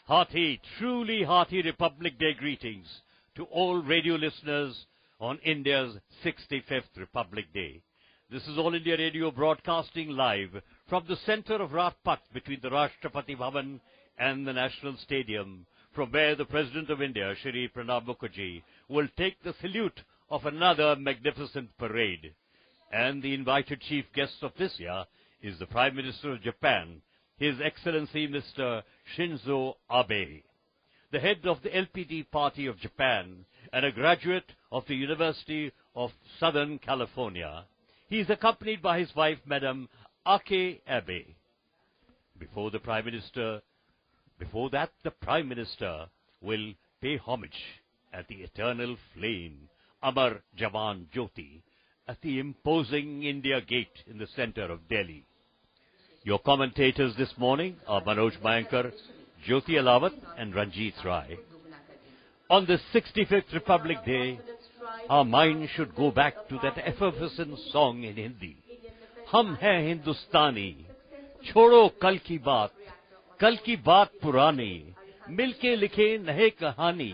Hearty, truly hearty Republic Day greetings to all radio listeners on India's 65th Republic Day. This is All India Radio broadcasting live from the center of Rajpath between the Rashtrapati Bhavan and the National Stadium, from where the President of India, Shri Pranab Mukherjee, will take the salute of another magnificent parade. And the invited chief guest of this year is the Prime Minister of Japan, His Excellency Mr. Shinzo Abe, the head of the LPD Party of Japan and a graduate of the University of Southern California. He is accompanied by his wife, Madam Ake Abe. Before that, the Prime Minister will pay homage at the eternal flame, Amar Jawan Jyoti, at the imposing India Gate in the center of Delhi. Your commentators this morning are Manoj Mayankar, Jyoti Alawat and Ranjit Rai. On this 65th Republic Day, our mind should go back to that effervescent song in Hindi. Hum hai Hindustani, chodo kal ki baat purani, milke likhe nahe kahani.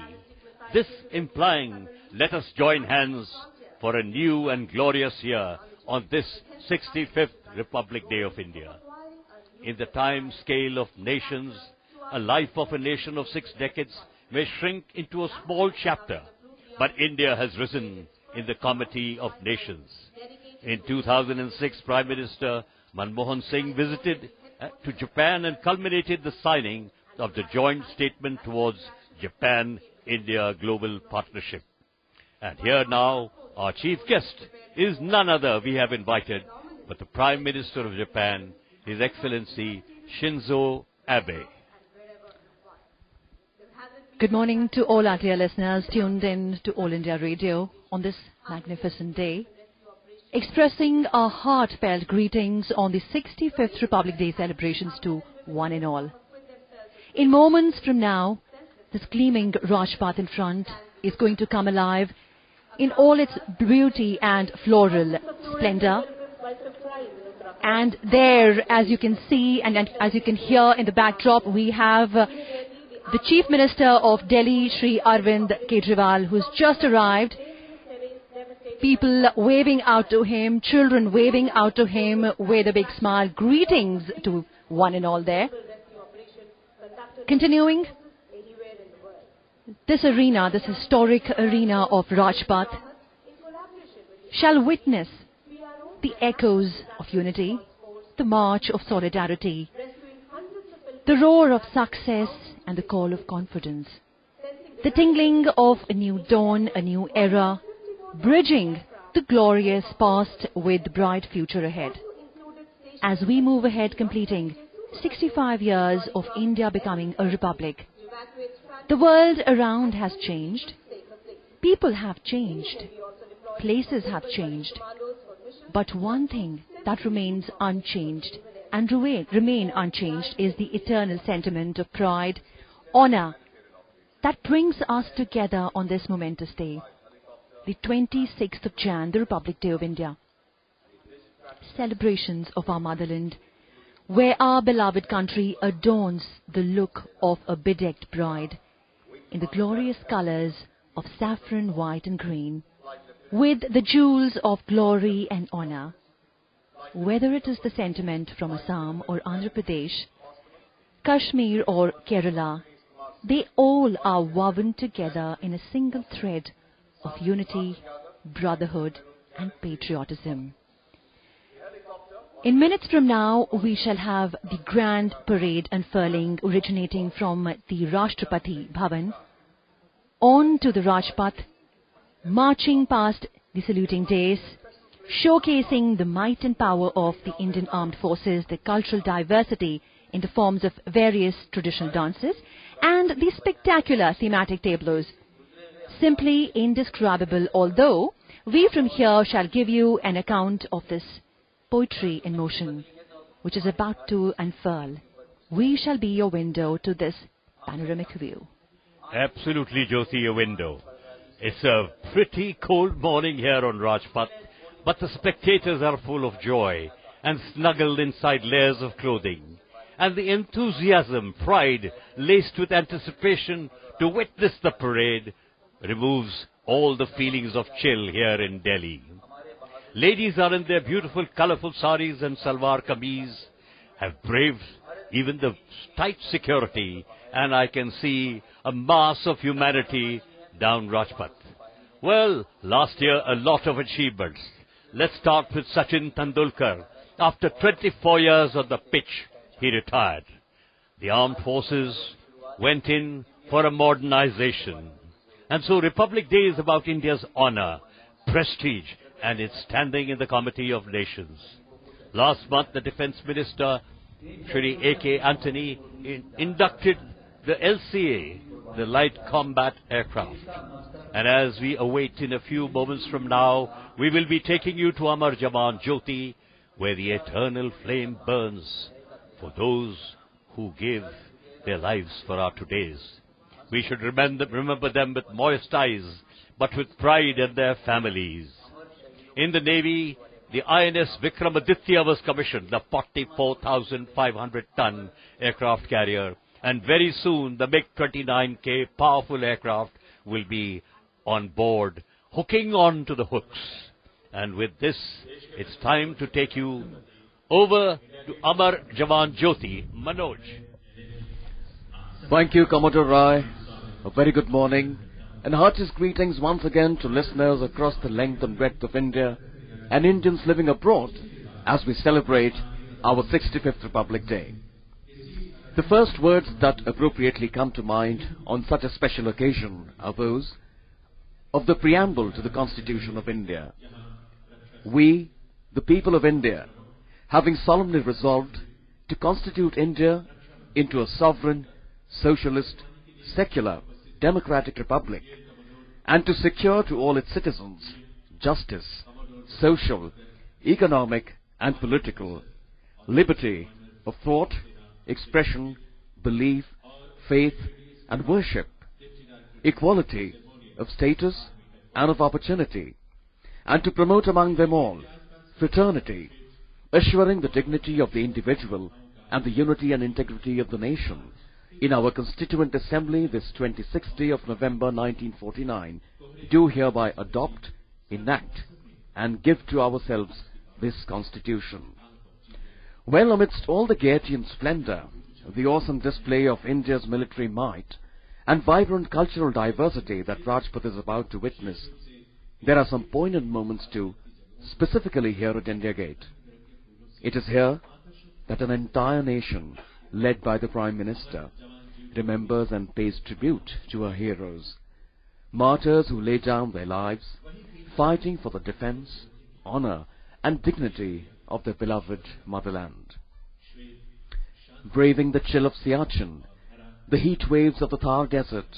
This implying, let us join hands for a new and glorious year on this 65th Republic Day of India. In the time scale of nations, a life of a nation of 6 decades may shrink into a small chapter, but India has risen in the comity of nations. In 2006, Prime Minister Manmohan Singh visited to Japan and culminated the signing of the joint statement towards Japan-India Global Partnership. And here now, our chief guest is none other we have invited but the Prime Minister of Japan, His Excellency Shinzo Abe. Good morning to all our dear listeners tuned in to All India Radio on this magnificent day, expressing our heartfelt greetings on the 65th Republic Day celebrations to one and all. In moments from now, this gleaming Rajpath in front is going to come alive in all its beauty and floral splendor. And there, as you can see and as you can hear in the backdrop, we have the Chief Minister of Delhi, Shri Arvind Kejriwal, who's just arrived. People waving out to him, children waving out to him with a big smile. Greetings to one and all there. Continuing, this arena, this historic arena of Rajpath, shall witness the echoes of unity, the march of solidarity, the roar of success and the call of confidence, the tingling of a new dawn, a new era, bridging the glorious past with the bright future ahead. As we move ahead, completing 65 years of India becoming a republic, the world around has changed, people have changed, places have changed, but one thing that remains unchanged and remain unchanged is the eternal sentiment of pride, honor, that brings us together on this momentous day, the 26th of Jan, the Republic Day of India. Celebrations of our motherland, where our beloved country adorns the look of a bedecked bride in the glorious colors of saffron, white and green, with the jewels of glory and honor. Whether it is the sentiment from Assam or Andhra Pradesh, Kashmir or Kerala, they all are woven together in a single thread of unity, brotherhood and patriotism. In minutes from now, we shall have the grand parade unfurling originating from the Rashtrapati Bhavan on to the Rajpath, marching past the saluting days, showcasing the might and power of the Indian Armed Forces, the cultural diversity in the forms of various traditional dances, and the spectacular thematic tableaus. Simply indescribable, although we from here shall give you an account of this poetry in motion, which is about to unfurl. We shall be your window to this panoramic view. Absolutely, Jyoti, a window. It's a pretty cold morning here on Rajpath, but the spectators are full of joy and snuggled inside layers of clothing. and the enthusiasm, pride, laced with anticipation to witness the parade, removes all the feelings of chill here in Delhi. Ladies are in their beautiful, colorful saris and salwar kameez, have braved even the tight security, and I can see a mass of humanity down Rajpath. Well, last year a lot of achievements. Let's start with Sachin Tendulkar. After 24 years on the pitch, he retired. The armed forces went in for a modernization. And so Republic Day is about India's honor, prestige, and its standing in the Committee of Nations. Last month, the Defense Minister, Shri A.K. Antony, inducted the LCA, the Light Combat Aircraft. And as we await in a few moments from now, we will be taking you to Amar Jawan Jyoti, where the eternal flame burns for those who give their lives for our todays. We should remember them with moist eyes, but with pride in their families. In the Navy, the INS Vikramaditya was commissioned, the 44,500-ton aircraft carrier, and very soon the MiG-29K powerful aircraft will be on board, hooking on to the hooks. And with this, it's time to take you over to Amar Jawan Jyoti. Manoj. Thank you, Commodore Rai. A very good morning, and heartiest greetings once again to listeners across the length and breadth of India and Indians living abroad as we celebrate our 65th Republic Day. The first words that appropriately come to mind on such a special occasion are those of the preamble to the Constitution of India. We, the people of India, having solemnly resolved to constitute India into a sovereign, socialist, secular, democratic republic, and to secure to all its citizens justice, social, economic, and political liberty of thought, expression, belief, faith, and worship, equality of status and of opportunity, and to promote among them all fraternity, assuring the dignity of the individual and the unity and integrity of the nation. In our Constituent Assembly this 26th day of November 1949, do hereby adopt, enact, and give to ourselves this Constitution. Well, amidst all the gaiety and splendor, the awesome display of India's military might, and vibrant cultural diversity that Rajpath is about to witness, there are some poignant moments too, specifically here at India Gate. It is here that an entire nation, led by the Prime Minister, remembers and pays tribute to our heroes, martyrs who laid down their lives, fighting for the defense, honor, and dignity of their beloved motherland. Braving the chill of Siachen, the heat waves of the Thar Desert,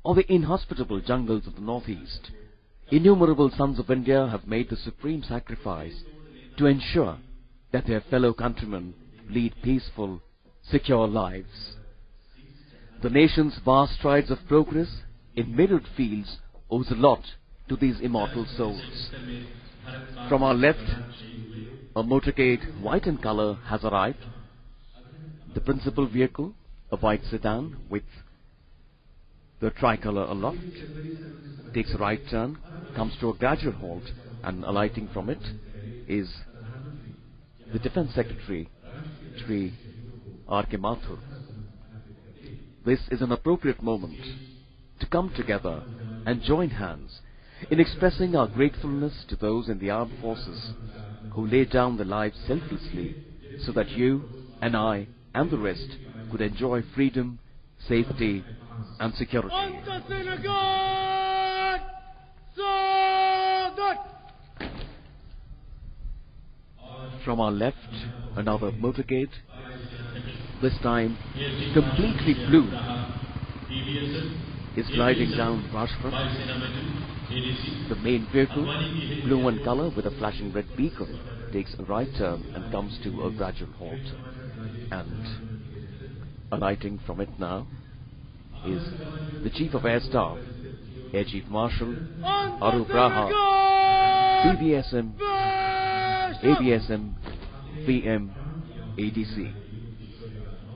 or the inhospitable jungles of the northeast, innumerable sons of India have made the supreme sacrifice to ensure that their fellow countrymen lead peaceful, secure lives. The nation's vast strides of progress in myriad fields owes a lot to these immortal souls. From our left, a motorcade white in color has arrived. The principal vehicle, a white sedan with the tricolor aloft, takes a right turn, comes to a gradual halt, and alighting from it is the Defense Secretary, Shri R.K. Mathur. This is an appropriate moment to come together and join hands in expressing our gratefulness to those in the armed forces who laid down their lives selflessly so that you and I and the rest could enjoy freedom, safety, and security. From our left, another motorcade, this time completely blue, is gliding down Rajpath. The main vehicle, blue in color with a flashing red beacon, takes a right turn and comes to a gradual halt. And alighting from it now is the Chief of Air Staff, Air Chief Marshal Arup Raha, BBSM, ABSM, VM, ADC.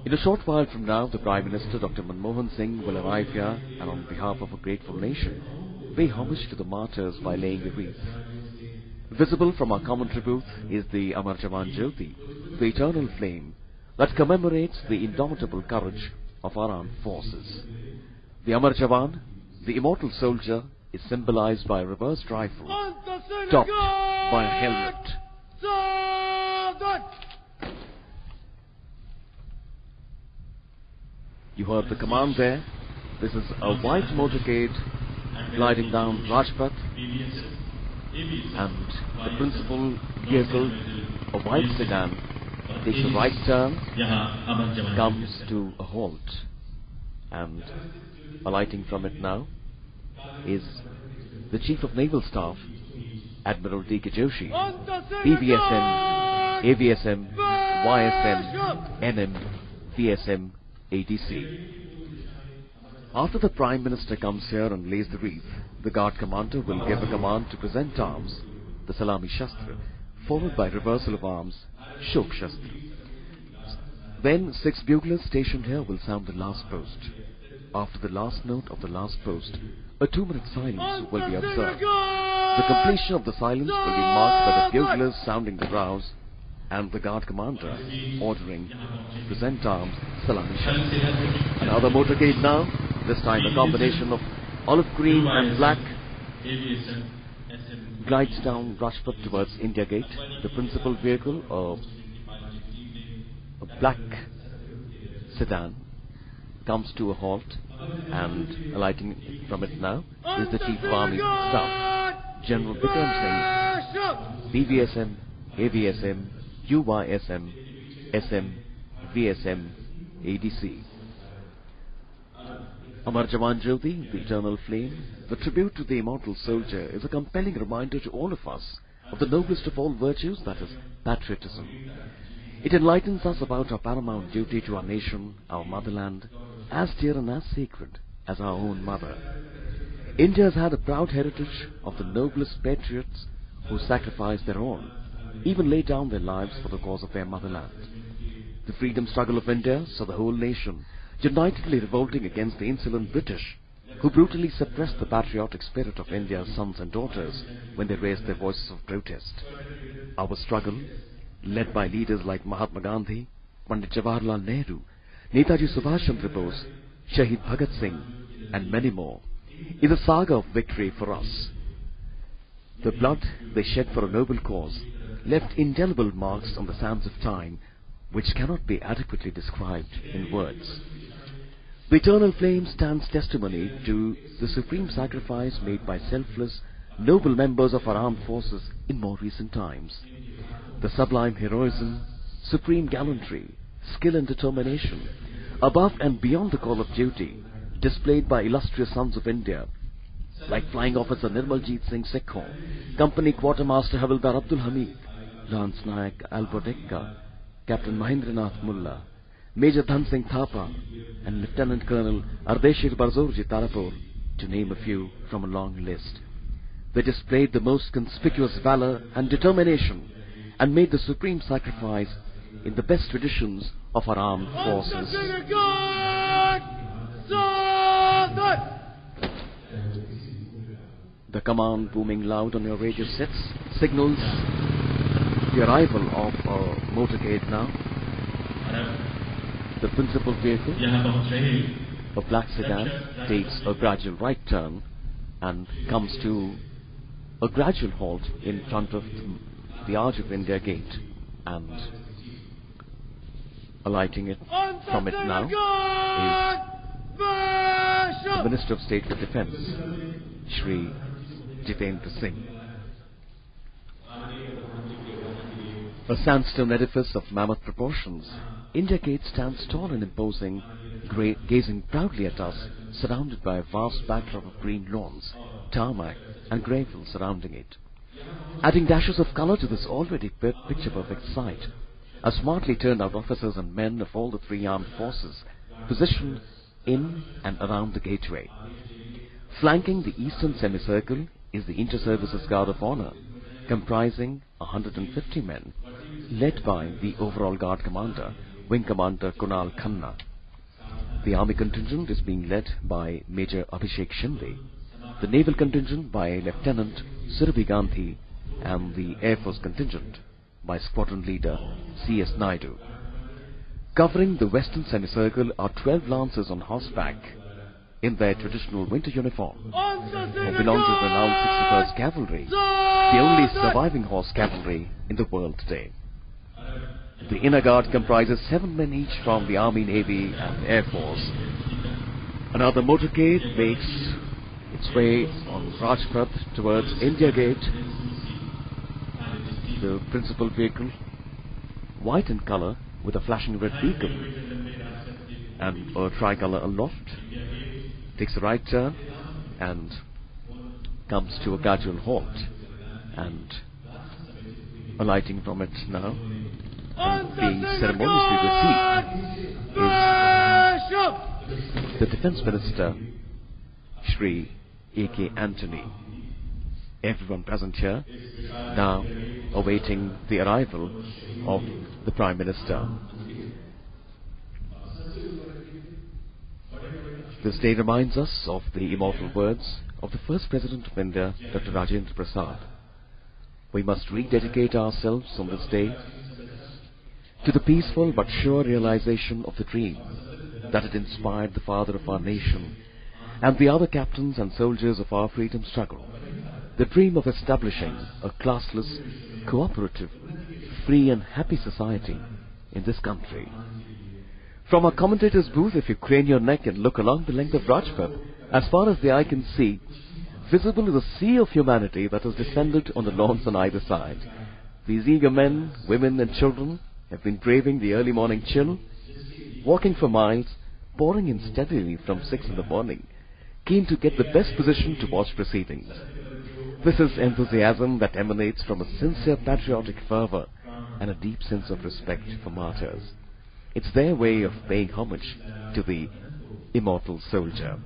In a short while from now, the Prime Minister, Dr. Manmohan Singh, will arrive here and on behalf of a grateful nation, pay homage to the martyrs by laying a wreath. Visible from our commentary booth is the Amar Jawan Jyoti, the eternal flame that commemorates the indomitable courage of our armed forces. The Amar Jawan, the immortal soldier, is symbolized by a reversed rifle, topped by a helmet. You heard the command there. This is a white motorcade gliding down Rajpath, and the principal vehicle, a white sedan, takes a right turn, comes to a halt, and alighting from it now is the Chief of Naval Staff, Admiral D.K. Joshi, PVSM, AVSM, YSM, NM, VSM, ADC. After the Prime Minister comes here and lays the wreath, the Guard Commander will give a command to present arms, the Salami Shastra, followed by reversal of arms, Shok Shastra. Then 6 buglers stationed here will sound the last post. After the last note of the last post, a 2-minute silence will be observed. The completion of the silence will be marked by the buglers sounding the rouse and the Guard Commander ordering present arms, Salami Shastra. Another motorcade now, this time a combination of olive green and black, glides down Rajpath towards India Gate. The principal vehicle, a black sedan, comes to a halt, and alighting from it now is the Chief of Army Staff, General Vikram Singh, PVSM, AVSM, UYSM, SM, VSM, ADC. Amar Jawan Jyoti, the eternal flame, the tribute to the immortal soldier, is a compelling reminder to all of us of the noblest of all virtues, that is, patriotism. It enlightens us about our paramount duty to our nation, our motherland, as dear and as sacred as our own mother. India has had a proud heritage of the noblest patriots who sacrificed their own, even laid down their lives for the cause of their motherland. The freedom struggle of India saw the whole nation unitedly revolting against the insolent British, who brutally suppressed the patriotic spirit of India's sons and daughters when they raised their voices of protest. Our struggle, led by leaders like Mahatma Gandhi, Pandit Jawaharlal Nehru, Netaji Subhash Chandra Bose, Shahid Bhagat Singh, and many more, is a saga of victory for us. The blood they shed for a noble cause left indelible marks on the sands of time, which cannot be adequately described in words. The eternal flame stands testimony to the supreme sacrifice made by selfless, noble members of our armed forces in more recent times. The sublime heroism, supreme gallantry, skill and determination, above and beyond the call of duty, displayed by illustrious sons of India, like Flying Officer Nirmaljeet Singh Sekhon, Company Quartermaster Havildar Abdul Hamid, Lance Nayak Albodekka, Captain Mahendranath Mulla, Major Dhan Singh Thapa, and Lieutenant Colonel Ardeshir Barzorji Tarapur, to name a few from a long list. They displayed the most conspicuous valor and determination and made the supreme sacrifice in the best traditions of our armed forces. The command booming loud on your radio sets signals the arrival of a motorcade now. The principal vehicle, a black sedan, takes a gradual right turn and comes to a gradual halt in front of the Arch of India Gate, and alighting it from it now is the Minister of State for Defence, Shri Jitendra Singh. A sandstone edifice of mammoth proportions, India Gate stands tall and imposing, gazing proudly at us, surrounded by a vast backdrop of green lawns, tarmac and gravel surrounding it. Adding dashes of colour to this already picture-perfect sight, are smartly turned-out officers and men of all the 3 armed forces, positioned in and around the gateway. Flanking the eastern semicircle is the Inter-Services Guard of Honour, comprising 150 men, led by the overall Guard Commander, Wing Commander Kunal Khanna. The Army contingent is being led by Major Abhishek Shinde, the Naval contingent by Lieutenant Surabhi Gandhi, and the Air Force contingent by Squadron Leader C.S. Naidu. Covering the western semicircle are 12 lancers on horseback in their traditional winter uniform, who belong to the renowned 61st Cavalry, the only surviving horse cavalry in the world today. The inner guard comprises 7 men each from the Army, Navy and Air Force. Another motorcade makes its way on Rajpath towards India Gate. The principal vehicle, white in colour with a flashing red beacon and a tricolour aloft, takes a right turn and comes to a gradual halt, and alighting from it now and being ceremoniously received is the Defence Minister, Shri A.K. Antony. Everyone present here now awaiting the arrival of the Prime Minister. This day reminds us of the immortal words of the first President of India, Dr. Rajendra Prasad. We must rededicate ourselves on this day to the peaceful but sure realization of the dream that had inspired the father of our nation and the other captains and soldiers of our freedom struggle. The dream of establishing a classless, cooperative, free and happy society in this country. From our commentator's booth, if you crane your neck and look along the length of Rajpath, as far as the eye can see, visible is a sea of humanity that has descended on the lawns on either side. These eager men, women and children have been braving the early morning chill, walking for miles, pouring in steadily from 6 in the morning, keen to get the best position to watch proceedings. This is enthusiasm that emanates from a sincere patriotic fervour and a deep sense of respect for martyrs. It's their way of paying homage to the immortal soldier.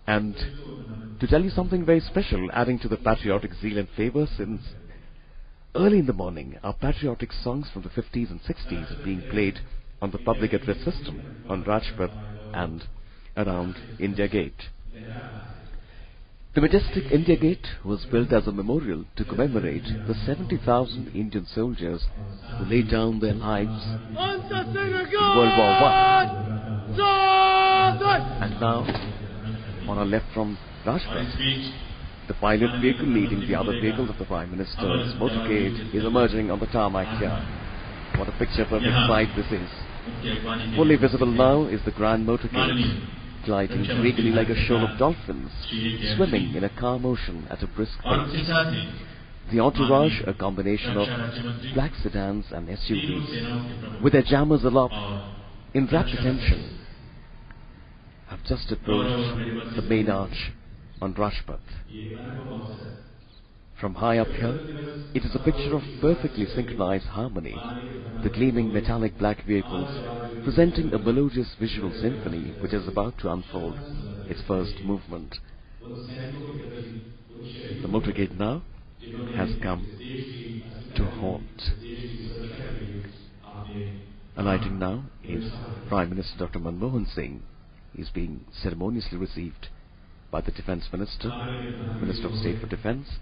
And to tell you something very special, adding to the patriotic zeal and flavour, since early in the morning, our patriotic songs from the 50s and 60s are being played on the public address system on Rajpath and around India Gate. The majestic India Gate was built as a memorial to commemorate the 70,000 Indian soldiers who laid down their lives in World War I. And now, on our left from Rajpath, the pilot vehicle leading the other vehicles of the Prime Minister's motorcade is emerging on the tarmac here. What a picture-perfect sight this is. Fully visible now is the grand motorcade, gliding regally like a shoal of dolphins, swimming in a calm ocean at a brisk pace. The entourage, a combination of black sedans and SUVs, with their jammers aloft, in rapt attention, have just approached the main arch on Rajpath. From high up here, it is a picture of perfectly synchronized harmony, the gleaming metallic black vehicles presenting a melodious visual symphony which is about to unfold its first movement. The motorcade now has come to a halt. Alighting now is Prime Minister Dr. Manmohan Singh. He is being ceremoniously received by the Defence Minister, Minister of State for Defence,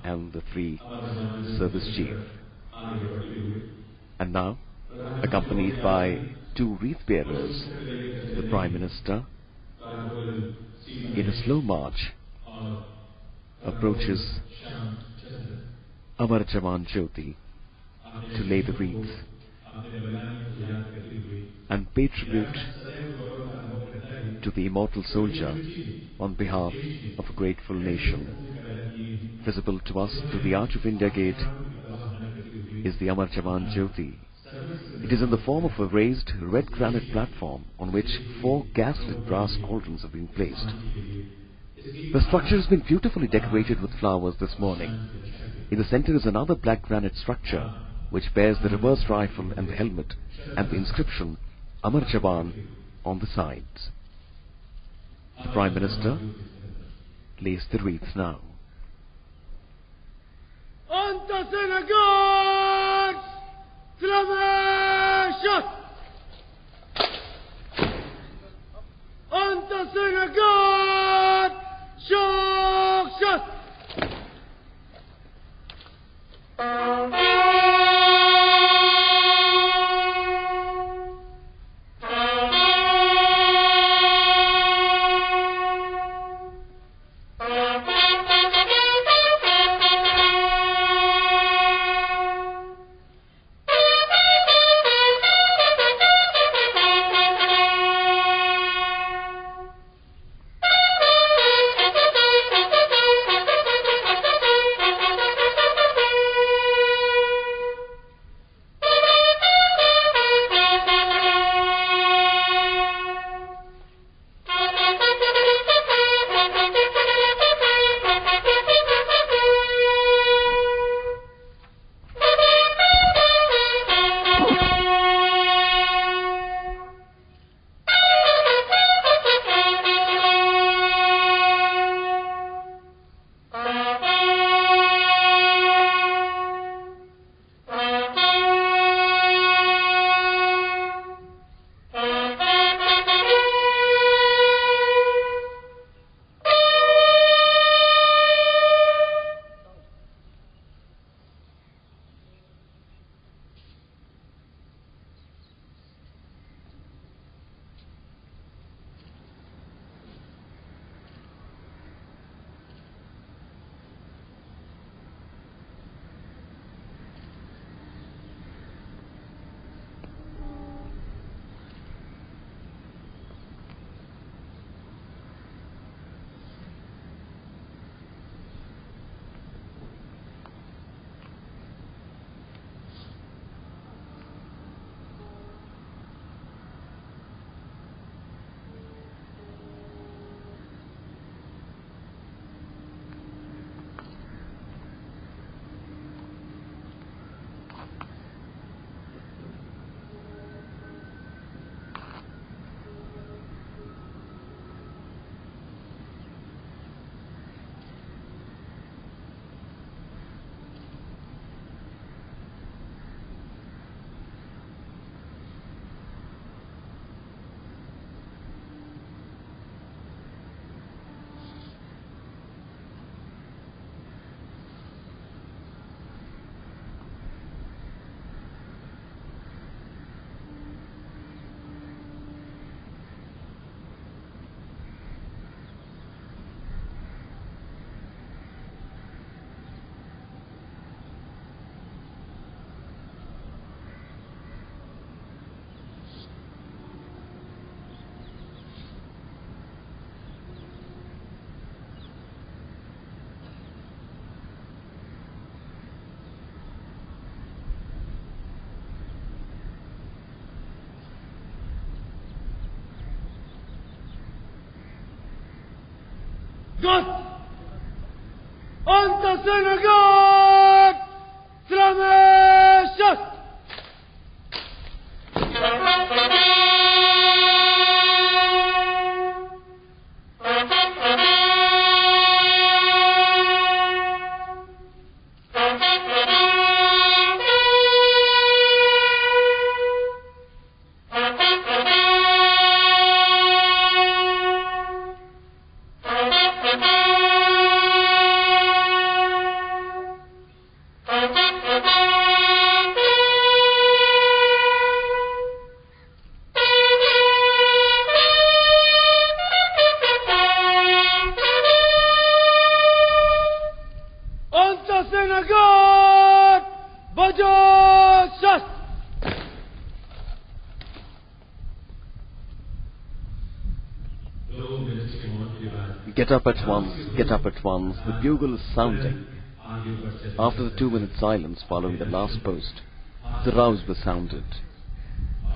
and the 3 service chiefs. And now, accompanied by 2 wreath bearers, the Prime Minister, in a slow march, approaches Amar Jawan Jyoti to lay the wreath and pay tribute to the immortal soldier on behalf of a grateful nation. Visible to us through the arch of India Gate is the Amar Jawan Jyoti. It is in the form of a raised red granite platform on which 4 gas-lit brass cauldrons have been placed. The structure has been beautifully decorated with flowers this morning. In the center is another black granite structure which bears the reversed rifle and the helmet and the inscription Amar Jawan on the sides. The Prime Minister lays the wreath now. Gott! أنت سنغات! سلامشت! Get up at once, get up at once. The bugle is sounding. After the 2-minute silence following the last post, the rouse was sounded.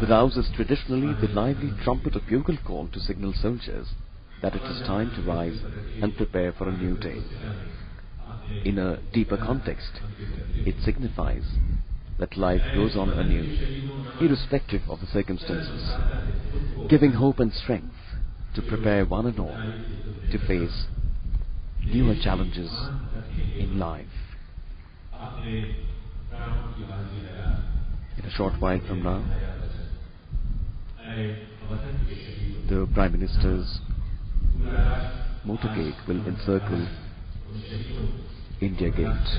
The rouse is traditionally the lively trumpet or bugle call to signal soldiers that it is time to rise and prepare for a new day. In a deeper context, it signifies that life goes on anew, irrespective of the circumstances, giving hope and strength to prepare one and all to face newer challenges in life. In a short while from now, the Prime Minister's motorcade will encircle India Gate.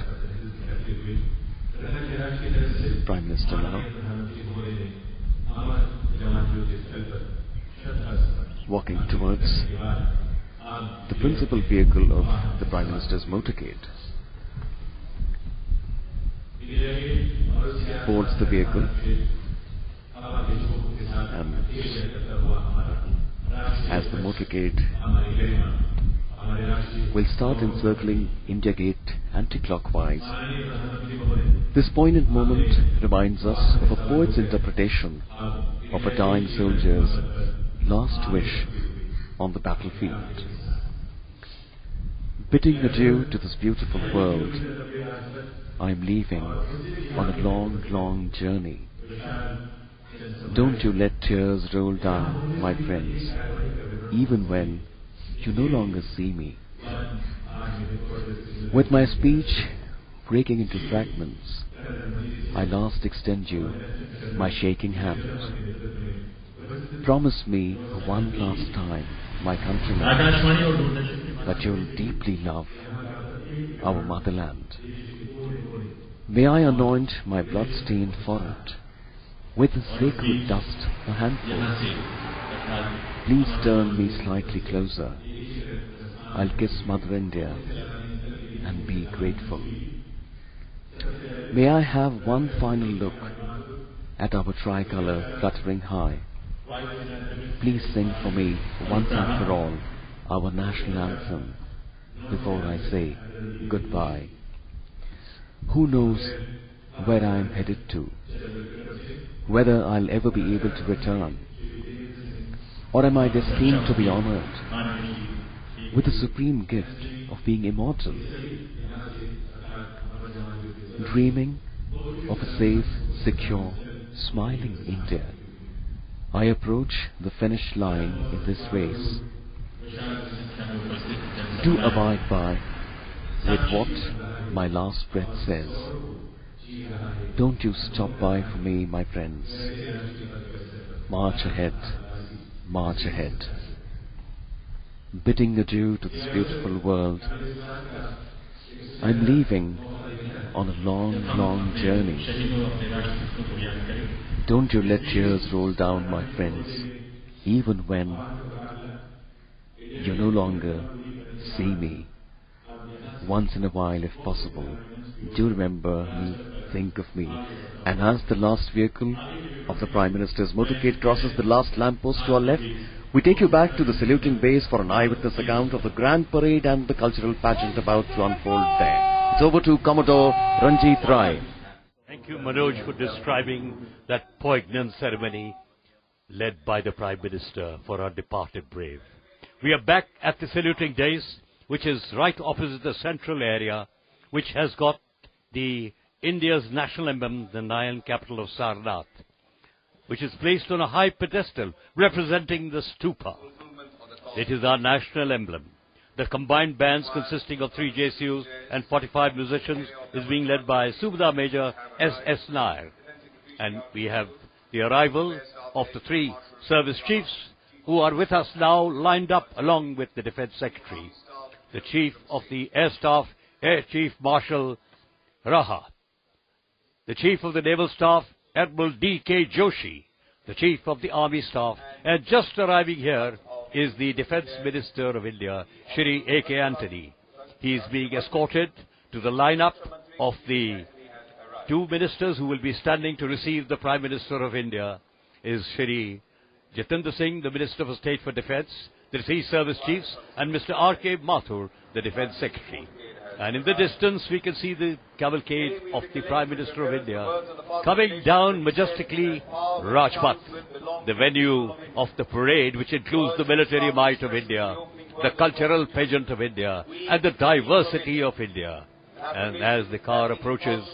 Prime Minister now walking towards the principal vehicle of the Prime Minister's motorcade. Boards the vehicle and as the motorcade will start encircling India Gate anti-clockwise. This poignant moment reminds us of a poet's interpretation of a dying soldier's last wish on the battlefield. Bidding adieu to this beautiful world, I am leaving on a long, long journey. Don't you let tears roll down, my friends, even when you no longer see me. With my speech breaking into fragments, I last extend you my shaking hand. Promise me for one last time, my countrymen, that you will deeply love our motherland. May I anoint my blood-stained forehead with the sacred dust a handful. Please turn me slightly closer. I'll kiss Mother India and be grateful. May I have one final look at our tricolour fluttering high. Please sing for me once and for all our national anthem before I say goodbye. Who knows where I am headed to, whether I'll ever be able to return, or am I destined to be honoured with the supreme gift of being immortal, dreaming of a safe, secure, smiling India. I approach the finish line in this race. Do abide by with what my last breath says. Don't you stop by for me, my friends. March ahead, march ahead. Bidding adieu to this beautiful world, I'm leaving on a long, long journey. Don't you let tears roll down, my friends, even when you no longer see me. Once in a while, if possible, do remember me, think of me. And as the last vehicle of the Prime Minister's motorcade crosses the last lamppost to our left, we take you back to the saluting base for an eyewitness account of the grand parade and the cultural pageant about to unfold there. It's over to Commodore Ranjit Rai. Thank you, Manoj, for describing that poignant ceremony led by the Prime Minister for our departed brave. We are back at the saluting days which is right opposite the central area, which has got the India's national emblem, the Nayan capital of Sarnath, which is placed on a high pedestal representing the stupa. It is our national emblem. The combined bands consisting of 3 JCUs and 45 musicians is being led by Subedar Major S.S. Nair. And we have the arrival of the 3 service chiefs who are with us now, lined up along with the Defence Secretary, the Chief of the Air Staff, Air Chief Marshal Raha, the Chief of the Naval Staff, Admiral D.K. Joshi, the Chief of the Army Staff, and just arriving here is the Defence Minister of India, Shri A.K. Antony. He is being escorted to the lineup of the 2 ministers who will be standing to receive the Prime Minister of India, is Shri Jitendra Singh, the Minister for State for Defence, the 3 service chiefs, and Mr. R.K. Mathur, the Defence Secretary. And in the distance, we can see the cavalcade of the Prime Minister of India coming down majestically Rajpath, the venue of the parade, which includes the military might of India, the cultural pageant of India, and the diversity of India. And as the car approaches,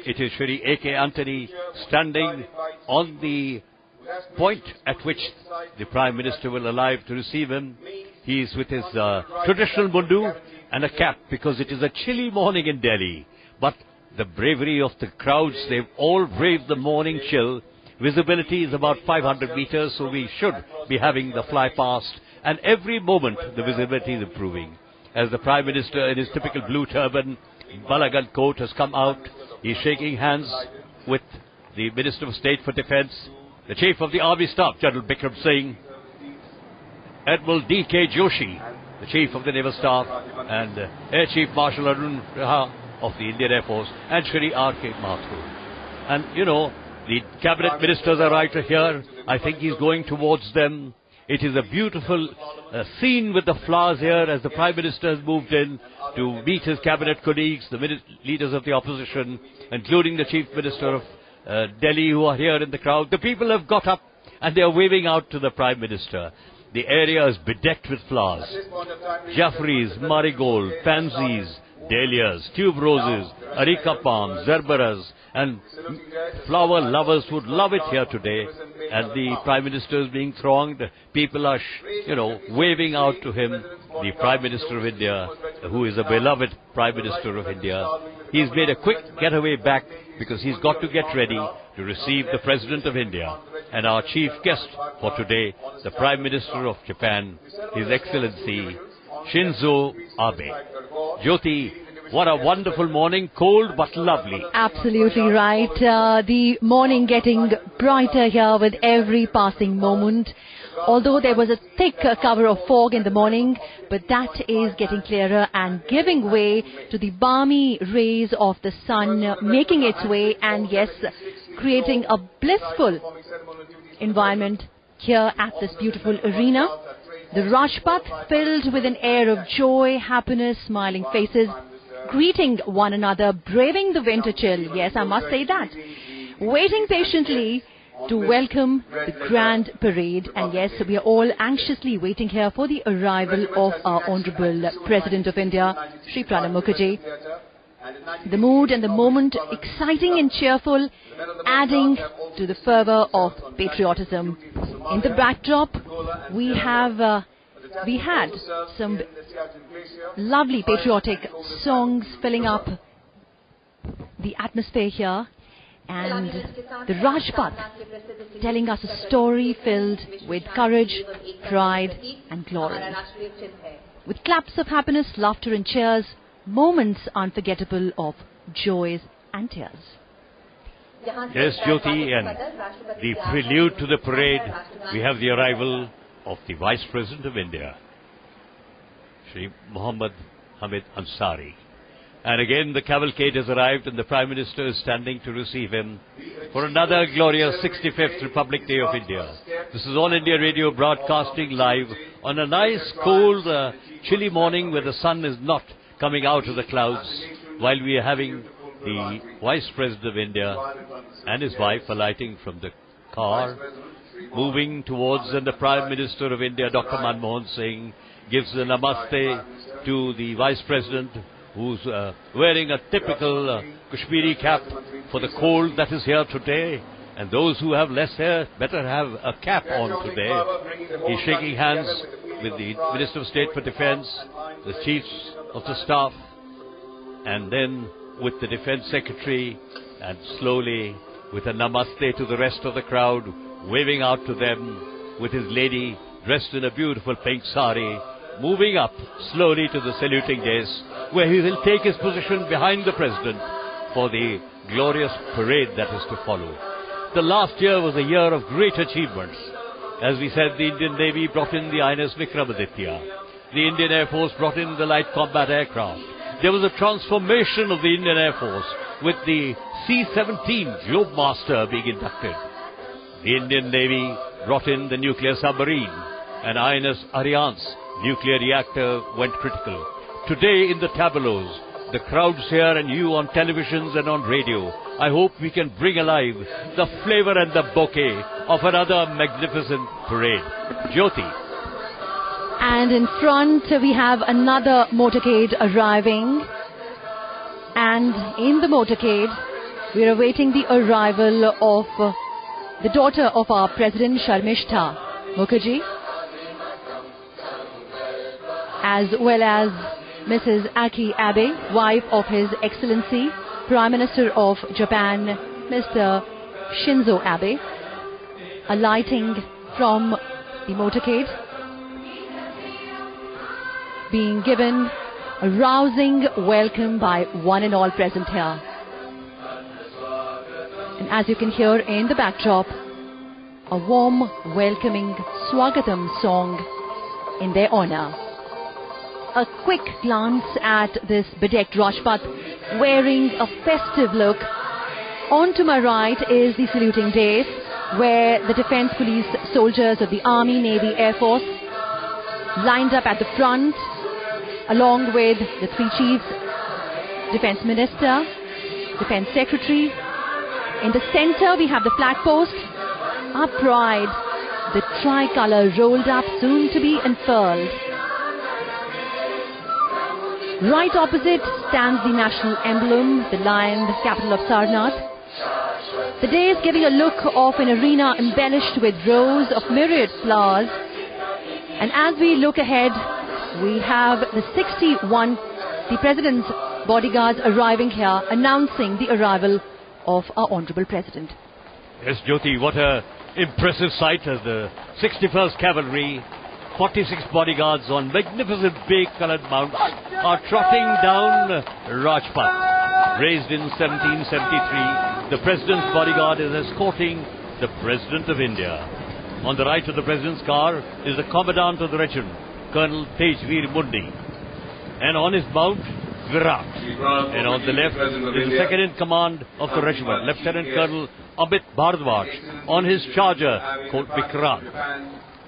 it is Shri A.K. Antony standing on the point at which the Prime Minister will arrive to receive him. He is with his traditional mundu and a cap, because it is a chilly morning in Delhi. But the bravery of the crowds, they've all braved the morning chill. Visibility is about 500 meters, so we should be having the fly past. And every moment, the visibility is improving. As the Prime Minister, in his typical blue turban, Balagan coat, has come out, he's shaking hands with the Minister of State for Defence, the Chief of the Army Staff, General Bikram Singh, Admiral D.K. Joshi, the Chief of the Naval Staff, and Air Chief Marshal Arun Raha of the Indian Air Force, and Shri R.K. Mathur. And, you know, the cabinet ministers are right here. I think he's going towards them. It is a beautiful scene with the flowers here as the Prime Minister has moved in to meet his cabinet colleagues, the leaders of the opposition, including the Chief Minister of Delhi, who are here in the crowd. The people have got up and they are waving out to the Prime Minister. The area is bedecked with flowers. Jaffreys, marigold, pansies, dahlias, tube roses, areca palms, zerberas, and flower lovers would love it here today. And the Prime Minister is being thronged. People are, waving out to him, the Prime Minister of India, who is a beloved Prime Minister of India. He's made a quick getaway back because he's got to get ready to receive the President of India and our chief guest for today, the Prime Minister of Japan, His Excellency Shinzo Abe. Jyoti, what a wonderful morning, cold but lovely. Absolutely right. The morning getting brighter here with every passing moment. Although there was a thick cover of fog in the morning, but that is getting clearer and giving way to the balmy rays of the sun, making its way and, yes, creating a blissful environment here at this beautiful arena. The Rajpath filled with an air of joy, happiness, smiling faces, greeting one another, braving the winter chill. Yes, I must say that. Waiting patiently to welcome the grand parade. And yes, we are all anxiously waiting here for the arrival of our Honourable President of India, Shri Pranab Mukherjee. The mood and the moment exciting and cheerful, adding to the fervour of patriotism. In the backdrop, we had some lovely patriotic songs filling up the atmosphere here. And the Rajpath telling us a story filled with courage, pride and glory. With claps of happiness, laughter and cheers, moments unforgettable of joys and tears. Yes, Jyoti, and the prelude to the parade, we have the arrival of the Vice President of India, Shri Muhammad Hamid Ansari. And again the cavalcade has arrived and the Prime Minister is standing to receive him for another glorious 65th Republic Day of India. This is All India Radio broadcasting live on a nice, cold, chilly morning where the sun is not coming out of the clouds, while we are having the Vice President of India and his wife alighting from the car. moving towards, and the Prime Minister of India, Dr. Manmohan Singh, gives the namaste to the Vice President, who's wearing a typical Kashmiri cap for the cold that is here today. And those who have less hair better have a cap on today. He's shaking hands with the Minister of State for Defence, the Chiefs of the Staff, and then with the Defence Secretary, and slowly with a namaste to the rest of the crowd, waving out to them with his lady dressed in a beautiful pink sari, moving up slowly to the saluting dais, where he will take his position behind the President for the glorious parade that is to follow. The last year was a year of great achievements. As we said, the Indian Navy brought in the INS Vikramaditya. The Indian Air Force brought in the light combat aircraft. There was a transformation of the Indian Air Force with the C-17 Globemaster being inducted. The Indian Navy brought in the nuclear submarine, and INS Ariane nuclear reactor went critical. Today in the tableaus, the crowds here and you on televisions and on radio, I hope we can bring alive the flavor and the bouquet of another magnificent parade. Jyoti. And in front we have another motorcade arriving. And in the motorcade, we are awaiting the arrival of the daughter of our President, Sharmishta Mukherjee, as well as Mrs. Aki Abe, wife of His Excellency, Prime Minister of Japan, Mr. Shinzo Abe, alighting from the motorcade, being given a rousing welcome by one and all present here. And as you can hear in the backdrop, a warm welcoming Swagatam song in their honor. A quick glance at this bedecked Rajpath wearing a festive look. On to my right is the saluting dais, where the Defence Police soldiers of the Army, Navy, Air Force lined up at the front, along with the three chiefs, Defence Minister, Defence Secretary. In the center we have the flag post, our pride, the tricolour rolled up, soon to be unfurled. Right opposite stands the national emblem, the lion, the capital of Sarnath. The day is giving a look of an arena embellished with rows of myriad flowers. And as we look ahead, we have the 61, the President's bodyguards arriving here, announcing the arrival of our Honourable President. Yes, Jyoti, what a impressive sight as the 61st Cavalry, 46 bodyguards on magnificent bay-coloured mounts are trotting down Rajpath. Raised in 1773, the President's bodyguard is escorting the President of India. On the right of the President's car is the Commandant of the regiment, Colonel Tejveer Mundi. And on his mount, Virat. And on the left is the second in command of the regiment, Lieutenant Colonel Amit Bhardwaj, on his charger called Vikrant.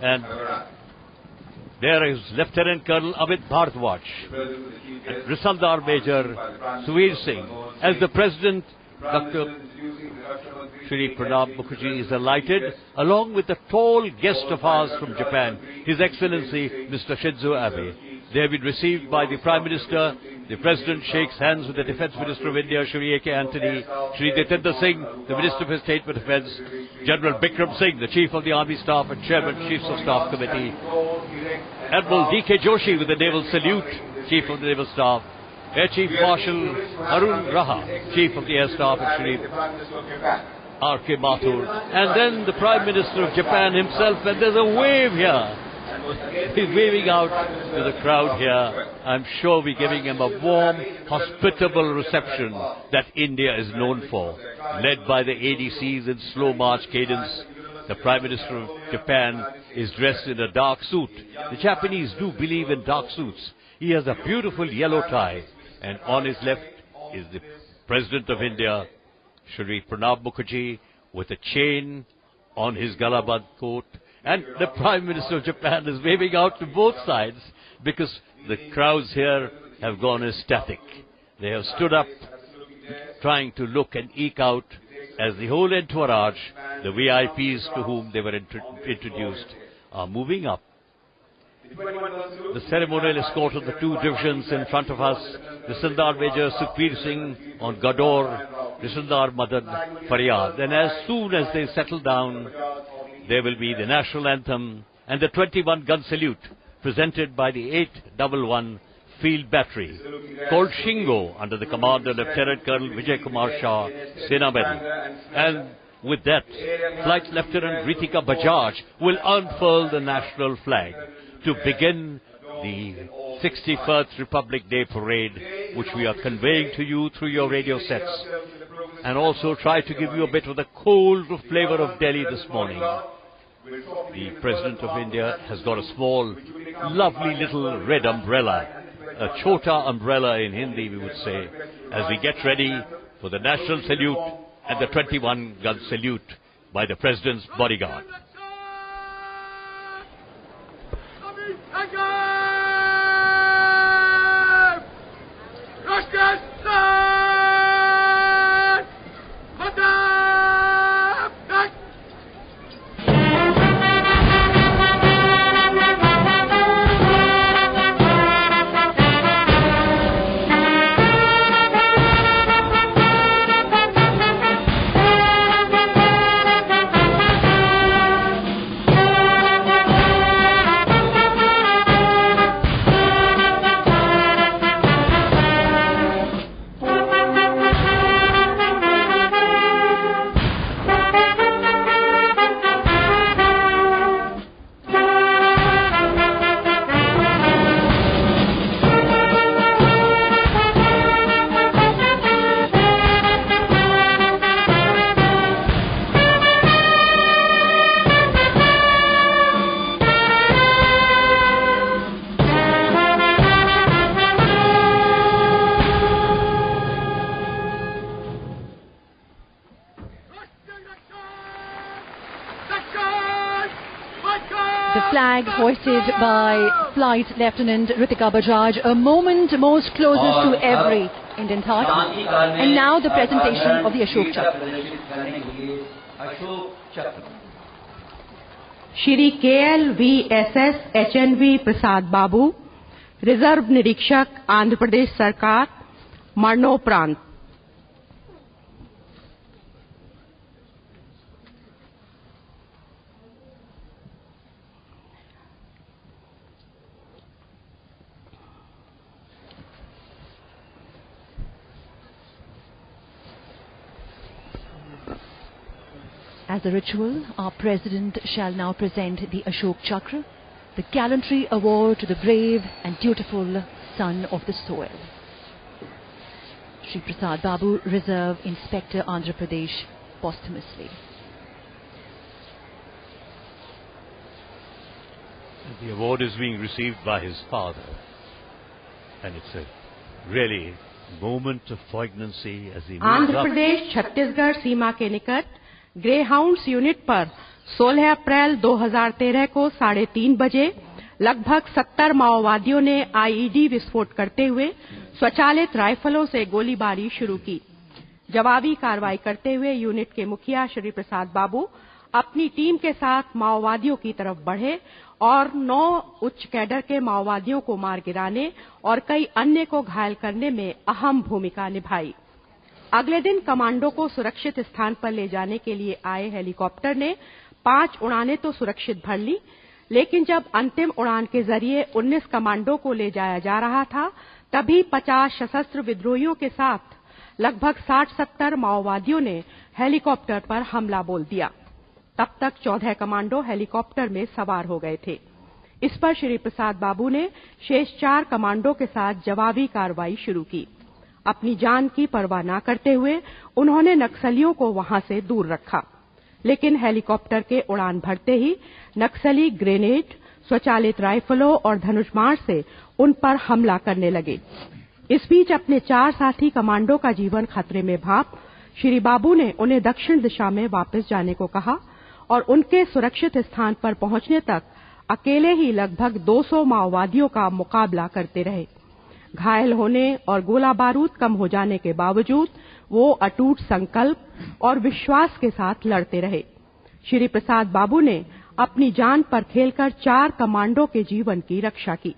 And there is Lieutenant Colonel Amit Bhardwaj, Risaldar Major Suveer Singh. As the President, Dr. Shri Pranab Mukherjee, is alighted, along with a tall guest of ours from Japan, His Excellency Mr. Shinzo Abe. They have been received by the Prime Minister. The President shakes hands with the Defence Minister of India, Shri A.K. Antony, Shri Jitendra Singh, the Minister of State for Defence, General Bikram Singh, the Chief of the Army Staff and Chairman, Chiefs of Staff Committee, Admiral D.K. Joshi with the Naval Salute, Chief of the Naval Staff, Air Chief Marshal Arun Raha, Chief of the Air Staff, and Shri R.K. Mathur, and then the Prime Minister of Japan himself, and there's a wave here. He's waving out to the crowd here. I'm sure we're giving him a warm, hospitable reception that India is known for. Led by the ADCs in slow march cadence, the Prime Minister of Japan is dressed in a dark suit. The Japanese do believe in dark suits. He has a beautiful yellow tie, and on his left is the President of India, Shri Pranab Mukherjee, with a chain on his Galabad coat. And the Prime Minister of Japan is waving out to both sides because the crowds here have gone ecstatic. They have stood up trying to look and eke out as the whole entourage The VIPs to whom they were introduced are moving up. The ceremonial escort of the two divisions in front of us, the Sardar Major Sukhbir Singh on Gador, the Sardar Madan Faryad. And as soon as they settle down, there will be the national anthem and the 21-gun salute presented by the 811 Field Battery, called Shingo, under the command of Lieutenant Colonel Vijay Kumar Shah, Sena Medal. And with that, Flight Lieutenant Ritika Bajaj will unfurl the national flag to begin the 61st Republic Day Parade, which we are conveying to you through your radio sets, and also try to give you a bit of the cold flavor of Delhi this morning. The President of India has got a small, lovely little red umbrella, a chota umbrella in Hindi we would say, as we get ready for the national salute and the 21-gun salute by the President's bodyguard. Flag hoisted by Flight Lieutenant Ritika Bajaj, a moment most closest to every Indian heart. And now the presentation of the Ashok Chakra. Shri KLVSS HNV Prasad Babu, Reserve Nirikshak, Andhra Pradesh Sarkar, Marnoprant. As a ritual, our President shall now present the Ashok Chakra, the gallantry award to the brave and dutiful son of the soil. Shri Prasad Babu, Reserve Inspector, Andhra Pradesh, posthumously. The award is being received by his father, and it's a really moment of poignancy as he moves Andhra up. Pradesh Chhattisgarh सीमा के निकट grey hounds unit पर 16 अप्रैल 2013 को 3:30 बजे लगभग 70 माओवादियों ने IED विस्फोट करते हुए स्वचालित राइफलों से गोलीबारी शुरू की। जवाबी कार्रवाई करते हुए यूनिट के मुखिया श्री प्रसाद बाबू अपनी टीम के साथ माओवादियों की तरफ बढ़े और 9 उच्च कैडर के माओवादियों को मार गिराने और कई अन्य को घायल करने में अहम भूमिका निभाई। अगले दिन कमांडो को सुरक्षित स्थान पर ले जाने के लिए आए हेलीकॉप्टर ने 5 उड़ानें तो सुरक्षित भर ली, लेकिन जब अंतिम उड़ान के जरिए 19 कमांडो को ले जाया जा रहा था, तभी 50 सशस्त्र विद्रोहियों के साथ लगभग 60-70 माओवादियों ने हेलीकॉप्टर पर हमला बोल दिया। तब तक 14 कमांडो हेलीकॉप्टर में सवार हो गए थे। इस पर श्री प्रसाद बाबू ने शेष 4 कमांडो के साथ जवाबी कार्रवाई शुरू की। अपनी जान की परवाह न करते हुए उन्होंने नक्सलियों को वहां से दूर रखा, लेकिन हेलीकॉप्टर के उड़ान भरते ही नक्सली ग्रेनेड, स्वचालित राइफलों और धनुषबाण से उन पर हमला करने लगे। इस बीच अपने 4 साथी कमांडो का जीवन खतरे में भांप श्री बाबू ने उन्हें दक्षिण दिशा में वापस जाने को कहा और उनके सुरक्षित स्थान पर पहुंचने तक अकेले ही लगभग 200 माओवादियों का मुकाबला करते रहे। घायल होने और गोला बारूद कम हो जाने के बावजूद वो अटूट संकल्प और विश्वास के साथ लड़ते रहे। श्री प्रसाद बाबू ने अपनी जान पर खेलकर 4 कमांडो के जीवन की रक्षा की।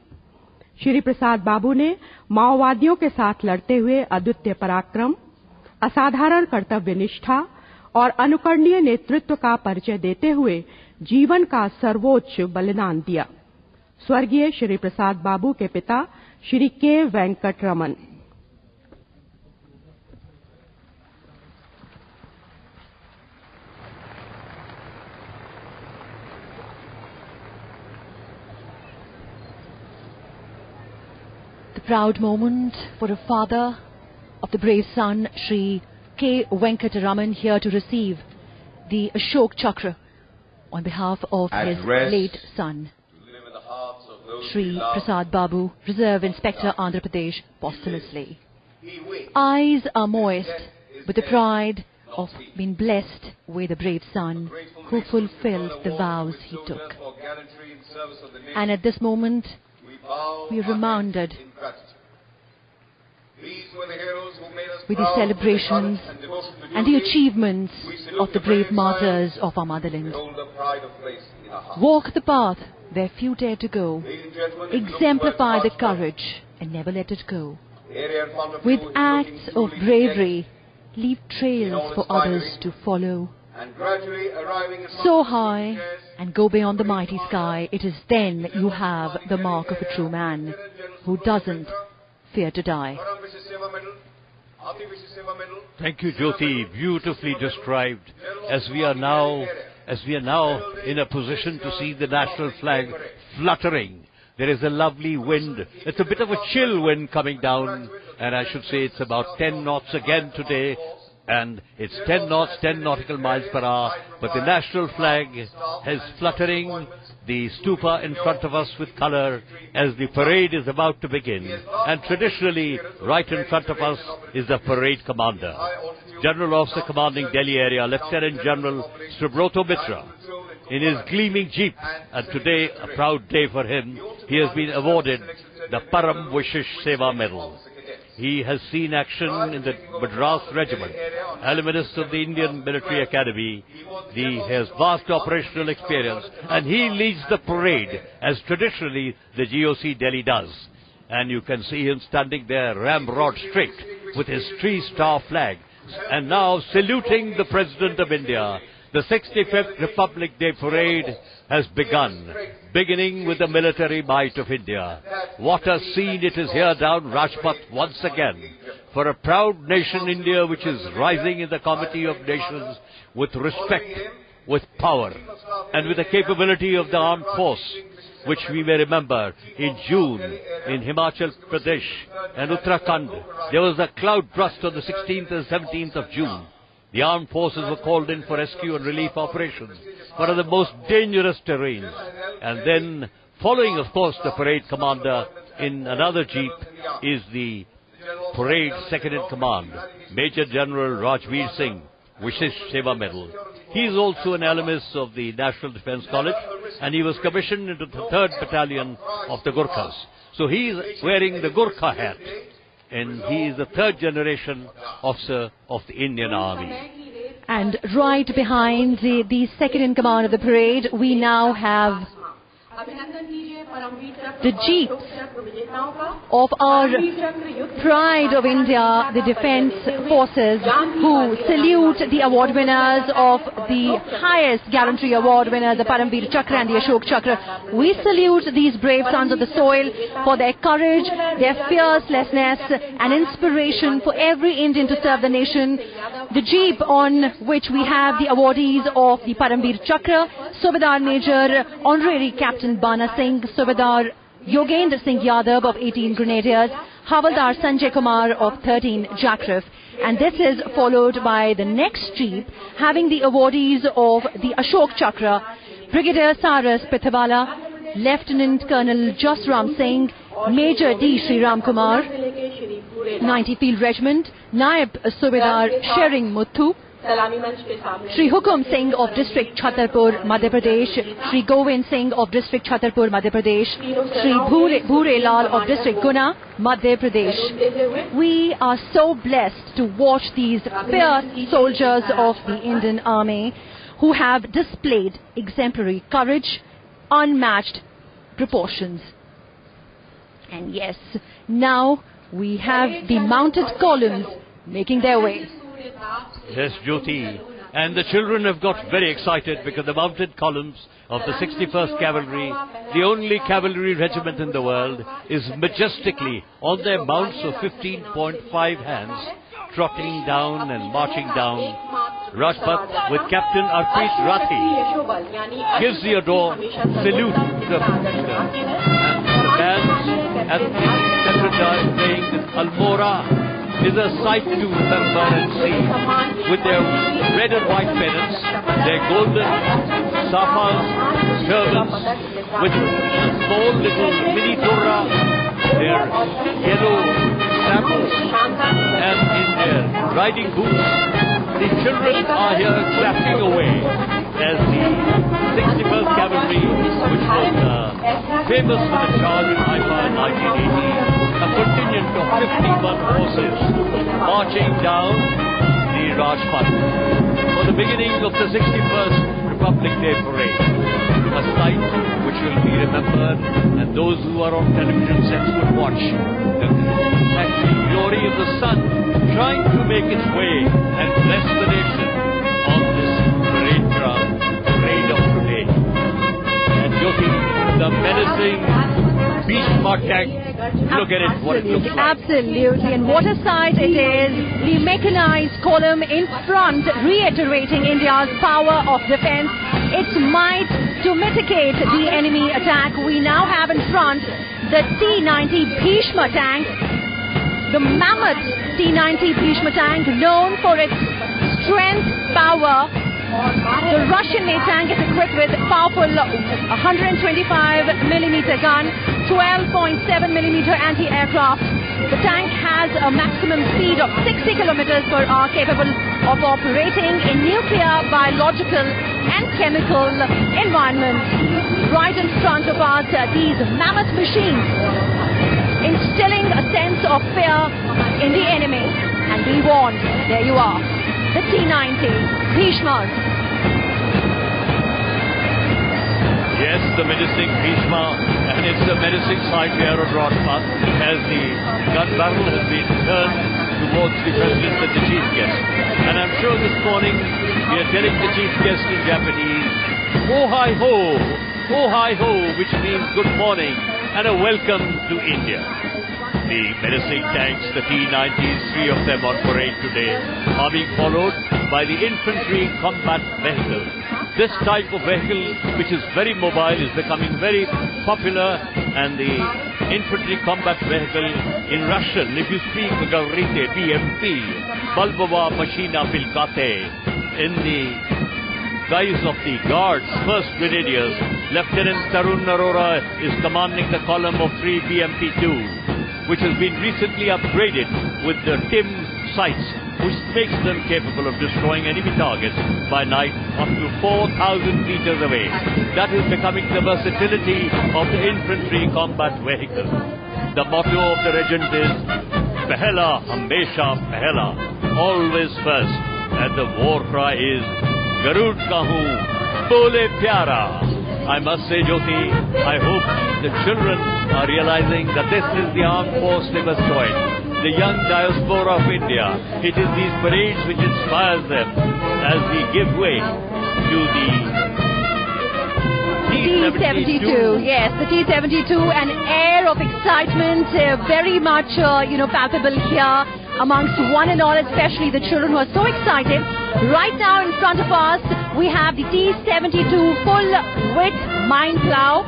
श्री प्रसाद बाबू ने माओवादियों के साथ लड़ते हुए अद्वितीय पराक्रम, असाधारण कर्तव्य निष्ठा और अनुकरणीय नेतृत्व का परिचय देते हुए जीवन का सर्वोच्च बलिदान दिया। स्वर्गीय श्री प्रसाद बाबू के पिता श्री के Venkat Raman. The proud moment for a father of the brave son, Shri K. Venkataraman, here to receive the Ashok Chakra on behalf of his late son, Shri Prasad Babu, Reserve Inspector, Andhra Pradesh, posthumously. Eyes are moist with the pride of being blessed with a brave son who fulfilled the vows he took. And at this moment, we are reminded with the celebrations and the achievements of the brave martyrs of our motherland. Walk the path where few dare to go. Exemplify the courage and never let it go. With acts of bravery, leave trails for others to follow. So high and go beyond the mighty sky. It is then you have the mark of a true man who doesn't fear to die. Thank you, Jyoti. Beautifully described. As we are now in a position to see the national flag fluttering. There is a lovely wind. It's a bit of a chill wind coming down, and I should say it's about 10 knots again today. And it's 10 knots, 10 nautical miles per hour, but the national flag is fluttering, the stupa in front of us with color as the parade is about to begin. And traditionally, right in front of us is the parade commander, General Officer Commanding Delhi Area, Lieutenant General Subroto Mitra, in his gleaming jeep. And today, a proud day for him, he has been awarded the Param Vishesh Seva Medal. He has seen action in the Madras Regiment, alumnus of the Indian Military Academy. He has vast operational experience, and he leads the parade as traditionally the GOC Delhi does. And you can see him standing there ramrod straight with his 3-star flag, and now saluting the President of India. The 65th Republic Day Parade has begun, beginning with the military might of India. What a scene it is here down Rajpath once again, for a proud nation India which is rising in the Committee of Nations with respect, with power, and with the capability of the armed force, which we may remember in June in Himachal Pradesh and Uttarakhand. There was a cloud burst on the 16th and 17th of June. The armed forces were called in for rescue and relief operations, one of the most dangerous terrains. And then, following, of course, the parade commander in another jeep is the parade second-in-command, Major General Rajveer Singh, Vishesh Seva Medal. He is also an alumnus of the National Defence College, and he was commissioned into the 3rd Battalion of the Gurkhas. So he is wearing the Gurkha hat, and he is the 3rd generation officer of the Indian Army. And right behind the second-in-command of the parade, we now have the jeeps of our pride of India, the defense forces, who salute the award winners of the highest gallantry award winners, the Paramveer Chakra and the Ashok Chakra. We salute these brave sons of the soil for their courage, their fearlessness and inspiration for every Indian to serve the nation. The jeep on which we have the awardees of the Paramveer Chakra, Subedar Major Honorary Captain Bana Singh, Subedar Yogendra Singh Yadav of 18 Grenadiers, Havaldar Sanjay Kumar of 13 Jackraff. And this is followed by the next jeep having the awardees of the Ashok Chakra, Brigadier Saras Pithabala, Lieutenant Colonel Jasram Singh, Major D. Sri Ram Kumar, 90 Field Regiment, Naib Subedar Shering Muthu, Shri Hukum Singh of District Chhatarpur, Madhya Pradesh, Shri Govind Singh of District Chhatarpur, Madhya Pradesh, Shri Bhure Lal of District Guna, Madhya Pradesh. We are so blessed to watch these fierce soldiers of the Indian Army who have displayed exemplary courage, unmatched proportions. And yes, now we have the mounted columns making their way. Yes, Jyoti. And the children have got very excited because the mounted columns of the 61st Cavalry, the only cavalry regiment in the world, is majestically on their mounts of 15.5 hands, trotting down and marching down Rajpath with Captain Arpit Rathi. Gives the adore salute to the bands at the Central playing Almora is a sight to remember and see, with their red and white pennants, their golden safas, turbans, with a small little mini turra, their yellow samples, and in their riding boots. The children are here clapping away as the 61st Cavalry, which was famous for the charge in Haifa in 1980, a contingent of 51 horses marching down the Rajpath for the beginning of the 61st Republic Day Parade. A sight which will be remembered, and those who are on television sets will watch the glory of the sun trying to make its way and bless the nation on this parade ground, parade of today. And Jyoti, the menacing Bhishma tank, look at it, what it looks like. Absolutely, and what a sight it is. The mechanized column in front reiterating India's power of defense, its might to mitigate the enemy attack. We now have in front the T-90 Bhishma tank, the mammoth T-90 Bhishma tank, known for its strength, power. The Russian-made tank is equipped with powerful 125mm gun, 12.7mm anti-aircraft. The tank has a maximum speed of 60 kilometers per hour, capable of operating in nuclear, biological and chemical environments. Right in front of us, these mammoth machines, instilling a sense of fear in the enemy. And be warned, there you are, the T-90 Bhishmas. Yes, the menacing Bhishma, and it's a menacing sight here on Rajpath as the gun barrel has been turned towards the President and the Chief Guest. And I'm sure this morning we are telling the Chief Guest in Japanese, "Oh hi ho," which means good morning and a welcome to India. The menacing tanks, the T-90s, 3 of them on parade today, are being followed by the infantry combat vehicle. This type of vehicle, which is very mobile, is becoming very popular, and the infantry combat vehicle in Russian, if you speak Gavrite, BMP, Balbova Machina Pilkate, in the guise of the Guards, 1st Grenadiers, Lieutenant Tarun Arora is commanding the column of 3 BMP-2. which has been recently upgraded with the TIM sights, which makes them capable of destroying enemy targets by night up to 4,000 meters away. That is becoming the versatility of the infantry combat vehicle. The motto of the regiment is Pehla Hamesha Pehla, always first, and the war cry is Garud Kahu Bole Pyara. I must say, Jyoti, I hope the children are realizing that this is the armed force they must join, the young diaspora of India. It is these parades which inspires them as we give way to the T-72. Yes, the T-72, an air of excitement, very much, palpable here amongst one and all, especially the children who are so excited. Right now in front of us, we have the T-72 full-width mine plow,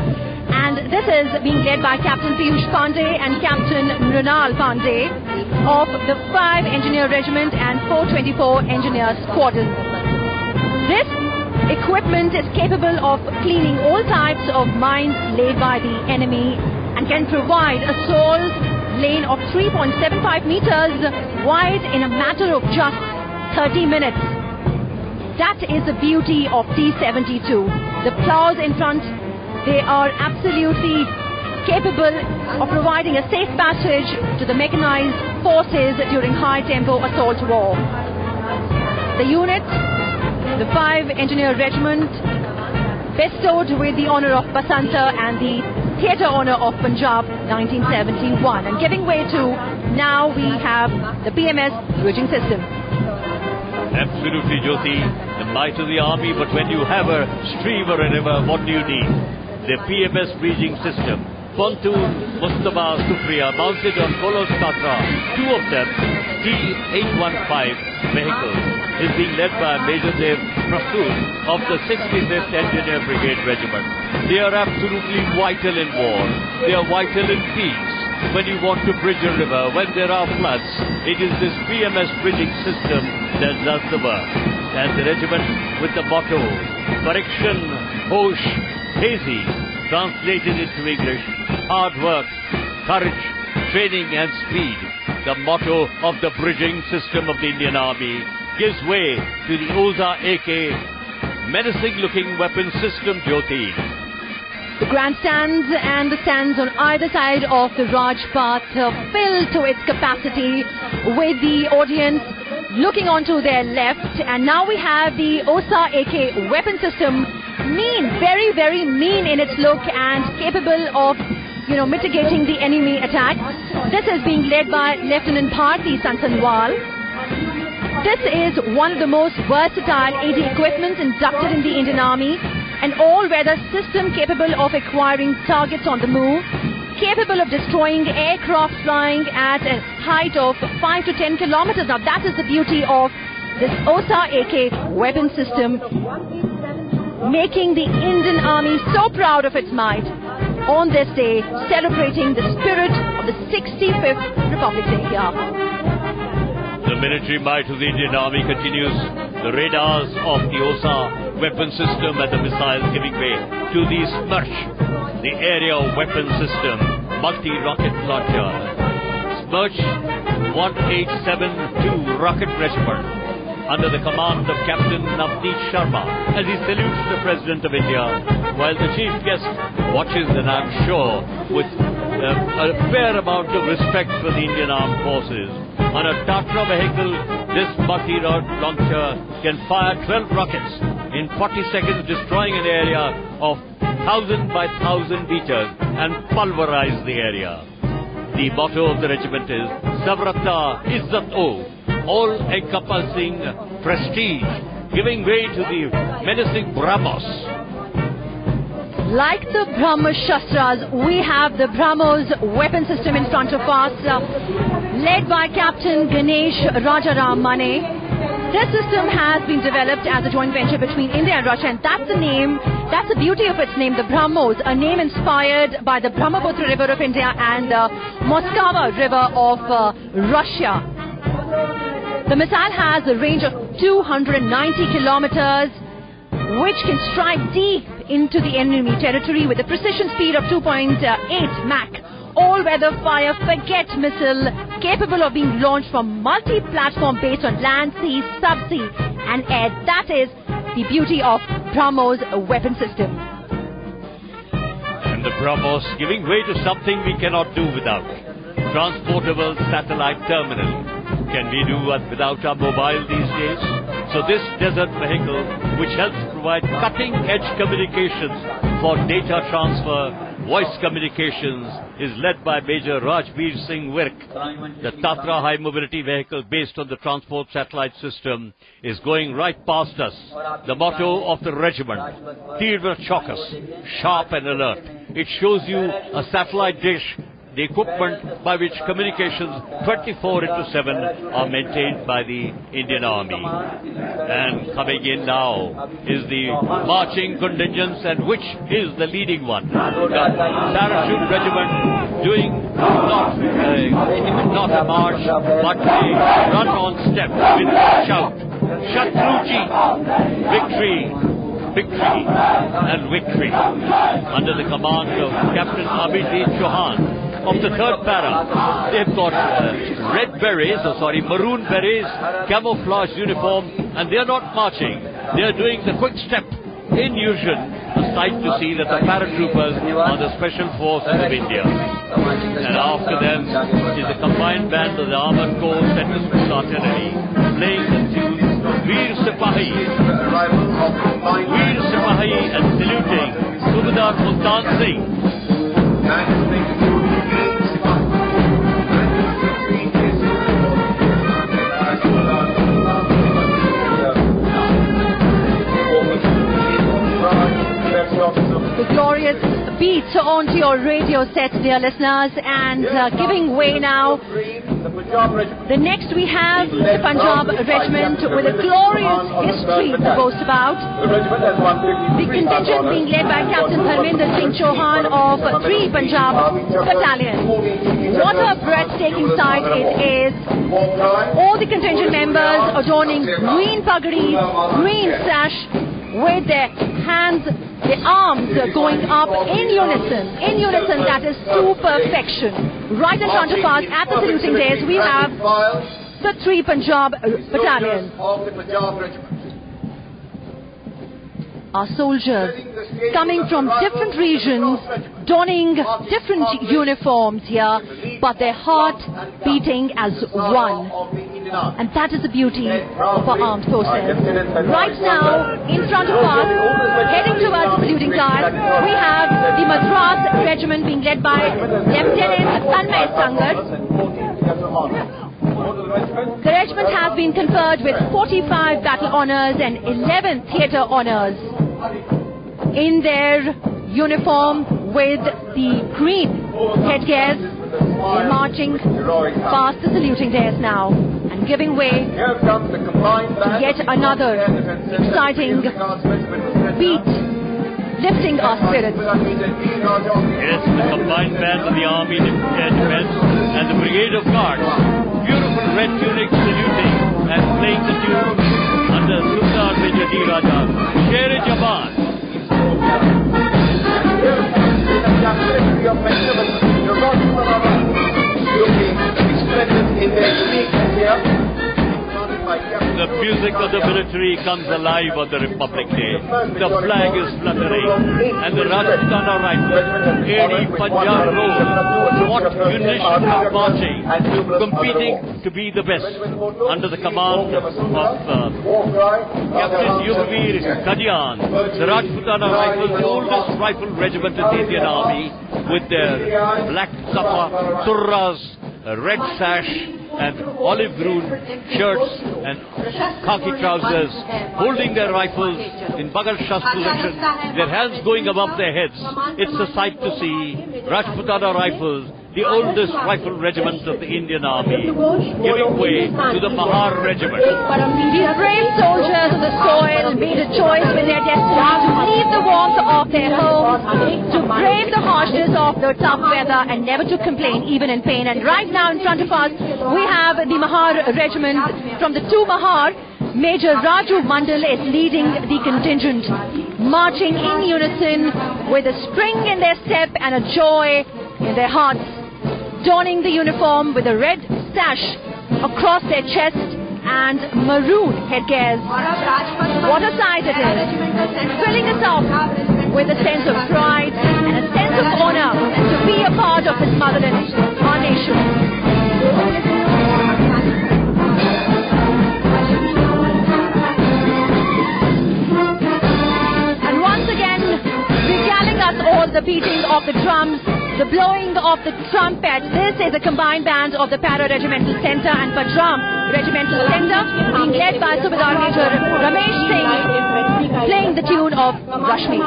and this is being led by Captain Piyush Pandey and Captain Mrinal Pandey of the 5 Engineer Regiment and 424 Engineer Squadron. This equipment is capable of cleaning all types of mines laid by the enemy and can provide a soil lane of 3.75 meters wide in a matter of just 30 minutes. That is the beauty of T-72. The plows in front, they are absolutely capable of providing a safe passage to the mechanized forces during high-tempo assault war. The unit, the 5 Engineer Regiment, bestowed with the honor of Basanta and the Theatre Honor of Punjab 1971. And giving way to, now we have the PMS bridging system. Absolutely, Jyoti. The might of the army, but when you have a stream or a river, what do you need? The PMS bridging system. Pontoon Mustafa Sufriya mounted on Kolos Tatra. 2 of them, T-815 vehicles, is being led by Major Dev Prasood of the 65th Engineer Brigade Regiment. They are absolutely vital in war. They are vital in peace. When you want to bridge a river, when there are floods, it is this PMS bridging system that does the work. And the regiment with the motto, Correction, Hosh, Hazy, translated into English, hard work, courage, training and speed. The motto of the bridging system of the Indian Army gives way to the Oza AK menacing-looking weapon system, Jyoti. The grandstands and the stands on either side of the Rajpath filled to its capacity with the audience looking onto their left. And now we have the Osa AK weapon system, mean, very, very mean in its look and capable of, mitigating the enemy attack. This is being led by Lieutenant Bharti Sansanwal. This is one of the most versatile AD equipment inducted in the Indian Army. An all-weather system capable of acquiring targets on the move, capable of destroying aircraft flying at a height of 5 to 10 kilometers. Now that is the beauty of this Osa AK weapon system, making the Indian Army so proud of its might on this day, celebrating the spirit of the 65th Republic Day here. The military might of the Indian Army continues. The radars of the OSA weapon system and the missiles giving way to the Smirch, the area weapon system, multi-rocket launcher. Smirch 1872 Rocket Regiment under the command of Captain Navneet Sharma, as he salutes the President of India, while the chief guest watches, and I'm sure with a fair amount of respect for the Indian Armed Forces. On a Tatra vehicle, this multi-rocket launcher can fire 12 rockets in 40 seconds, destroying an area of 1,000 by 1,000 meters and pulverize the area. The motto of the regiment is Savrata Izzat-O, all-encompassing prestige, giving way to the menacing BrahMos. Like the BrahMos Shastras, we have the BrahMos weapon system in front of us, led by Captain Ganesh Rajaram Mane. This system has been developed as a joint venture between India and Russia, and that's the name, that's the beauty of its name, the BrahMos, a name inspired by the Brahmaputra River of India and the Moskva River of Russia. The missile has a range of 290 kilometers, which can strike deep into the enemy territory with a precision speed of 2.8 Mach. All-weather fire forget missile capable of being launched from multi-platform based on land, sea, sub-sea and air. That is the beauty of BrahMos weapon system. And the BrahMos giving way to something we cannot do without. Transportable satellite terminal. Can we do without our mobile these days? So this desert vehicle, which helps provide cutting-edge communications for data transfer, voice communications, is led by Major Rajbir Singh Virk. The Tatra High Mobility Vehicle, based on the transport satellite system, is going right past us. The motto of the regiment, Tirva Chaukas, sharp and alert. It shows you a satellite dish, the equipment by which communications 24/7 are maintained by the Indian Army. And coming in now is the marching contingents, and which is the leading one? The parachute regiment doing not a march, but a run on step with a shout. Shatruji, victory, victory and victory, under the command of Captain Abhijit Chauhan of the 3rd Para. They've got maroon berets, camouflage uniform, and they're not marching. They're doing the quick step in Yushan, a sight to see that the paratroopers are the special forces of India. And after them is the combined band of the Armored Corps Central Artillery, playing the tunes Veer Sipahi. Veer Sipahi and saluting Subedar Multan Singh. The glorious beat onto your radio set, dear listeners, and giving way now. The next we have the Punjab Regiment with a glorious history to boast about. The contingent being led by Captain Dharminder Singh Chauhan of 3 Punjab Battalion. What a breathtaking sight it is. All the contingent members adorning green pagadi, green sash, with their hands, the arms going up in unison, that is to perfection. Right in front of us at the saluting days we have the 3 Punjab Battalion. Our soldiers coming from different regions, donning different uniforms here, but their heart beating as one. And that is the beauty of our armed forces. Right now, in front of us, heading towards the saluting dial, we have the Madras Regiment being led by Lieutenant Tanmay Sangat. The regiment has been conferred with 45 battle honours and 11 theatre honours. In their uniform with the green headgears, they're marching past the saluting days now and giving way to yet another exciting beat, lifting our spirits. Yes, the combined band of the Army Defence and the Brigade of Guards. Beautiful red tunic saluting and playing the tune under Sultan Major D. Raja, Sher Jaban. The music of the military comes alive on the Republic Day. The flag is fluttering and the Rajputana Rifles, 80 Punjab Road, what unition of marching, competing to be the best under the command of Captain Yugveer Kadian. The Rajputana Rifles, the oldest rifle regiment in the Indian Army, with their black kappa, turras, red sash, and olive green shirts and khaki trousers, holding their rifles in Bagal Shah's position, their hands going above their heads. It's a sight to see. Rajputana Rifles, the oldest rifle regiment of the Indian Army, giving way to the Mahar Regiment. These brave soldiers of the soil made a choice with their destiny to leave the warmth of their homes, to brave the harshness of the tough weather, and never to complain even in pain. And right now in front of us we have the Mahar Regiment from the 2 Mahar. Major Raju Mandal is leading the contingent, marching in unison with a spring in their step and a joy in their hearts, donning the uniform with a red sash across their chest and maroon headgears. What a sight it is, filling us up with a sense of pride and a sense of honor to be a part of this motherland, our nation. All the beating of the drums, the blowing of the trumpet. This is a combined band of the Para-Regimental Centre and Pajram Regimental Centre, being led by Subedar Major Ramesh Singh, playing the tune of Rashmi.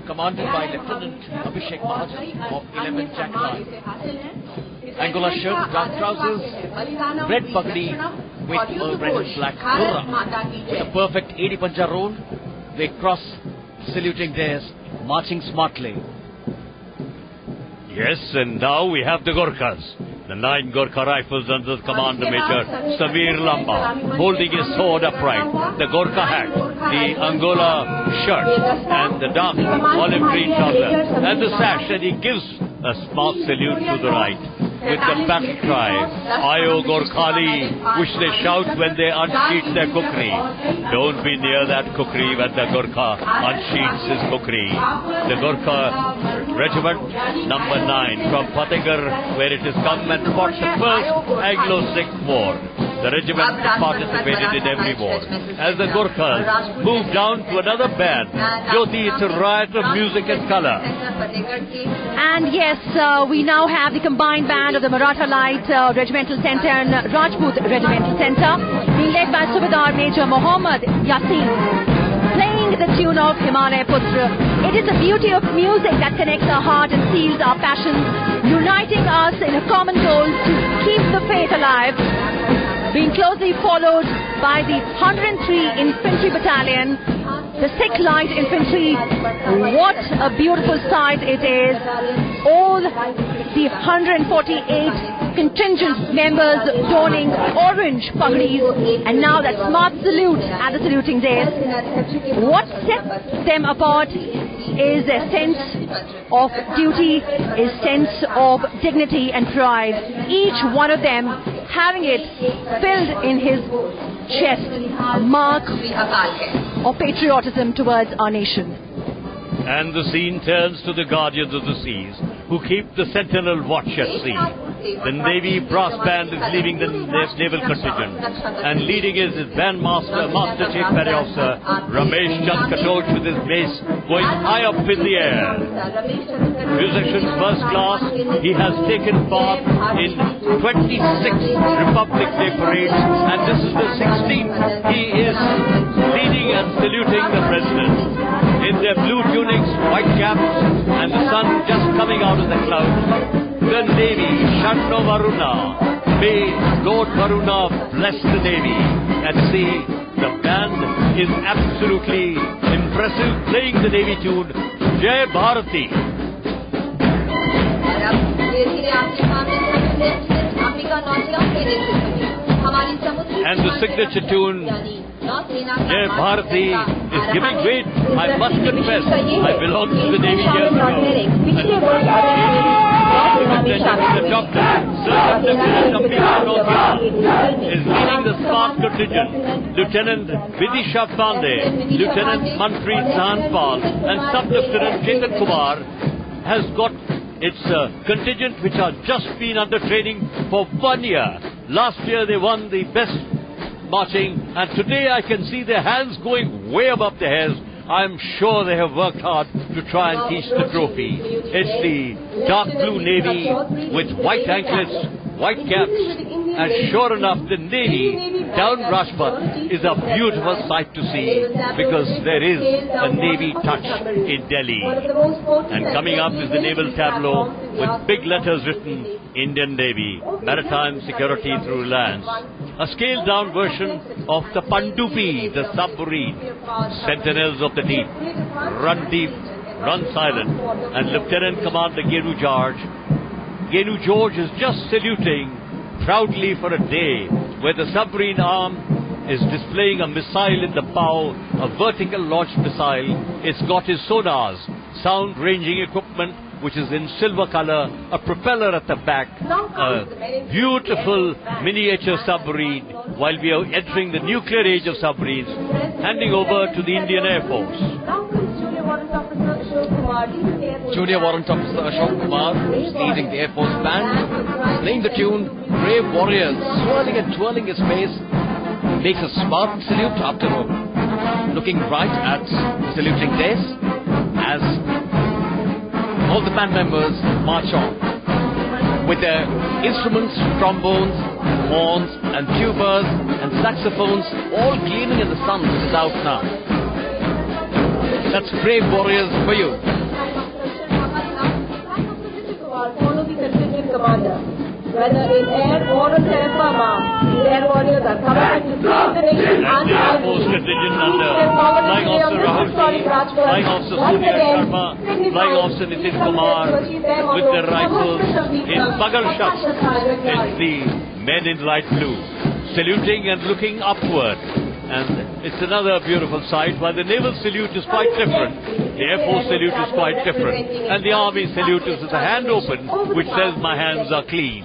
Commanded by Lieutenant Abhishek Mahajan of 11 Jackline. Angola shirt, dark trousers, red pagadi with a red and black burra. With a perfect 80 Punja roll, they cross saluting theirs, marching smartly. Yes, and now we have the Gorkhas. The 9 Gorkha Rifles under the command of Major Samir Lamba, holding his sword upright, the Gorkha hat, the Angola shirt, and the dark olive green trouser, and the sash, and he gives a smart salute to the right. with the battle cry, Ayo Gorkhali, which they shout when they unsheath their kukri. Don't be near that kukri when the Gorkha unsheaths his kukri. The Gorkha Regiment number 9 from Fatehgarh, where it has come and fought the first Anglo-Sikh war. The regiment participated in every war. As the Gorkhas moved down to another band, Jyoti, it's a riot of music and color. And yes, we now have the combined band of the Maratha Light Regimental Centre and Rajput Regimental Centre, being led by Subedar Major Muhammad Yassin, playing the tune of Himalaya Putra. It is the beauty of music that connects our heart and seals our passions, uniting us in a common goal to keep the faith alive. Being closely followed by the 103 Infantry Battalion, the Sikh Light Infantry. What a beautiful sight it is. All the 148 contingent members donning orange pagris, and now that smart salute at the saluting desk. What sets them apart is a sense of duty, a sense of dignity and pride. Each one of them having it filled in his chest, a mark of patriotism towards our nation. And the scene turns to the guardians of the seas, who keep the sentinel watch at sea. The Navy brass band is leading the naval contingent, and leading is his bandmaster, Master Chief Petty Officer Ramesh Chand Katoch, with his mace going high up in the air. Musician first class, he has taken part in 26 Republic Day parades, and this is the 16th. He is leading and saluting the President in their blue tunics, white caps, and the sun just coming out of the clouds. The Navy, Shanno Varuna. May Lord Varuna bless the Navy. And see, the band is absolutely impressive, playing the Navy tune, Jai Bharati. And the signature tune, Jai Bharati, is giving weight. I must confess, I belong to the Navy years ago. The doctor, Sir is leading the smart contingent. Lieutenant Vidisha Pandey, Lieutenant Manpreet Sahanpal, and Sub-Lieutenant Ketan Kumar has got its contingent, which have just been under training for 1 year. Last year they won the best marching, and today I can see their hands going way above their heads. I'm sure they have worked hard to try and teach the trophy. It's the dark blue Navy with white anklets, white caps, and sure enough, the Navy down Rajpath is a beautiful sight to see, because there is a Navy touch in Delhi. And coming up is the naval tableau with big letters written, Indian Navy, Maritime Security through Lands. A scaled-down version of the Pandupi, the submarine. Sentinels of the deep, run deep, run silent. And Lieutenant Commander Genu George. Genu George is just saluting proudly for a day where the submarine arm is displaying a missile in the bow, a vertical launched missile. It's got his sonars, sound ranging equipment, which is in silver color, a propeller at the back, a beautiful miniature submarine, while we are entering the nuclear age of submarines, handing over to the Indian Air Force. Junior Warrant Officer Ashok Kumar, who's leading the Air Force band, playing the tune Brave Warriors, swirling and twirling his face, makes a smart salute after looking right at the saluting desk as all the band members march on with their instruments, trombones, horns and tubas and saxophones all gleaming in the sun, which is out now. That's Brave Warriors for you. Follow the contingent commander. Whether in air or on terra firma, the Air Warriors are committed to save the nation and the Air Force contingent under Flying Officer Rahul Singh, Flying Officer Surya Sharma, Flying Officer Nitin Kumar, with their rifles in Bagal shots. It's the men in light blue, saluting and looking upward. And it's another beautiful sight, while the naval salute is quite different. The Air Force salute is quite different. And the Army salute is with the hand open, which says my hands are clean.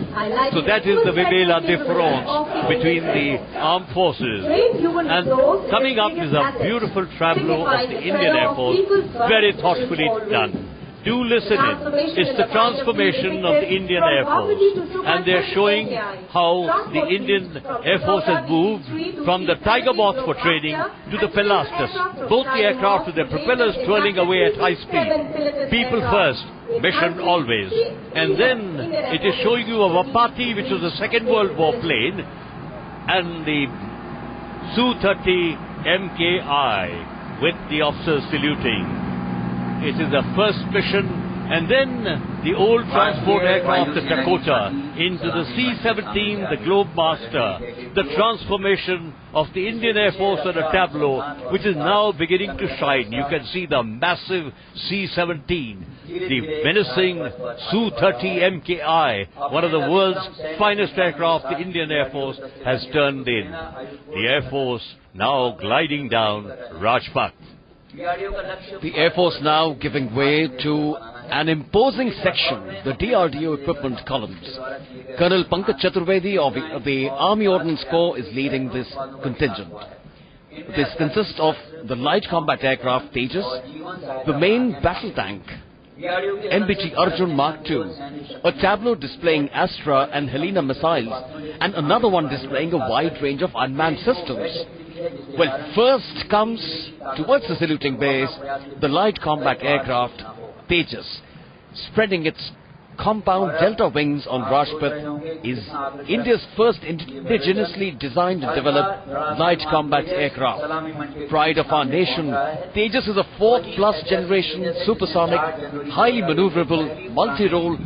So that is the Vivela difference between the armed forces. And coming up is a beautiful tableau of the Indian Air Force, very thoughtfully done. Do listen in. It's the transformation of the Indian Air Force. And they're showing how the Indian Air Force has moved from the Tiger Moth for training to the Pelastus. Both the aircraft with their propellers twirling away at high speed. People first, mission always. And then it is showing you a Vapati, which was a Second World War plane, and the Su-30 MKI with the officers saluting. It is the first mission, and then the old transport aircraft, the Dakota, into the C-17, the Globemaster, the transformation of the Indian Air Force on a tableau, which is now beginning to shine. You can see the massive C-17, the menacing Su-30 MKI, one of the world's finest aircraft the Indian Air Force has turned in. The Air Force now gliding down Rajpath. The Air Force now giving way to an imposing section, the DRDO equipment columns. Colonel Pankaj Chaturvedi of the Army Ordnance Corps is leading this contingent. This consists of the light combat aircraft Tejas, the main battle tank, MBT Arjun Mark II, a tableau displaying Astra and Helena missiles, and another one displaying a wide range of unmanned systems. Well, first comes, towards the saluting base, the light combat aircraft Tejas. Spreading its compound delta wings on Rajpath is India's first indigenously designed and developed light combat aircraft. Pride of our nation, Tejas is a fourth-plus generation supersonic, highly maneuverable, multi-role,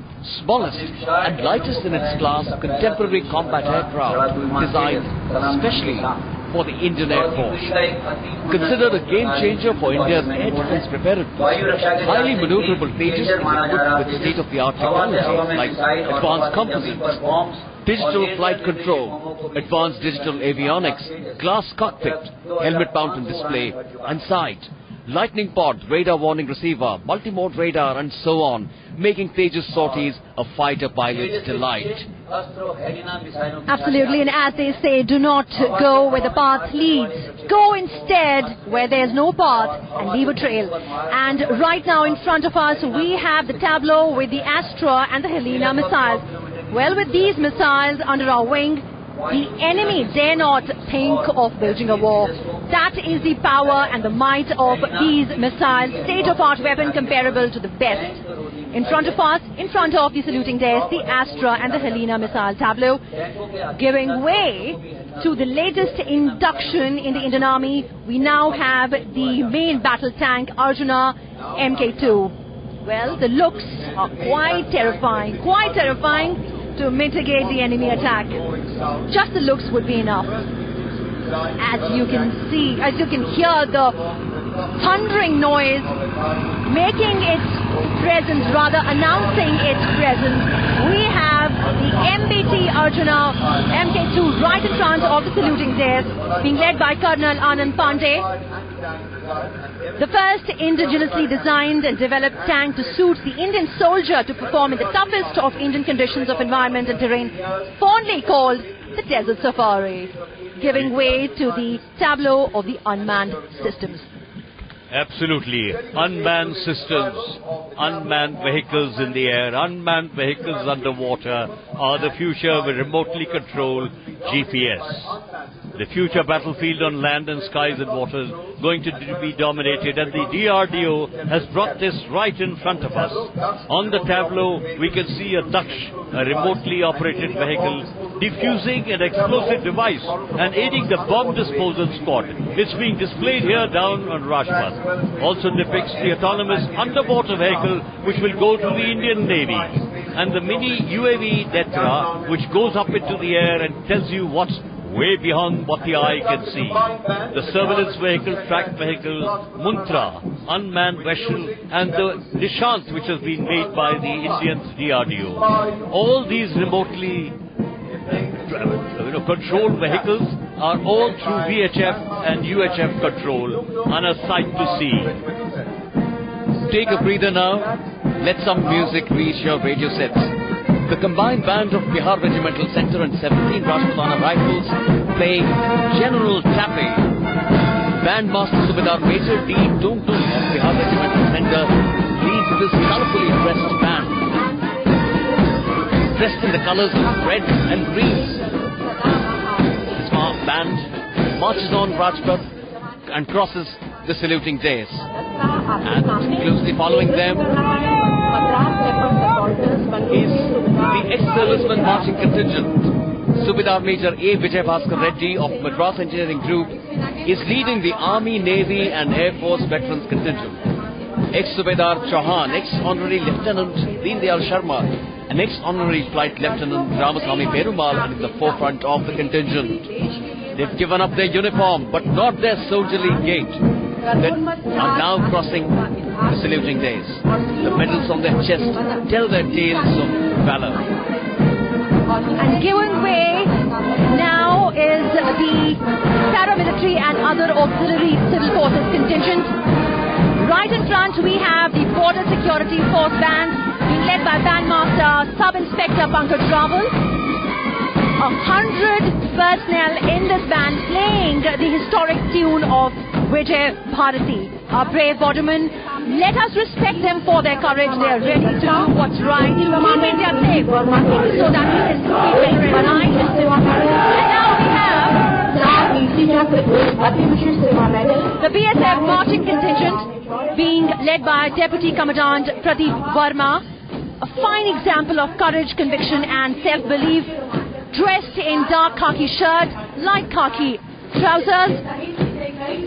smallest and lightest in its class contemporary combat aircraft designed specially for the Indian Air Force. Considered a game changer for India's air defense preparedness, highly maneuverable Tejas is equipped with state-of-the-art technology like advanced composites, digital flight control, advanced digital avionics, glass cockpit, helmet mount and display, and sight, lightning pod, radar warning receiver, multi-mode radar, and so on, making Tejas sorties a fighter pilot's delight. Absolutely, and as they say, do not go where the path leads. Go instead where there's no path and leave a trail. And right now in front of us, we have the tableau with the Astra and the Helena missiles. Well, with these missiles under our wing, the enemy dare not think of waging a war. That is the power and the might of these missiles, state-of-art weapon comparable to the best. In front of us, in front of the saluting desk, the Astra and the Helena missile tableau, giving way to the latest induction in the Indian Army. We now have the main battle tank Arjuna MK2. Well, the looks are quite terrifying to mitigate the enemy attack. Just the looks would be enough. As you can see, as you can hear the thundering noise making its presence, rather announcing its presence, we have the MBT Arjuna MK2 right in front of the saluting desk, being led by Colonel Anand Pandey. The first indigenously designed and developed tank to suit the Indian soldier to perform in the toughest of Indian conditions of environment and terrain, fondly called the Desert Safari, giving way to the tableau of the unmanned systems. Absolutely. Unmanned systems, unmanned vehicles in the air, unmanned vehicles underwater are the future with remotely controlled GPS. The future battlefield on land and skies and waters going to be dominated, and the DRDO has brought this right in front of us. On the tableau, we can see a Daksh, a remotely operated vehicle, defusing an explosive device and aiding the bomb disposal squad. It's being displayed here down on Rajpath. Also depicts the autonomous underwater vehicle which will go to the Indian Navy, and the mini UAV Netra which goes up into the air and tells you what's way beyond what the eye can see. The surveillance vehicle, tracked vehicle, Muntra, unmanned vessel, and the Nishant which has been made by the Indian DRDO. All these remotely controlled vehicles are all through VHF and UHF control and a sight to see. Take a breather now. Let some music reach your radio sets. The combined band of Bihar Regimental Center and 17 Rajputana Rifles play General Tappe. Bandmaster Subedar Major D. Tung Tung of Bihar Regimental Center leads this colorfully dressed band. Dressed in the colors of red and green. This band marches on Rajpath and crosses the saluting dais. And closely following them is the ex-serviceman marching contingent. Subedar Major A. Vijay Bhaskar Reddy of Madras Engineering Group is leading the Army, Navy and Air Force Veterans contingent. Ex-Subedar Chauhan, ex-Honorary Lieutenant Deendayal Sharma and ex-Honorary Flight Lieutenant Ramaswamy Perumal are in the forefront of the contingent. They've given up their uniform but not their soldierly gait. They are now crossing the saluting dais. The medals on their chest tell their tales of valor. And giving way now is the paramilitary and other auxiliary civil forces contingent. Right in front we have the Border Security Force Band being led by Bandmaster Sub-Inspector Pankaj Rawal. 100 personnel in this band playing the historic tune of Vijay Bharati. Our brave bordermen, let us respect them for their courage. They are ready to do what's right, keep India safe, so that we can keep it right. And now we have the BSF marching contingent being led by Deputy Commandant Pradeep Verma. A fine example of courage, conviction and self-belief. Dressed in dark khaki shirt, light khaki trousers,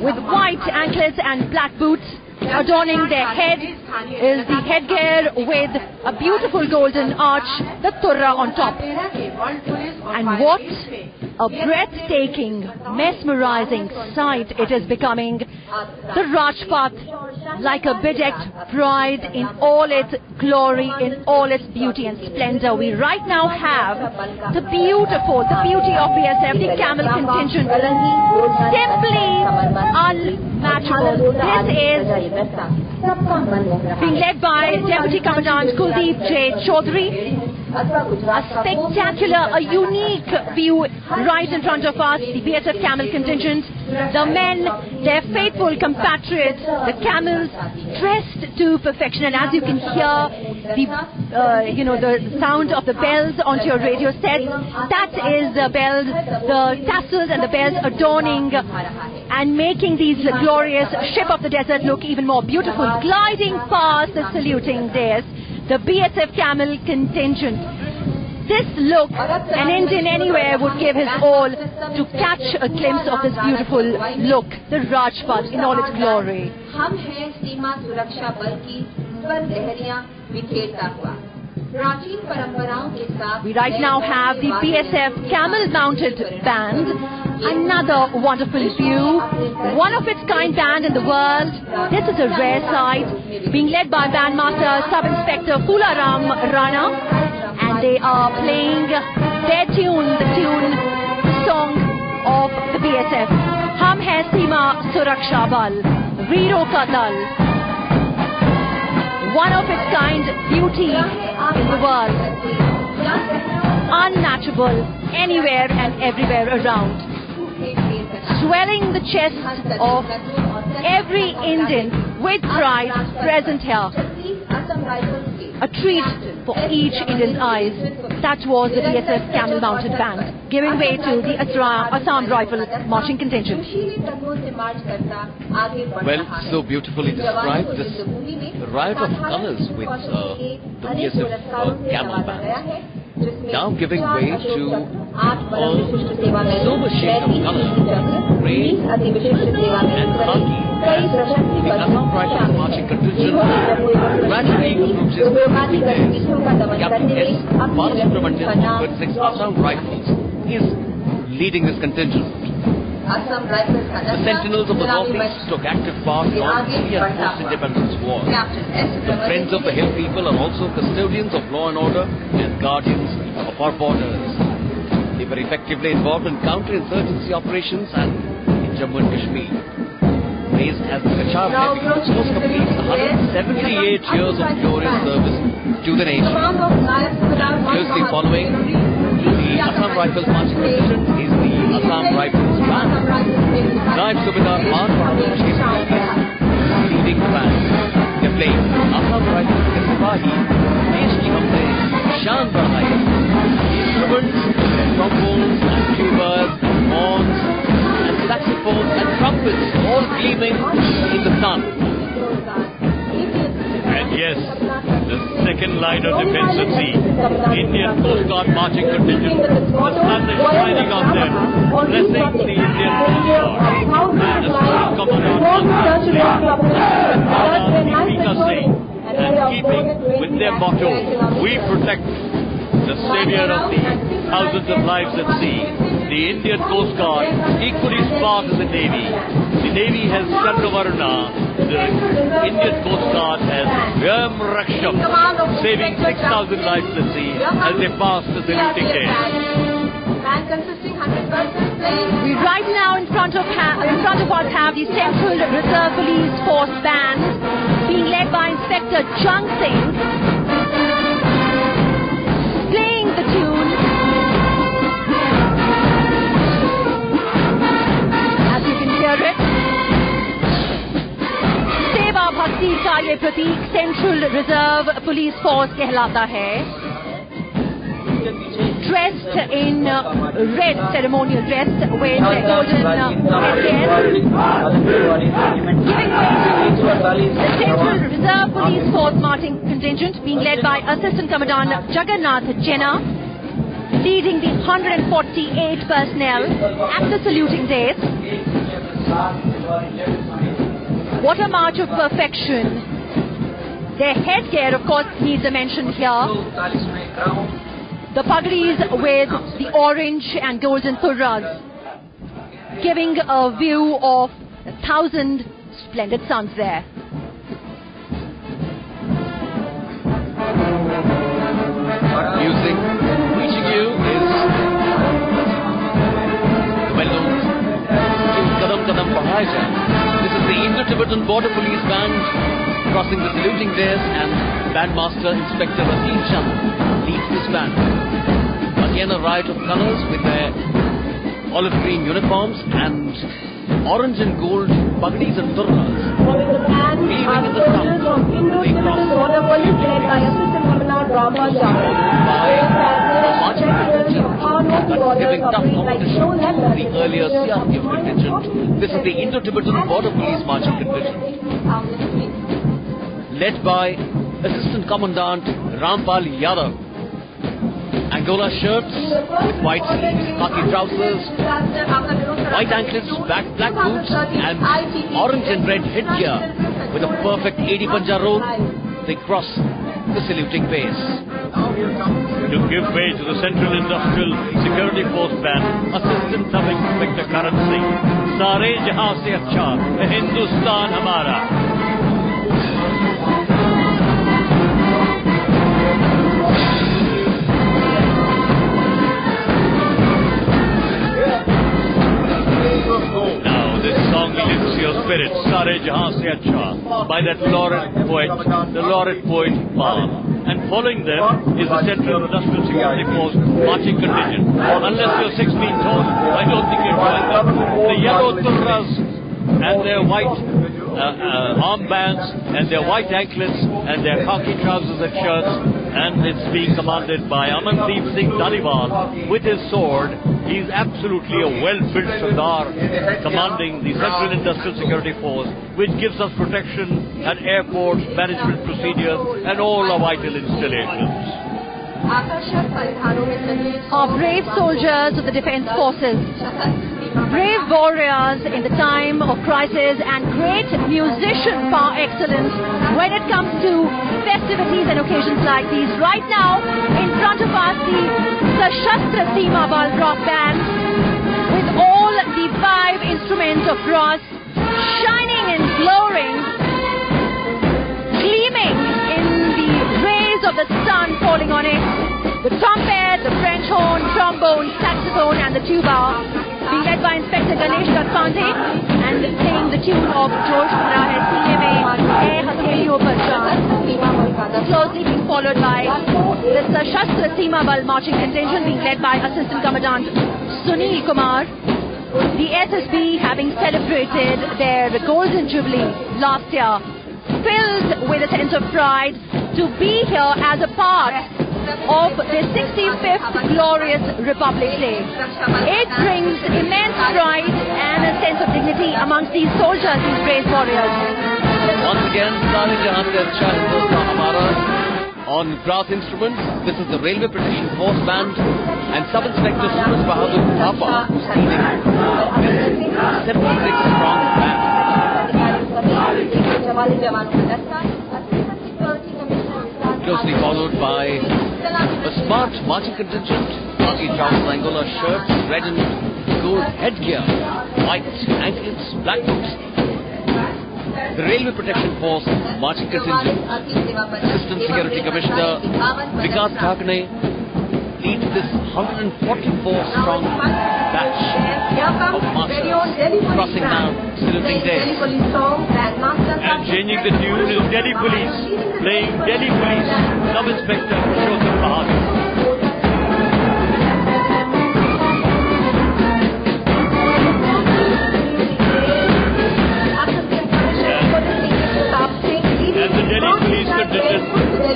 with white anklets and black boots. Adorning their head is the headgear with a beautiful golden arch, the turra on top. And what a breathtaking, mesmerizing sight it is becoming. The Rajpath, like a bedecked bride in all its glory, in all its beauty and splendor. We right now have the beauty of BSF, the camel contingent, simply unmatchable. This is being led by Deputy Commandant Kuldeep J. Chaudhary. A spectacular, a unique view right in front of us, the BSF camel contingent. The men, their faithful compatriots, the camels, dressed to perfection. And as you can hear, the sound of the bells onto your radio set, that is the bells, the tassels and the bells adorning and making these glorious ship of the desert look even more beautiful, gliding past the saluting dais. The BSF camel contingent. This look, an Indian anywhere would give his all to catch a glimpse of this beautiful look, the Rajpath in all its glory. We right now have the BSF camel-mounted band. Another wonderful view, one of its kind band in the world. This is a rare sight, being led by Bandmaster Sub-Inspector Phularam Rana, and they are playing their tune, the song of the BSF. Hum hai Seema Suraksha Bal, Veeron ka Dal. One of its kind beauty in the world, unmatchable anywhere and everywhere around. Swelling the chest of every Indian with pride present here. A treat for each Indian's eyes. That was the BSF camel-mounted band, giving way to the Assam Rifle marching contingent. Well, so beautifully described, this riot of colors with the BSF camel band. Now giving way to a sober shade of color, gray and khaki, as the Assam Rifle marching contingent gradually approaches the saluting dais. Captain S. Balasubramanian of 36 Assam Rifles is leading this contingent. The Sentinels of the Northeast took active part on the post-independence war. The Friends of the Hill People are also custodians of law and order and guardians of our borders. The very effectively involved in counter-insurgency operations and in Jammu and Kashmir. Raised as the Kachar Navy, which was completes 178 years of glorious service to the nation. Closely following the Assam Rifles marching contingent is the Assam Rifles Band. Naib Subedar Maan Farooq is leading the band. They play Assam Rifles ke Sipahi, Desh ki humne shaan badhai. Instruments, trombones and tubas, horns and saxophones and trumpets all gleaming in the sun. And yes, the second line of defense at sea, Indian Coast Guard marching contingent, the sun is shining on them, blessing the Indian Coast Guard. And the Assistant Commandant and keeping with their motto, we protect the savior of the thousands of lives at sea. The Indian Coast Guard, equally smart as the Navy. The Navy has Chandravaruna, the Indian Coast Guard has Vyam Raksham, saving 6,000 lives at sea as they pass the saluting day. We right now in front of us have the Central Reserve Police Force Band being led by Inspector Jung Singh, playing the tune. As you can hear it, सेवा भक्ति का ये प्रतीक central reserve police force कहलाता है. Dressed in red ceremonial dress with golden headdress, giving way to the Central Reserve Police Force marching contingent being led by Assistant Commandant Jagannath Jena, leading the 148 personnel at the saluting days. What a march of perfection. Their headgear, of course, needs a mention here. The pagris with the orange and golden turras, giving a view of 1,000 splendid suns there. Music reaching you is the well-known Kadam Kadam Pahaja. This is the Indo-Tibetan Border Police Band crossing the saluting days, and Bandmaster Inspector Rateen Chand leads this band. Again a riot of colors with their olive green uniforms and orange and gold pagdis and turras. Gleaming in the sun, they cross Border Police led by Assistant Commandant Rama marching contingent that's giving tough competition to the earlier CRPF contingent. This is the Indo-Tibetan Border Police marching contingent, led by Assistant Commandant Rampal Yadav. Angola shirts with white sleeves, khaki trousers, white anklets, black boots and orange and red headgear with a perfect 80 Panja roll. They cross the saluting base. To give way to the Central Industrial Security Force Band, Assistant Sub Inspector Karan Singh. Sare jahan se acha, Hindustan hamara. Spirit, Sare Jahan Se Acha, by that laureate poet Baal. And following them is the Central Industrial Security Force marching contingent. Unless you're 6 feet tall, I don't think you'll join them. The yellow turras and their white armbands and their white anklets and their khaki trousers and shirts, and it's being commanded by Amandeep Singh Dhaliwal with his sword. He's absolutely a well-built Sardar commanding the Central Industrial Security Force, which gives us protection at airports, management procedures and all our vital installations. Our brave soldiers of the defense forces, brave warriors in the time of crisis, and great musicians par excellence when it comes to festivities and occasions like these. Right now, in front of us, the Sashastra Seema Bal Rock Band with all the 5 instruments of brass shining and glowing, gleaming in the rays of the sun falling on it. The trumpet, the French horn, trombone, saxophone, saxophone and the tuba, being led by Inspector Ganesh Gatpande and playing the tune of Josh Bhara Hai Seene Mein Hai Hatheliyon Par Jaan. Closely being followed by the Sashastra Seema Bal marching contingent being led by Assistant Commandant Sunil Kumar. The SSB having celebrated their Golden Jubilee last year, filled with a sense of pride to be here as a part of the 65th glorious Republic Day. It brings immense pride and a sense of dignity amongst these soldiers, these brave warriors. Once again, Sare Jahan Se Acha Hindustan Hamara on brass instruments. This is the Railway Protection Force Band and Sub-Inspector Suraj Bahadur Thapa, who's leading this 76-strong band. Closely followed by a smart marching contingent, khaki trousers, Angola shirts, red and gold headgear, white anklets, black boots. The Railway Protection Force marching contingent, Assistant Security Commissioner Vikas Thakne leads this 144-strong batch of marchers crossing now saluting day. And changing the tune is Delhi Police, playing Delhi Police, Sub-Inspector Purushottam Bahadur. And the Delhi Police contingent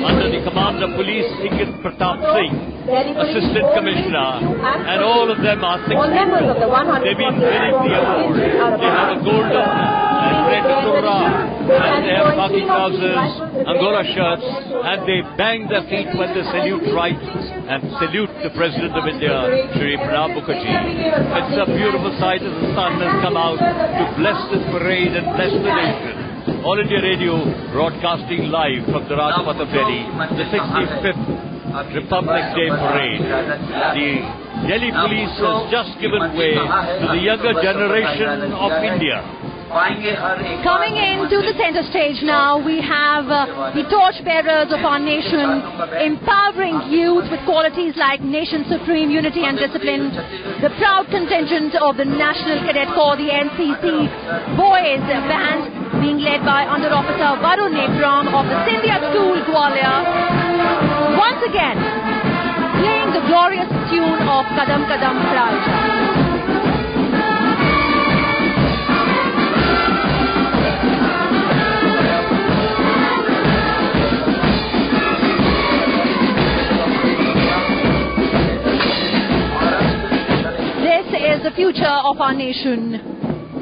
under the command of Police Ingit Pratap Singh, Assistant Commissioner, and all of them are 6 people. They've been winning the award. They have a golden and red Torah, and they have khaki trousers, Angola shirts, and they bang their feet when they salute right and salute the President of India, Shri Pranab Mukherjee. It's a beautiful sight as the sun has come out to bless this parade and bless the nation. All India Radio broadcasting live from the Rajpath of Delhi, the 65th Republic Day Parade. The Delhi Police has just given way to the younger generation of India. Coming into the center stage now, we have the torchbearers of our nation, empowering youth with qualities like nation supreme unity and discipline. The proud contingent of the National Cadet Corps, the NCC Boys Band, being led by Under Officer Varun Nepram of the Scindia School, Gwalior. Once again, playing the glorious tune of Kadam Kadam Raj. The future of our nation,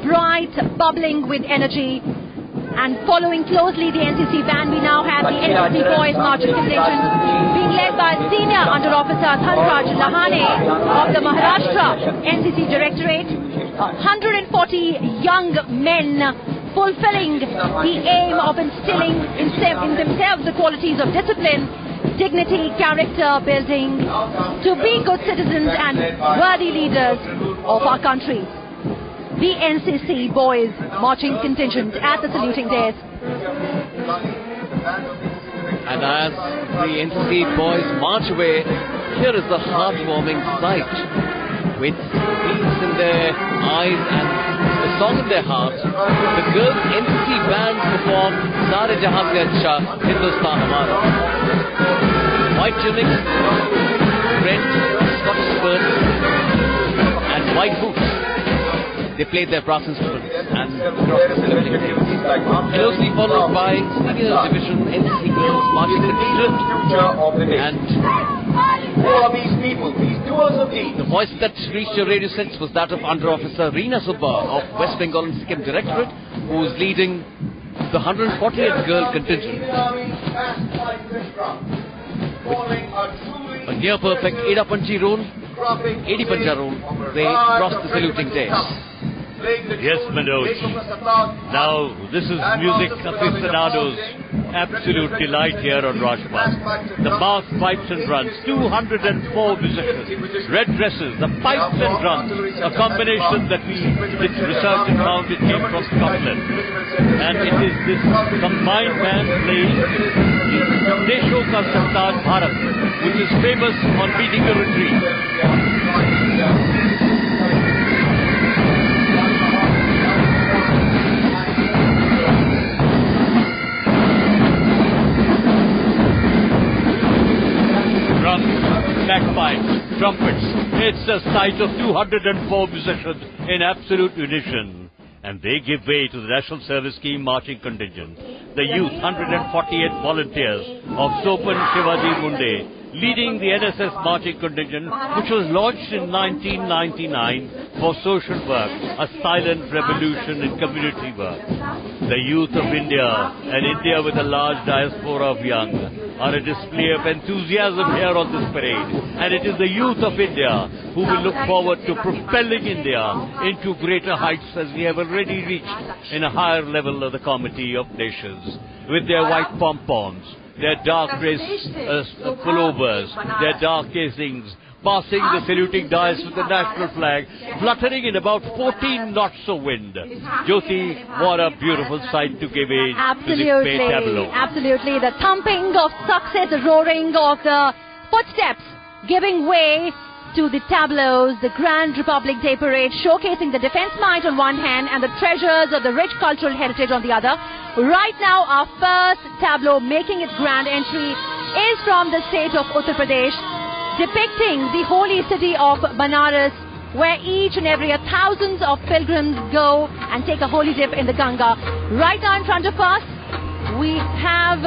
bright, bubbling with energy, and following closely the NCC band, we now have the NCC Boys Marching Contingent being led by Senior Under Officer Dhanraj Lahane of the Maharashtra NCC Directorate. 140 young men fulfilling the aim of instilling in themselves the qualities of discipline, dignity, character building, to be good citizens and worthy leaders of our country. The NCC Boys Marching Contingent at the saluting desk. And as the NCC Boys march away, here is the heartwarming sight. With peace in their eyes and a song in their hearts, the girls' NCC band perform Sare Jahan Se Acha Hindustan Hamara. White tunics, red Scotch skirts, and white boots. They played their brass instruments and crossed the saluting day. Closely followed by Senior Division NCC Girls Marching Contingent. And who are these people, these doers of deeds? The voice that reached your radio sets was that of Under Officer Reena Subba of West Bengal and Sikkim Directorate, who is leading the 148th Girl Contingent. With a near perfect Eda Panchi roll, Edi Panja roll, they crossed the saluting days. Yes, Manoj. Now, this is music aficionados absolute delight here on Rajpath. The masked pipes and drums, 204 musicians, red dresses, the pipes and drums, a combination that we did research and found it came from Scotland. And it is this combined band playing the Desho Ka Sartaj Bharat, which is famous on beating the retreat. Bagpipes, trumpets. It's a sight of 204 musicians in absolute unison. And they give way to the National Service Scheme marching contingent. The youth, 148 volunteers of Sopan Shivaji Munde, leading the NSS marching contingent, which was launched in 1999 for social work, a silent revolution in community work. The youth of India, and India with a large diaspora of young, are a display of enthusiasm here on this parade. And it is the youth of India who will look forward to propelling India into greater heights as we have already reached in a higher level of the Committee of Nations. With their white pom-poms, their dark gray pullovers, their dark casings, passing the saluting dais with the national flag, fluttering in about 14 knots of wind. Jyoti, what a beautiful sight to give age to this May tableau. Absolutely. The thumping of success, the roaring of the footsteps giving way to the tableaus, the Grand Republic Day Parade, showcasing the defense might on one hand and the treasures of the rich cultural heritage on the other. Right now, our first tableau making its grand entry is from the state of Uttar Pradesh, depicting the holy city of Banaras, where each and every year thousands of pilgrims go and take a holy dip in the Ganga. Right now in front of us, we have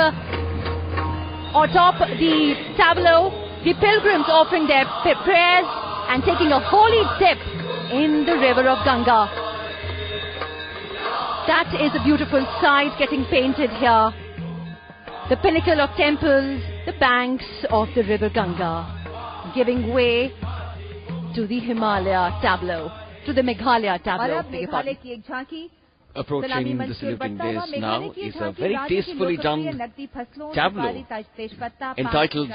atop the tableau, the pilgrims offering their prayers and taking a holy dip in the river of Ganga. That is a beautiful sight getting painted here. The pinnacle of temples, the banks of the river Ganga, giving way to the Himalaya tableau, to the Meghalaya tableau. Approaching the saluting days now is a very tastefully done tableau entitled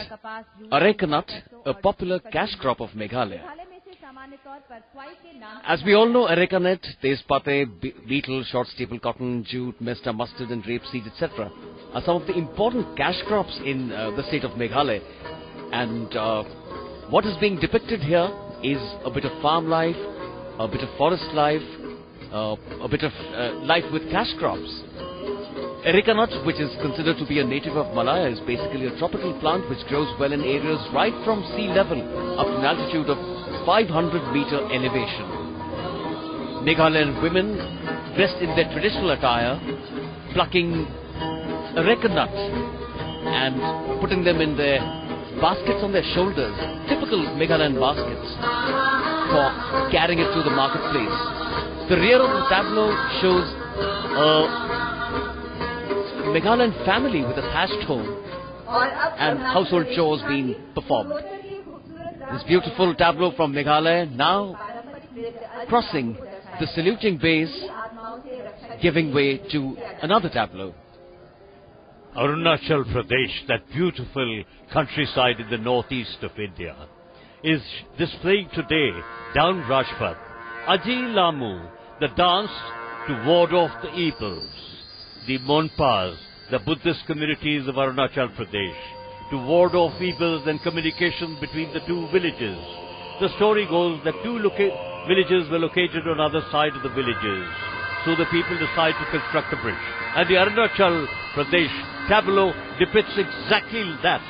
Arecanut, a popular cash crop of Meghalaya. As we all know, arecanut, tezpate, beetle, short staple cotton, jute, mesta, mustard and rapeseed, etc. are some of the important cash crops in the state of Meghalaya. And what is being depicted here is a bit of farm life, a bit of forest life, a bit of life with cash crops. Arecanut, which is considered to be a native of Malaya, is basically a tropical plant which grows well in areas right from sea level up to an altitude of 500-meter elevation. Meghalayan women, dressed in their traditional attire, plucking arecanut and putting them in their baskets on their shoulders, typical Meghalayan baskets, for carrying it to the marketplace. The rear of the tableau shows a Meghalayan family with a thatched home and household chores being performed. This beautiful tableau from Meghalaya now crossing the saluting base, giving way to another tableau. Arunachal Pradesh, that beautiful countryside in the northeast of India, is displaying today down Rajpath Aji Lamu, the dance to ward off the evils, the Monpas, the Buddhist communities of Arunachal Pradesh, to ward off evils and communication between the two villages. The story goes that two villages were located on other side of the villages, so the people decide to construct a bridge. And the Arunachal Pradesh tableau depicts exactly that,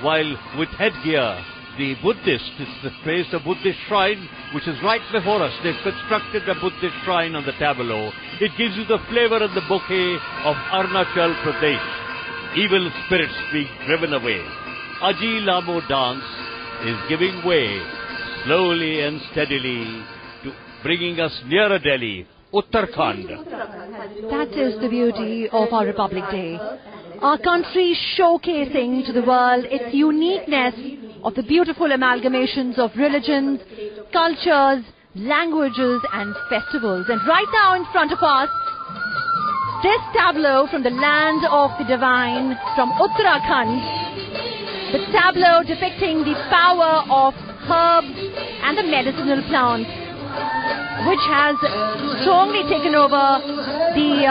while with headgear, the Buddhist, it's the place of Buddhist shrine, which is right before us. They've constructed a Buddhist shrine on the tableau. It gives you the flavor and the bouquet of Arunachal Pradesh. Evil spirits being driven away. Aji Lamu dance is giving way slowly and steadily to bringing us nearer Delhi, Uttarakhand. That is the beauty of our Republic Day. Our country showcasing to the world its uniqueness of the beautiful amalgamations of religions, cultures, languages and festivals. And right now in front of us, This tableau from the land of the divine, from Uttarakhand, the tableau depicting the power of herbs and the medicinal plants, which has strongly taken over the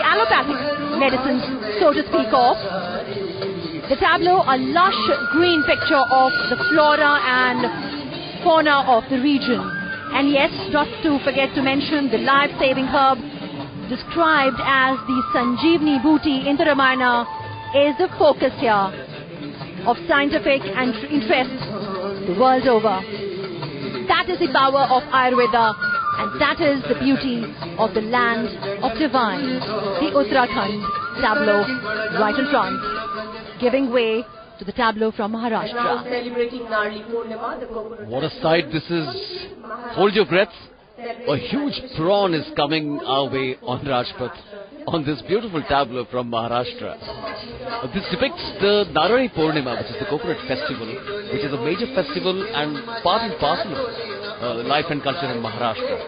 allopathic medicines, so to speak of. The tableau, a lush green picture of the flora and fauna of the region. And yes, not to forget to mention the life-saving herb described as the Sanjeevani Booty in the Ramayana is the focus here of scientific and interest the world over. That is the power of Ayurveda, and that is the beauty of the land of divine, the Uttarakhand tableau right in front, giving way to the tableau from Maharashtra. What a sight this is. Hold your breath. A huge prawn is coming our way on Rajpath on this beautiful tableau from Maharashtra. This depicts the Narani Purnima, which is the coconut festival, which is a major festival and part and parcel of life and culture in Maharashtra.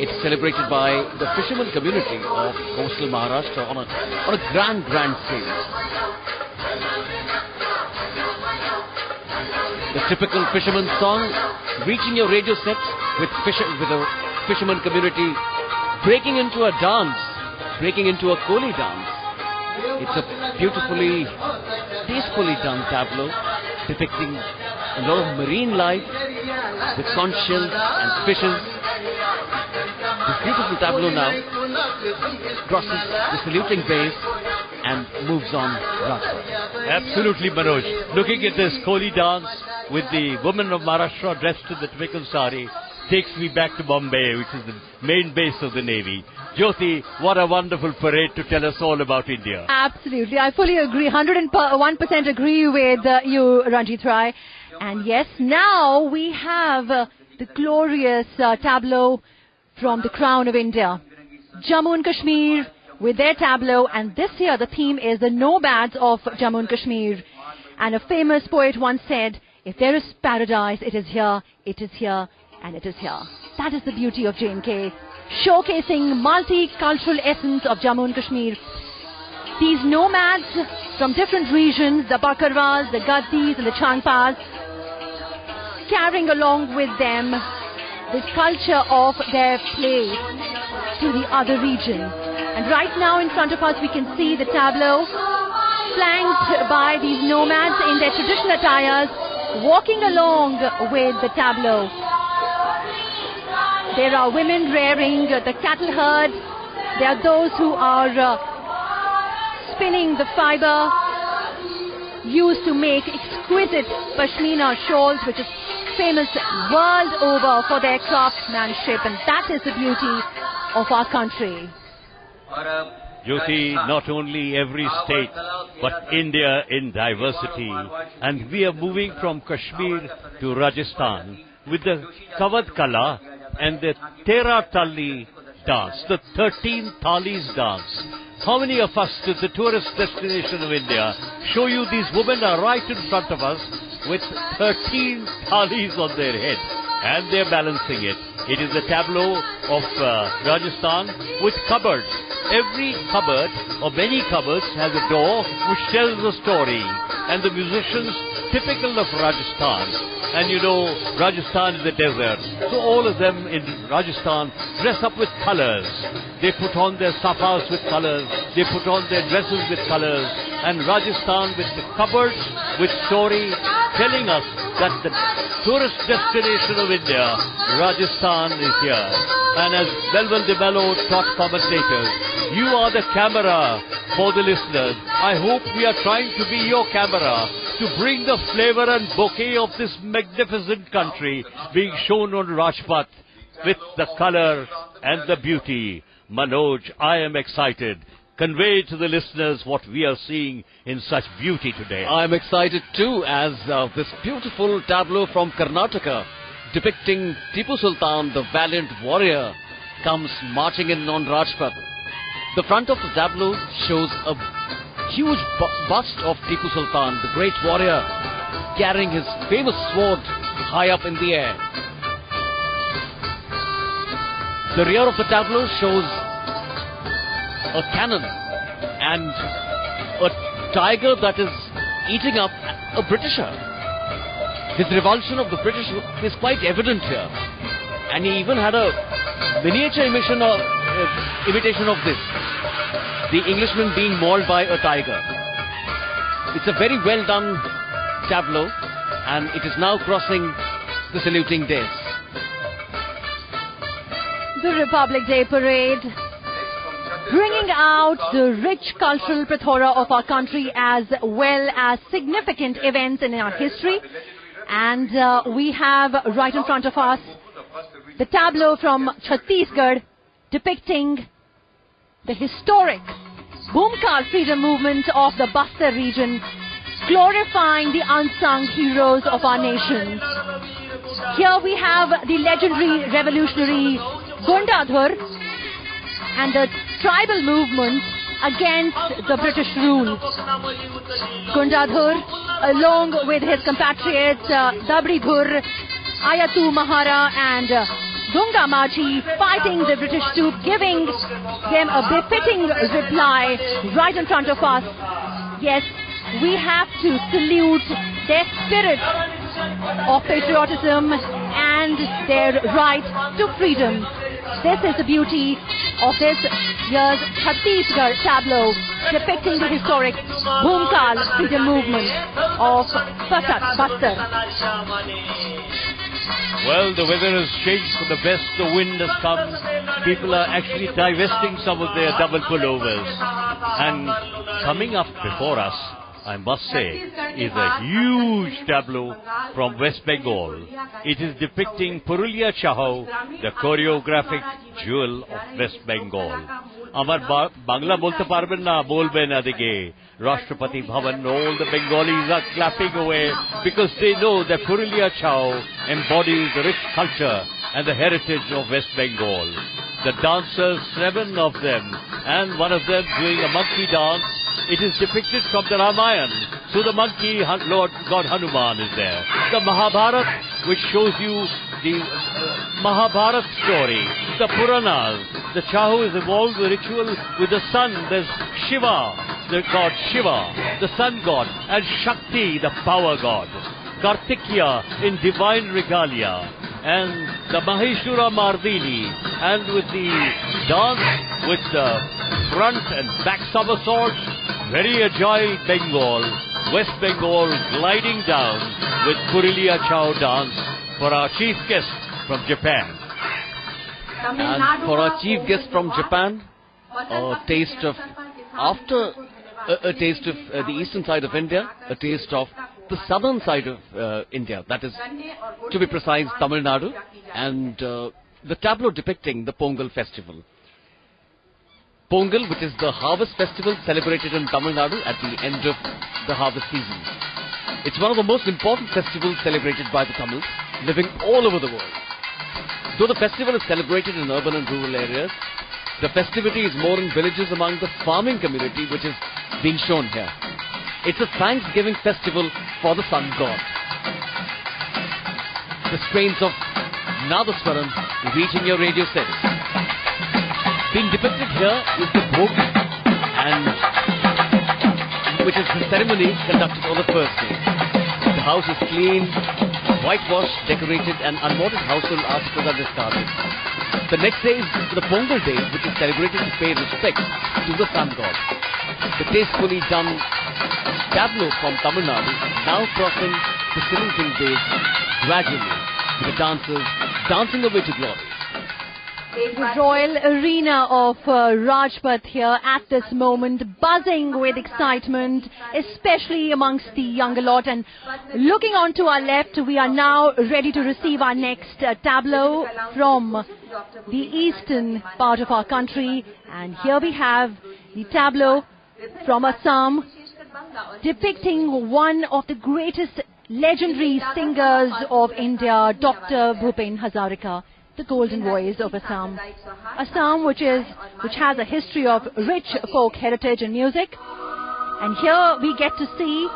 It's celebrated by the fisherman community of coastal Maharashtra on a grand scale. The typical fisherman song, reaching your radio set with a fisherman community, breaking into a dance, breaking into a Koli dance. It's a beautifully, tastefully done tableau depicting a lot of marine life with conch shells and fishes. This beautiful tableau now crosses the saluting base and moves on Rajpath. Absolutely, Manoj. Looking at this Koli dance with the women of Maharashtra dressed in the typical sari takes me back to Bombay, which is the main base of the Navy. Jyoti, what a wonderful parade to tell us all about India. Absolutely. I fully agree. 101% agree with you, Ranjit Rai. And yes, now we have the glorious tableau from the Crown of India. Jammu and Kashmir with their tableau, and this year the theme is the nomads of Jammu and Kashmir. And a famous poet once said, if there is paradise, it is here, and it is here. That is the beauty of J&K, showcasing multicultural essence of Jammu and Kashmir. These nomads from different regions, the Bakarwas, the Gaddis and the Changpas, carrying along with them the culture of their place to the other region. And right now in front of us we can see the tableau flanked by these nomads in their traditional attires, walking along with the tableau. There are women rearing the cattle herd. There are those who are spinning the fiber used to make exquisite pashmina shawls, which is famous world over for their craftsmanship, and that is the beauty of our country. Jyoti, not only every state, but India in diversity. And we are moving from Kashmir to Rajasthan with the Kavad Kala and the Tera Tali dance, the 13 Thalis dance. How many of us to the tourist destination of India show you these women are right in front of us with 13 Thalis on their head, and they're balancing it. It is the tableau of Rajasthan with cupboards. Every cupboard, or many cupboards, has a door which tells a story. And the musicians, typical of Rajasthan, and you know, Rajasthan is a desert, so all of them in Rajasthan dress up with colors. They put on their saffas with colors, they put on their dresses with colors, and Rajasthan with the cupboards, with story, telling us that the tourist destination of India, Rajasthan, is here. And as Melville de Mello taught commentators, you are the camera for the listeners. I hope we are trying to be your camera to bring the flavor and bouquet of this magnificent country being shown on Rajpath with the color and the beauty. Manoj, I am excited. Convey to the listeners what we are seeing in such beauty today. I'm excited too, as this beautiful tableau from Karnataka depicting Tipu Sultan, the valiant warrior, comes marching in on Rajpath. The front of the tableau shows a huge bust of Tipu Sultan, the great warrior, carrying his famous sword high up in the air. The rear of the tableau shows a cannon and a tiger that is eating up a Britisher. His revulsion of the British is quite evident here. And he even had a miniature imitation of this. The Englishman being mauled by a tiger. It's a very well done tableau, and it is now crossing the saluting days. The Republic Day Parade, bringing out the rich cultural plethora of our country as well as significant events in our history. And we have right in front of us the tableau from Chhattisgarh depicting the historic Bhumkal freedom movement of the Bastar region, glorifying the unsung heroes of our nation. Here we have the legendary revolutionary Gundadhur and the tribal movement against the British rule. Gundadhur, along with his compatriots Dabridhur, Ayatu Mahara and Dunga Machi, fighting the British troops, giving them a befitting reply right in front of us. Yes, we have to salute their spirit of patriotism and their right to freedom. This is the beauty of this year's Chhattisgarh tableau, depicting the historic Bhumkal freedom movement of Bastar. Well, the weather has changed for the best. The wind has come. People are actually divesting some of their double pullovers. And coming up before us, I must say, is a huge tableau from West Bengal. It is depicting Purulia Chahau, the choreographic jewel of West Bengal. Amar Bangla bolte parben na, bolben adige. Rashtrapati Bhavan, all the Bengalis are clapping away because they know that Purulia Chahau embodies the rich culture and the heritage of West Bengal. The dancers, 7 of them, and one of them doing a monkey dance. It is depicted from the Ramayana. So the monkey, Lord God Hanuman is there. The Mahabharata, which shows you the Mahabharata story. The Puranas. The Chahu is involved with ritual with the sun. There's Shiva, the god Shiva, the sun god, and Shakti, the power god. Kartikeya in divine regalia. And the Maheshwara Mardini. And with the dance with the front and back somersaults. Very agile Bengal, West Bengal gliding down with Purulia Chahau dance for our chief guest from Japan. And for our chief guest from Japan, a taste of, after a taste of the eastern side of India, a taste of the southern side of India, that is, to be precise, Tamil Nadu, and the tableau depicting the Pongal festival. Pongal, which is the harvest festival celebrated in Tamil Nadu at the end of the harvest season. It's one of the most important festivals celebrated by the Tamils, living all over the world. Though the festival is celebrated in urban and rural areas, the festivity is more in villages among the farming community, which is being shown here. It's a Thanksgiving festival for the sun god. The strains of Nadaswaram reaching your radio set. Being depicted here is the Bhog, and which is the ceremony conducted on the first day. The house is clean, whitewashed, decorated, and unwanted household articles are discarded. The next day is the Pongal day, which is celebrated to pay respect to the sun god. The tastefully done tableau from Tamil Nadu now crossing the saluting days gradually, with the dancers dancing away to glory. The royal arena of Rajpath here at this moment, buzzing with excitement, especially amongst the younger lot. And looking on to our left, we are now ready to receive our next tableau from the eastern part of our country. And here we have the tableau from Assam, depicting one of the greatest legendary singers of India, Dr. Bhupen Hazarika. The golden voice of Assam. Assam, which has a history of rich folk heritage and music. And here we get to see,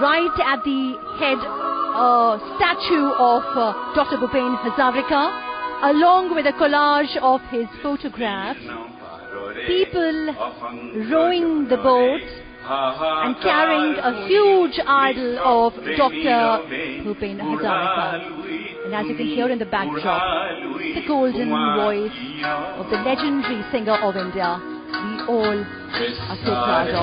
right at the head, a statue of Dr. Bhupen Hazarika, along with a collage of his photographs. people rowing the boat and carrying a huge idol of Dr. Bhupen Hazarika. And as you can hear in the backdrop, the golden voice of the legendary singer of India, we all are so proud of.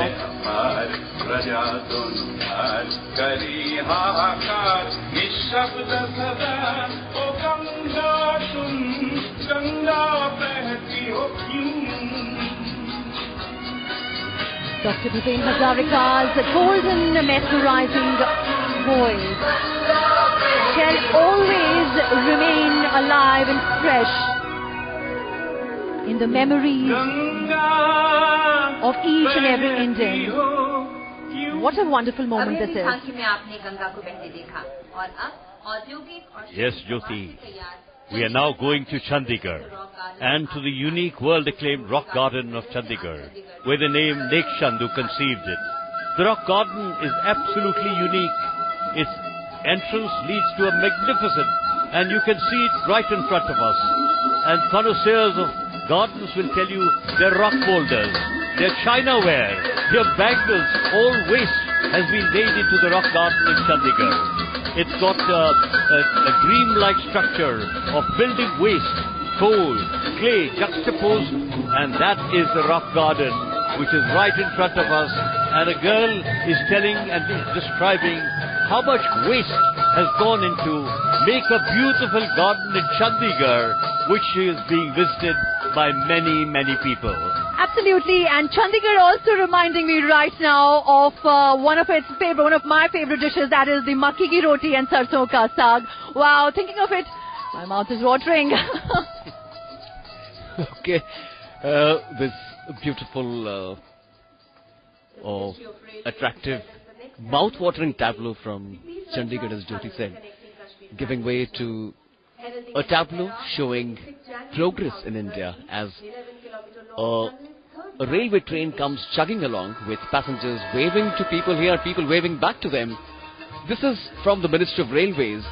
Dr. Bhupen Hazarika's golden, mesmerizing voice shall always remain alive and fresh in the memories of each and every Indian. What a wonderful moment this is. Yes, Jyoti. We are now going to Chandigarh and to the unique world-acclaimed rock garden of Chandigarh, where the name Nek Chandu conceived it. The rock garden is absolutely unique. Its entrance leads to a magnificent, and you can see it right in front of us. And connoisseurs of gardens will tell you their rock boulders, their chinaware, their bangles, all waste has been made into the rock garden in Chandigarh. It's got a dream-like structure of building waste, coal, clay juxtaposed, and that is the rock garden, which is right in front of us. And a girl is telling and describing how much waste has gone into make a beautiful garden in Chandigarh, which is being visited by many, many people. Absolutely, and Chandigarh also reminding me right now of one of my favorite dishes, that is the makki ki roti and sarson ka saag. Wow, thinking of it, my mouth is watering. Okay, this beautiful, attractive, mouth-watering tableau from Chandigarh, as Jyoti said, giving way to a tableau showing progress in India as a railway train comes chugging along with passengers waving to people here, people waving back to them. This is from the Ministry of Railways,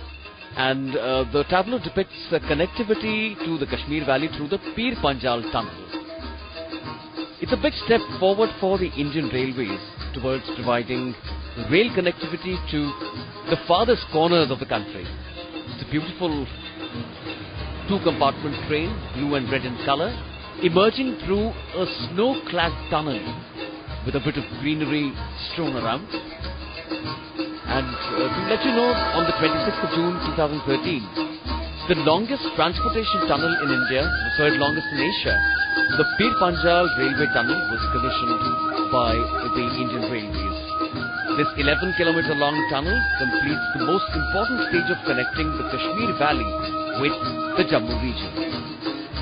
and the tableau depicts connectivity to the Kashmir Valley through the Pir Panjal Tunnel. It's a big step forward for the Indian Railways towards providing rail connectivity to the farthest corners of the country. It's a beautiful two-compartment train, blue and red in color, emerging through a snow-clad tunnel with a bit of greenery strewn around. And to let you know, on the 26th of June 2013, the longest transportation tunnel in India, the third longest in Asia, the Pir Panjal Railway Tunnel, was commissioned by the Indian Railways. This 11-kilometer long tunnel completes the most important stage of connecting the Kashmir Valley with the Jammu region.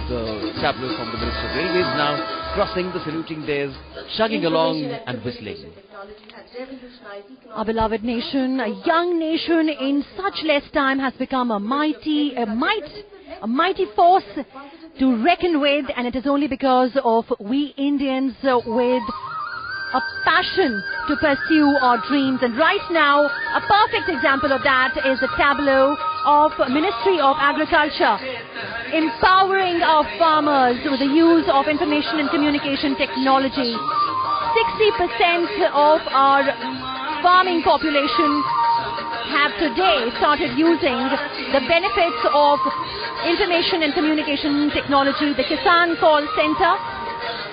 The tableau from the Ministry of Railways now crossing the saluting days, chugging along and whistling. Our beloved nation, a young nation in such less time, has become a mighty force to reckon with, and it is only because of we Indians with a passion to pursue our dreams. And right now, a perfect example of that is the tableau of Ministry of Agriculture, empowering our farmers with the use of information and communication technology. 60% of our farming population have today started using the benefits of information and communication technology. The Kisan Call Center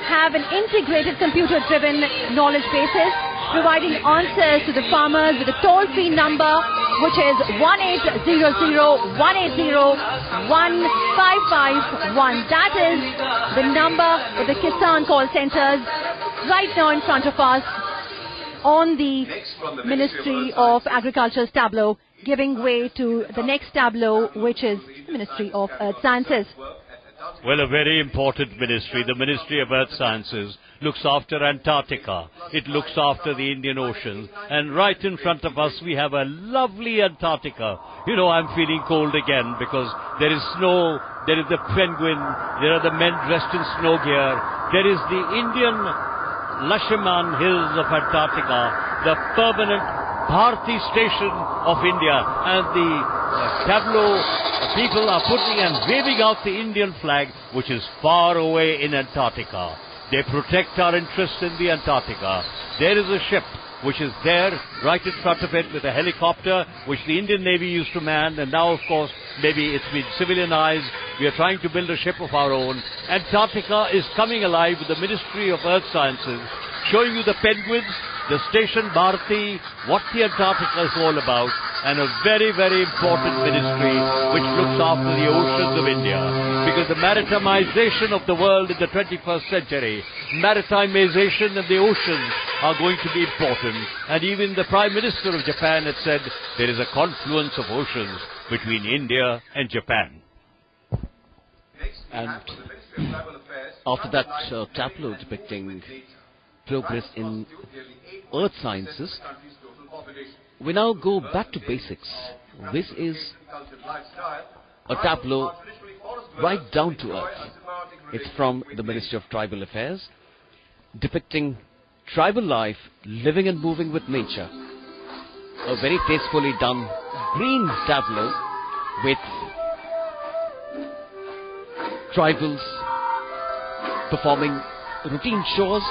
have an integrated computer-driven knowledge basis, providing answers to the farmers with a toll-free number, which is 1-800-180-15551. That is the number of the Kisan Call Centers right now in front of us on the Ministry of Agriculture's tableau, giving way to the next tableau, which is Ministry of Earth Sciences. Well, a very important ministry. The Ministry of Earth Sciences looks after Antarctica. It looks after the Indian Ocean. And right in front of us, we have a lovely Antarctica. You know, I'm feeling cold again because there is snow, there is the penguin, there are the men dressed in snow gear, there is the Indian Lashaman Hills of Antarctica, the permanent Bharti station of India, and the tableau people are putting and waving out the Indian flag, which is far away in Antarctica. They protect our interests in the Antarctica. There is a ship which is there right in front of it with a helicopter which the Indian Navy used to man, and now of course maybe it's been civilianized. We are trying to build a ship of our own. Antarctica is coming alive with the Ministry of Earth Sciences, showing you the penguins, the station Bharati, what the Antarctica is all about, and a very, very important ministry which looks after the oceans of India. Because the maritimization of the world in the 21st century, maritimization of the oceans are going to be important. And even the Prime Minister of Japan had said there is a confluence of oceans between India and Japan. And after that tableau depicting progress in earth sciences, we now go back to basics. This is a tableau right down to earth. It's from the Ministry of Tribal Affairs, depicting tribal life, living and moving with nature. A very tastefully done green tableau with tribals performing routine chores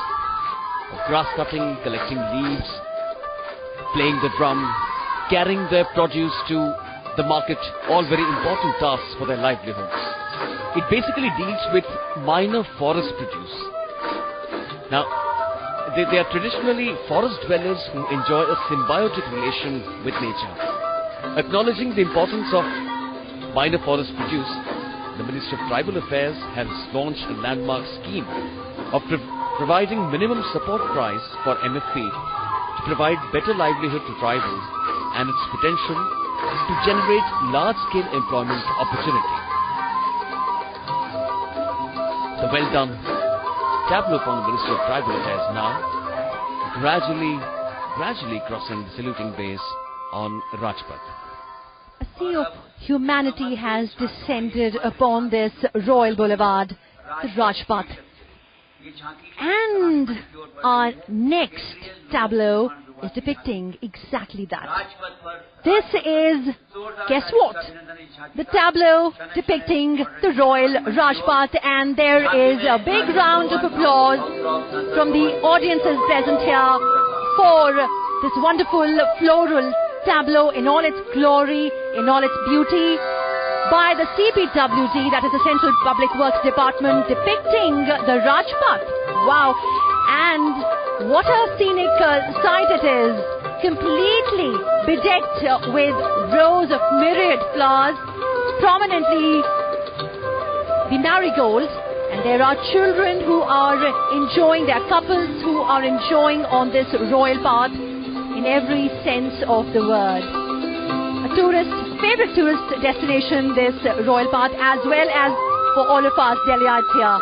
of grass cutting, collecting leaves, playing the drum, carrying their produce to the market, all very important tasks for their livelihoods. It basically deals with minor forest produce. Now, they are traditionally forest dwellers who enjoy a symbiotic relation with nature. Acknowledging the importance of minor forest produce, the Ministry of Tribal Affairs has launched a landmark scheme of providing minimum support price for MFP to provide better livelihood to tribals and its potential to generate large-scale employment opportunity. The well-done tableau from the Ministry of Tribal Affairs now gradually crossing the saluting base on Rajpath. A sea of humanity has descended upon this Royal Boulevard, the Rajpath. And our next tableau is depicting exactly that. This is, guess what? The tableau depicting the Royal Rajpath, and there is a big round of applause from the audiences present here for this wonderful floral tableau in all its glory, in all its beauty, by the CPWD, that is the Central Public Works Department, depicting the Rajpath. Wow! And what a scenic sight it is, completely bedecked with rows of myriad flowers, prominently the marigolds, and there are children who are enjoying, there are couples who are enjoying on this royal path in every sense of the word. A favorite tourist destination, this royal path, as well as for all of us Delhiites here.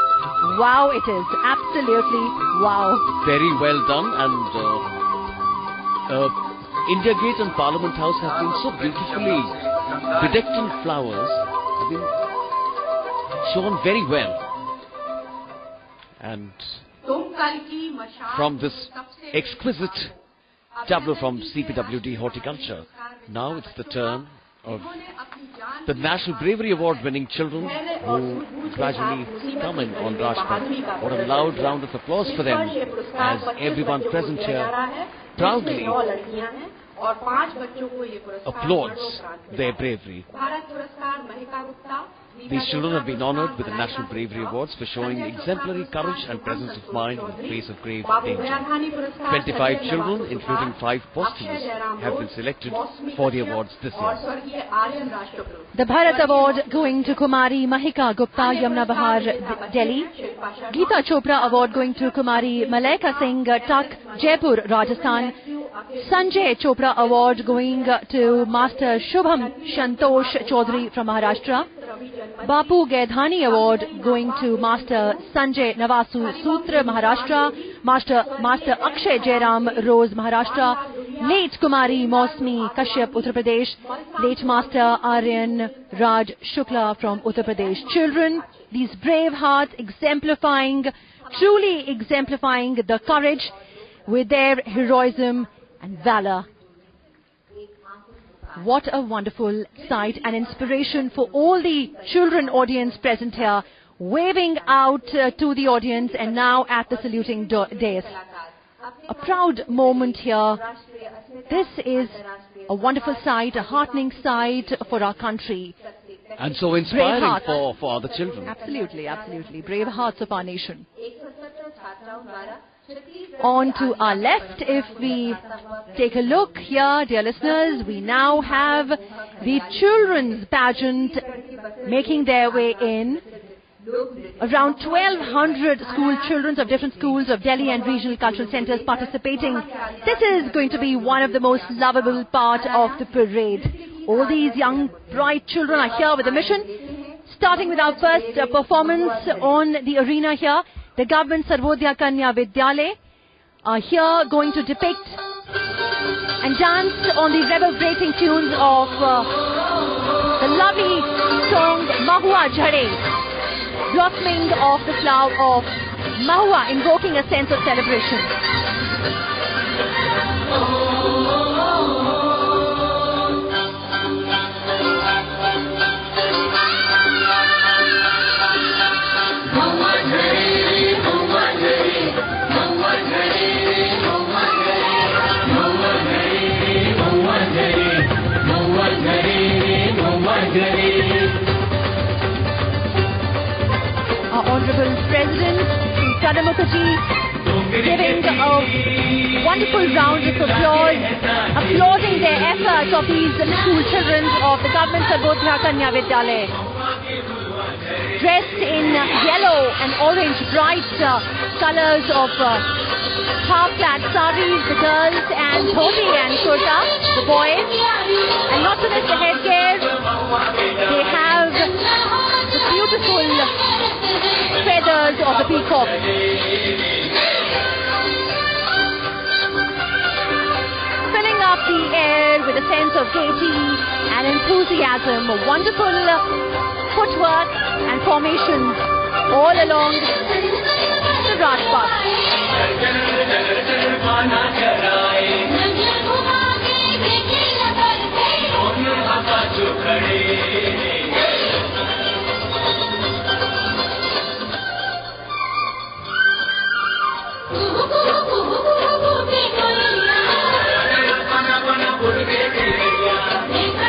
Wow, it is absolutely wow. Very well done, and India Gate and Parliament House have been so beautifully bedecked in flowers, have been shown very well. And from this exquisite tableau from CPWD Horticulture, now it's the turn of the National Bravery Award winning children who gradually come in on Rajpath. What a loud round of applause for them as everyone present here proudly applauds their bravery. These children have been honoured with the National Bravery Awards for showing exemplary courage and presence of mind in the face of grave danger. 25 children, including 5 posthumous, have been selected for the awards this year. The Bharat Award going to Kumari Mahika Gupta, Yamuna Bahar, Delhi. Geeta Chopra Award going to Kumari Malaika Singh, Tak, Jaipur, Rajasthan. Sanjay Chopra Award going to Master Shubham Shantosh Chaudhary from Maharashtra. Bapu Gaidhani Award going to Master Sanjay Navasu Sutra, Maharashtra. Master Akshay Jairam Rose, Maharashtra. Late Kumari Mausmi Kashyap, Uttar Pradesh. Late Master Aryan Raj Shukla from Uttar Pradesh. Children, these brave hearts truly exemplifying the courage with their heroism and valor. What a wonderful sight and inspiration for all the children audience present here, waving out to the audience and now at the saluting dais. A proud moment here. This is a wonderful sight, a heartening sight for our country. And so inspiring for other children. Absolutely, absolutely. Brave hearts of our nation. On to our left, if we take a look here, dear listeners, we now have the children's pageant making their way in. Around 1,200 school children of different schools of Delhi and regional cultural centers participating. This is going to be one of the most lovable part of the parade. All these young, bright children are here with a mission. Starting with our first performance on the arena here, the government Sarvodaya Kanya Vidyalaya are here going to depict and dance on the reverberating tunes of the lovely song Mahua Jhade, blossoming of the flower of Mahua, invoking a sense of celebration. Our Honorable President, Pranab Mukherjee, giving a wonderful round of applause, applauding the efforts of these school children of the government Sarvodaya Kanya Vidyalaya. Dressed in yellow and orange, bright colors of half-clad saris, the girls, and dhoti and kurta, the boys. And not to miss the headgear, they have the beautiful feathers of the peacock. Filling up the air with a sense of gaiety and enthusiasm, a wonderful footwork and formations all along the Rajpath.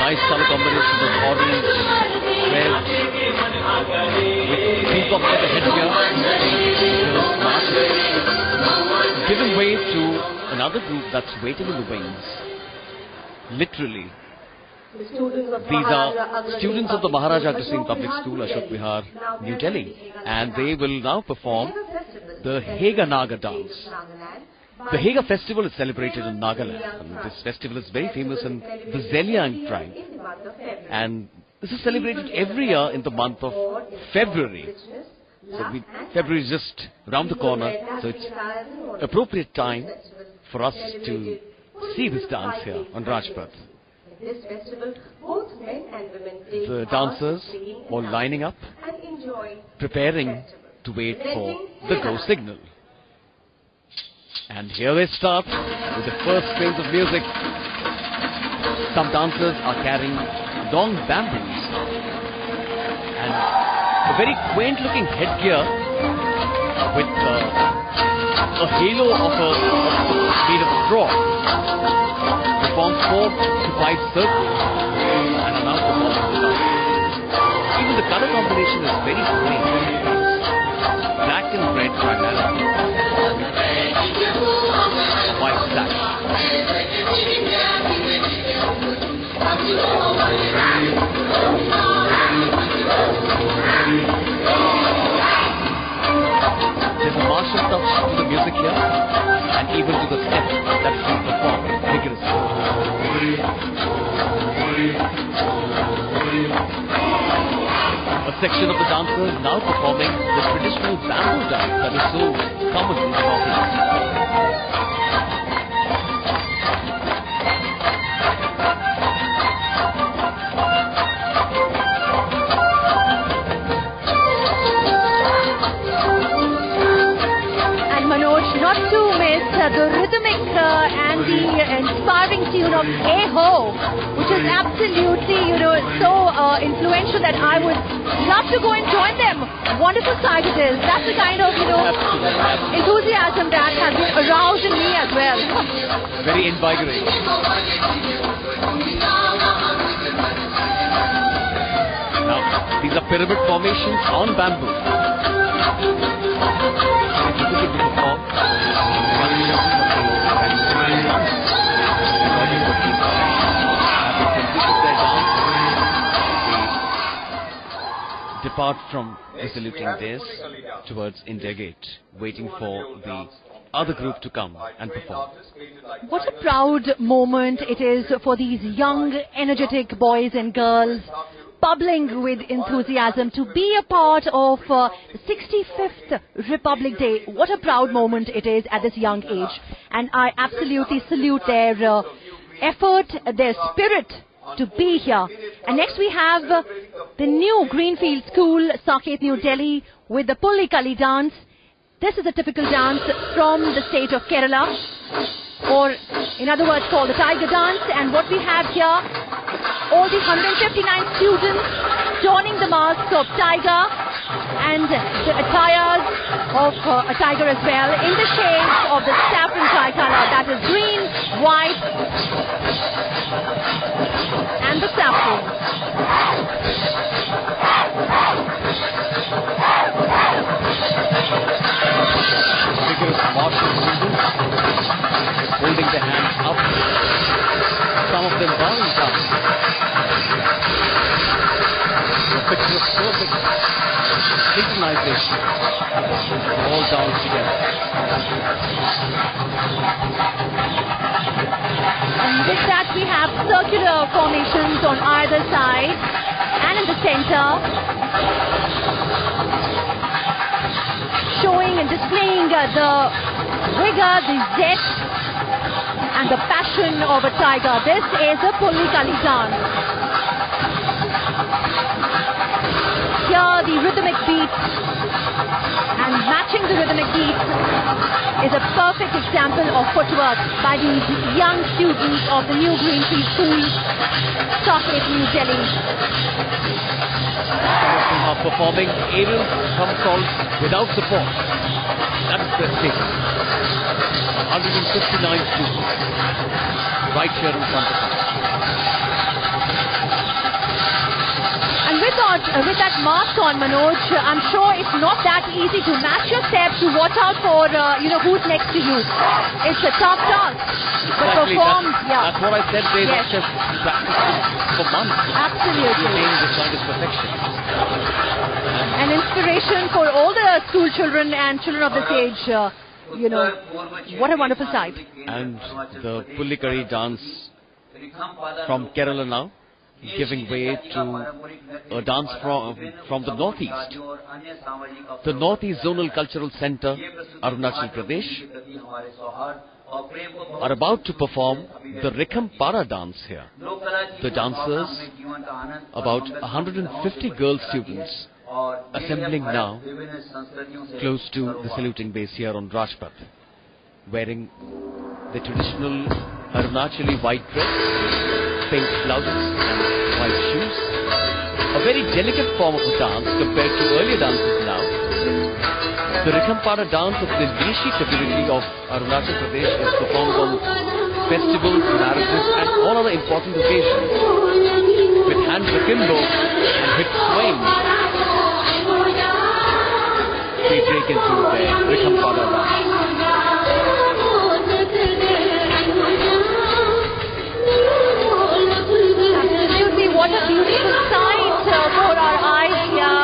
Nice color combination of orange, red, with peacock at the headgear, giving way to another group that's waiting in the wings. Literally. These are students of the Maharaja Agresingh Public School, Ashok Vihar, New Delhi, and they will now perform the Hega Naga dance. The Hega festival is celebrated in Nagaland, and this festival is very famous in the Zeliang tribe, and this is celebrated every year in the month of February. So February is just around the corner, so it's appropriate time for us to see this dance here on Rajpath. The dancers all lining up, preparing to wait for the go signal. And here they start with the first strains of music. Some dancers are carrying long bamboos and a very quaint looking headgear with a halo made of straw. They form 4 to 5 circles and are now performing the dance. Even the color combination is very strange. Black and red primarily. White sash. There's a martial touch to the music here, and even to the steps that we perform vigorously. A section of the dancers now performing the traditional bamboo dance that is so common in the Northeast. Not to miss the rhythmic and the inspiring tune of Hey Ho, which is absolutely, so influential that I would love to go and join them. Wonderful sight it is. That's the kind of, enthusiasm that has been aroused in me as well. Very invigorating. Now, these are pyramid formations on bamboo. Depart from the saluting dais towards India Gate, waiting for the other group to come and perform. What a proud moment it is for these young, energetic boys and girls, bubbling with enthusiasm, to be a part of the 65th Republic Day. What a proud moment it is at this young age. And I absolutely salute their effort, their spirit to be here. And next we have the new Greenfield School, Saket, New Delhi, with the Pulli Kali dance. This is a typical dance from the state of Kerala, or in other words called the Tiger dance. And what we have here, all the 159 students donning the masks of tiger and the attires of a tiger as well, in the shades of the saffron tricolor, that is green, white and the saffron. Vigorous martial movements, holding their hands up, some of them bowing down. A picture of perfect synchronization, all down together. And with that we have circular formations on either side and in the center, showing and displaying the vigor, the zest and the passion of a tiger. This is a Pulli Kali dance. Here the rhythmic beat, and matching the rhythmic beat is a perfect example of footwork by these young students of the new Greenfield School, Saket, New Delhi. Are performing aerial somersaults without support. That's breathtaking. 159 students right here in front of us. And with that mask on, Manoj, I'm sure it's not that easy to match your steps, to watch out for who's next to you. It's a tough task. But Exactly. performed, That's what I said. They Yes. just practiced for months. Absolutely. To attain this kind of perfection. An inspiration for all the school children and children of this age. What a wonderful sight. And the Pulli Kali dance from Kerala now, giving way to a dance from the northeast. The Northeast Zonal Cultural Center, Arunachal Pradesh, are about to perform the Rikampara dance here. The dancers, about 150 girl students, assembling now close to the saluting base here on Rajpath, wearing the traditional Arunachali white dress, pink blouses and white shoes. A very delicate form of a dance compared to earlier dances now. The Rikampara dance of the Rishi community of Arunachal Pradesh is performed on festivals, marriages and all other important occasions, with hands akimbo and hips swaying. They break into their Rikampara dance. Absolutely, what a beautiful sight for our eyes here.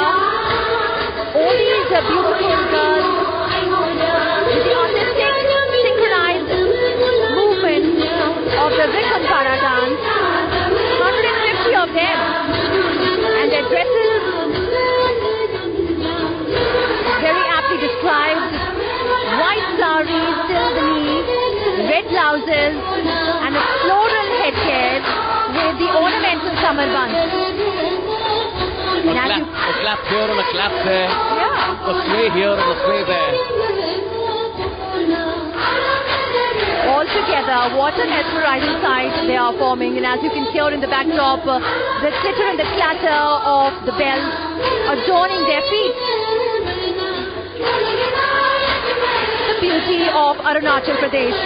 All these beautiful girls with the artistic, synchronized movement of the Rikampara dance. 150 of them. And their dresses very aptly described. White saris till the knee, red blouses, and a floral headgear with the ornamental kamarband. A clap here and a clap there. Yeah. A sway here and a sway there. what a mesmerizing sight they are forming. And as you can hear in the backdrop, the chitter and the clatter of the bells adorning their feet. The beauty of Arunachal Pradesh,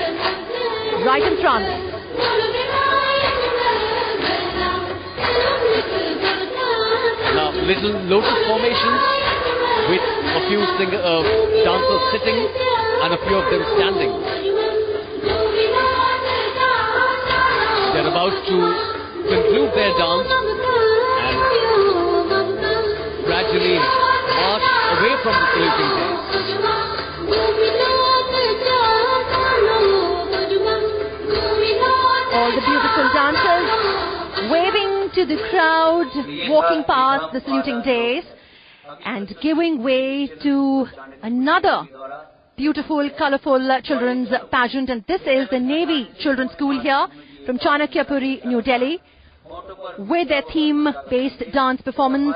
right in front. Now, little lotus formations with a few dancers sitting and a few of them standing. They're about to conclude their dance and gradually march away from the saluting days. All the beautiful dancers waving to the crowd, walking past the saluting days and giving way to another beautiful, colourful children's pageant. And this is the Navy Children's School here from Chanakyapuri, New Delhi, with their theme-based dance performance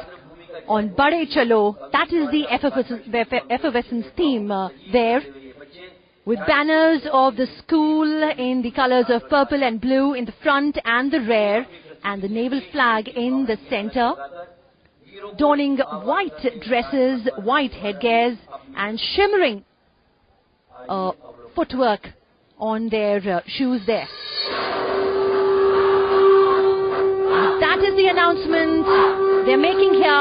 on Bade Chalo. That is the effervescence theme there, with banners of the school in the colours of purple and blue in the front and the rear, and the naval flag in the centre, donning white dresses, white headgears and shimmering footwork on their shoes there. That is the announcement they're making here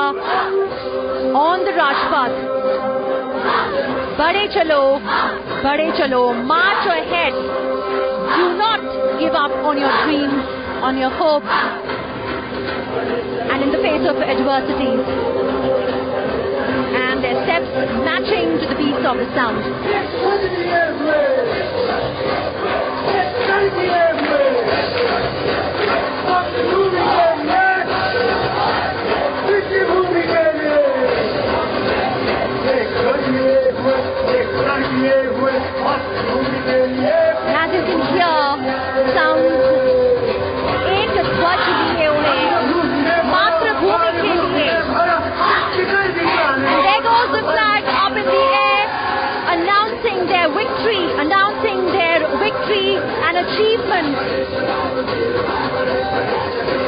on the Rajpath. Bade chalo, march ahead. Do not give up on your dreams, on your hopes, and in the face of adversities. And their steps matching to the beats of the sound. As you can hear, sounds एक ध्वज लिए हुए मातृभूमि के लिए. And there goes the flag up in the air, announcing their victory and achievement.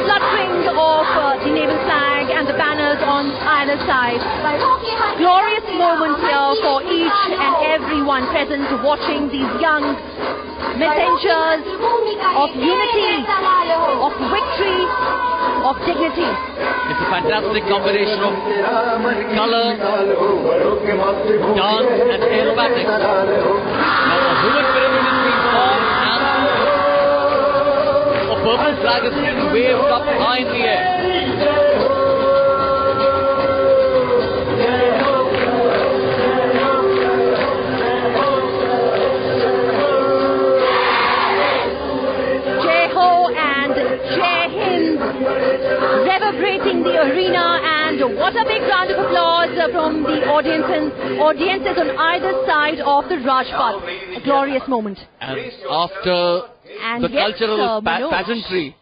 Fluttering of the naval flag and the banners on either side. Glorious moment here for each and everyone present watching these young messengers of unity, of victory, of dignity. It's a fantastic combination of colour, dance and aerobatics. Now a human pyramid is being formed and a purple flag is being waved up high in the air. Reverberating the arena, and what a big round of applause from the audiences on either side of the Rajpath. A glorious moment. And after the cultural pageantry,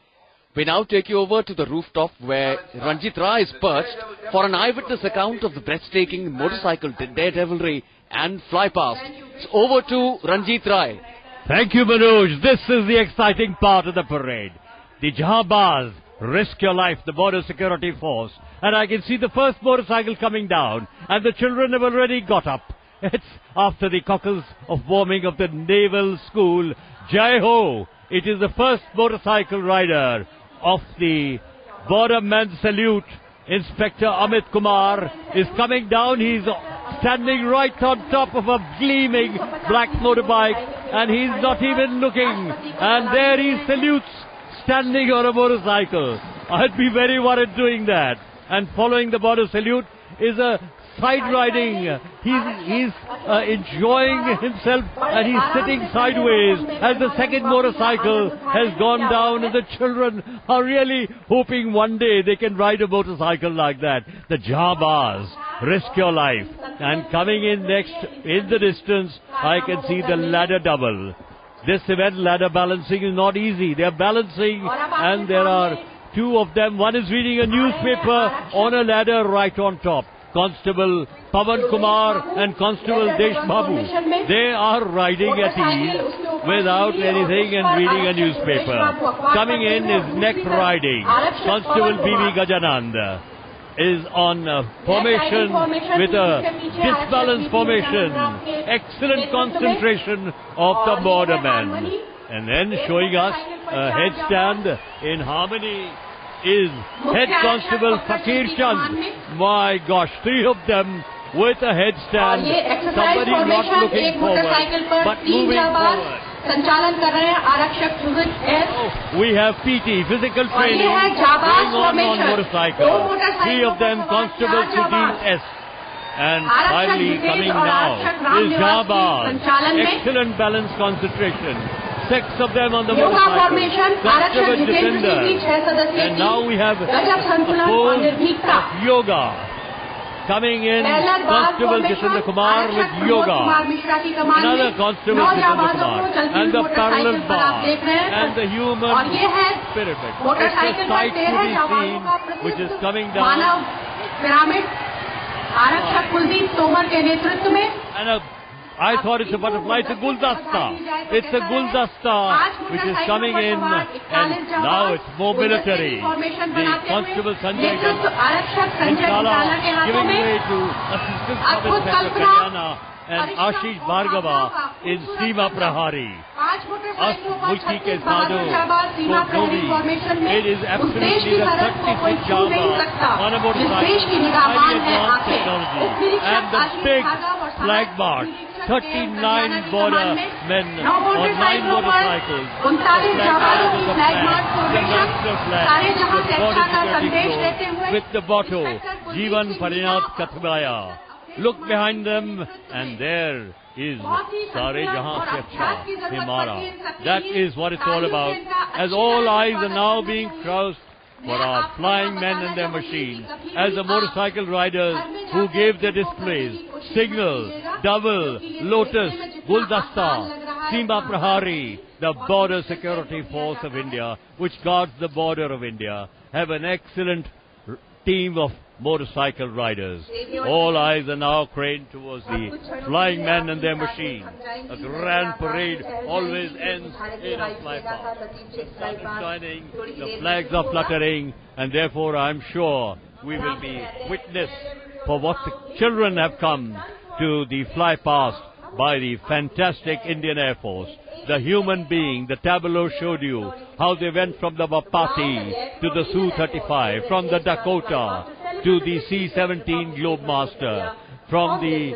we now take you over to the rooftop where Ranjit Rai is perched for an eyewitness account of the breathtaking motorcycle daredevilry and fly past. It's over to Ranjit Rai. Thank you, Manoj. This is the exciting part of the parade. The Jahabaz, Risk Your Life, the border security force. And I can see the first motorcycle coming down, and the children have already got up. It's after the cockles of warming of the naval school. Jai Ho! It is the first motorcycle rider of the Borderman Salute. Inspector Amit Kumar is coming down. He's standing right on top of a gleaming black motorbike, and he's not even looking. And there he salutes, standing on a motorcycle. I'd be very worried doing that. And following the border salute is a side riding. He's enjoying himself, and he's sitting sideways as the second motorcycle has gone down, and the children are really hoping one day they can ride a motorcycle like that. The Jabars, Risk Your Life. And coming in next in the distance, I can see the ladder double. This event, ladder balancing, is not easy. They're balancing, and there are two of them. One is reading a newspaper on a ladder right on top. Constable Pavan Kumar and Constable Desh Babu. They are riding at ease without anything and reading a newspaper. Coming in is neck riding. Constable B.V. Gajanand is on formation with a disbalanced formation. Excellent concentration of the borderman. And then showing us a headstand in harmony is Head Constable Fakir Chand. My gosh, 3 of them with a headstand. Somebody not looking forward, but moving forward. We have PT, physical training, going on motorcycle. 3 of them, Constable Sujit S. And finally coming now is Jabaz. Excellent balance concentration. 6 of them on the motorcycle. Constable Defender. And now we have a pose of yoga. Coming in, Constable Jitendra Kumar with yoga. Another Constable Jitendra Kumar. And the parallel bar. And the human pyramid. It's a sight to be seen, which is coming down. And I thought it's a butterfly, it's a guldasta. It's a guldasta which is coming in, and now it's more military. The Constable Sanjay Inshallah giving way to Assistant Sub-Inspector Kalyana and Ashish Bhargava in Seema Prahari. Us Mulki ke Sadhu Kovi. It is absolutely the 36 Java on a motorcycle, highly advanced technology, and the big flag march. 39 border men on 9 motorcycles. The flag march, the national flag, the border security corps with the motto, Jeevan Parinath Kathbaya. Look behind them, and there is Sare Jahan Se Acha Himara. That is what it's all about. As all eyes are now being crossed for our flying men and their machines, as the motorcycle riders who gave their displays, Signal, Double, Lotus, Guldasta, Seema Prahari, the Border Security Force of India, which guards the border of India, have an excellent team of motorcycle riders. All eyes are now craned towards the flying men and their machines. A grand parade always ends in a flypast. The sun is shining, the flags are fluttering, and therefore I'm sure we will be witness for what the children have come to the flypast by the fantastic Indian Air Force. The human being, the tableau showed you how they went from the Bapati to the Su-35, from the Dakota to the C-17 Globemaster, from the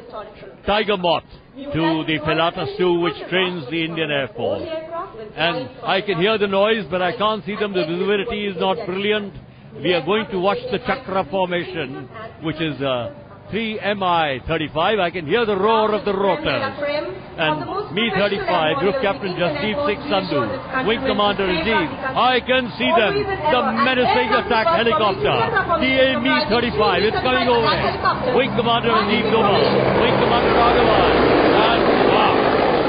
Tiger Moth to the Pilatus II, which trains the Indian Air Force. And I can hear the noise, but I can't see them. The visibility is not brilliant. We are going to watch the Chakra formation, which is 3MI-35. I can hear the roar of the rotors. And Mi-35, Group Captain Jasdeep Singh Sandhu, Wing Commander Rajiv. I can see them. The menacing attack helicopter. DA Mi-35, it's coming over. Wing Commander Rajiv Domal, Wing Commander Raghavan. And wow,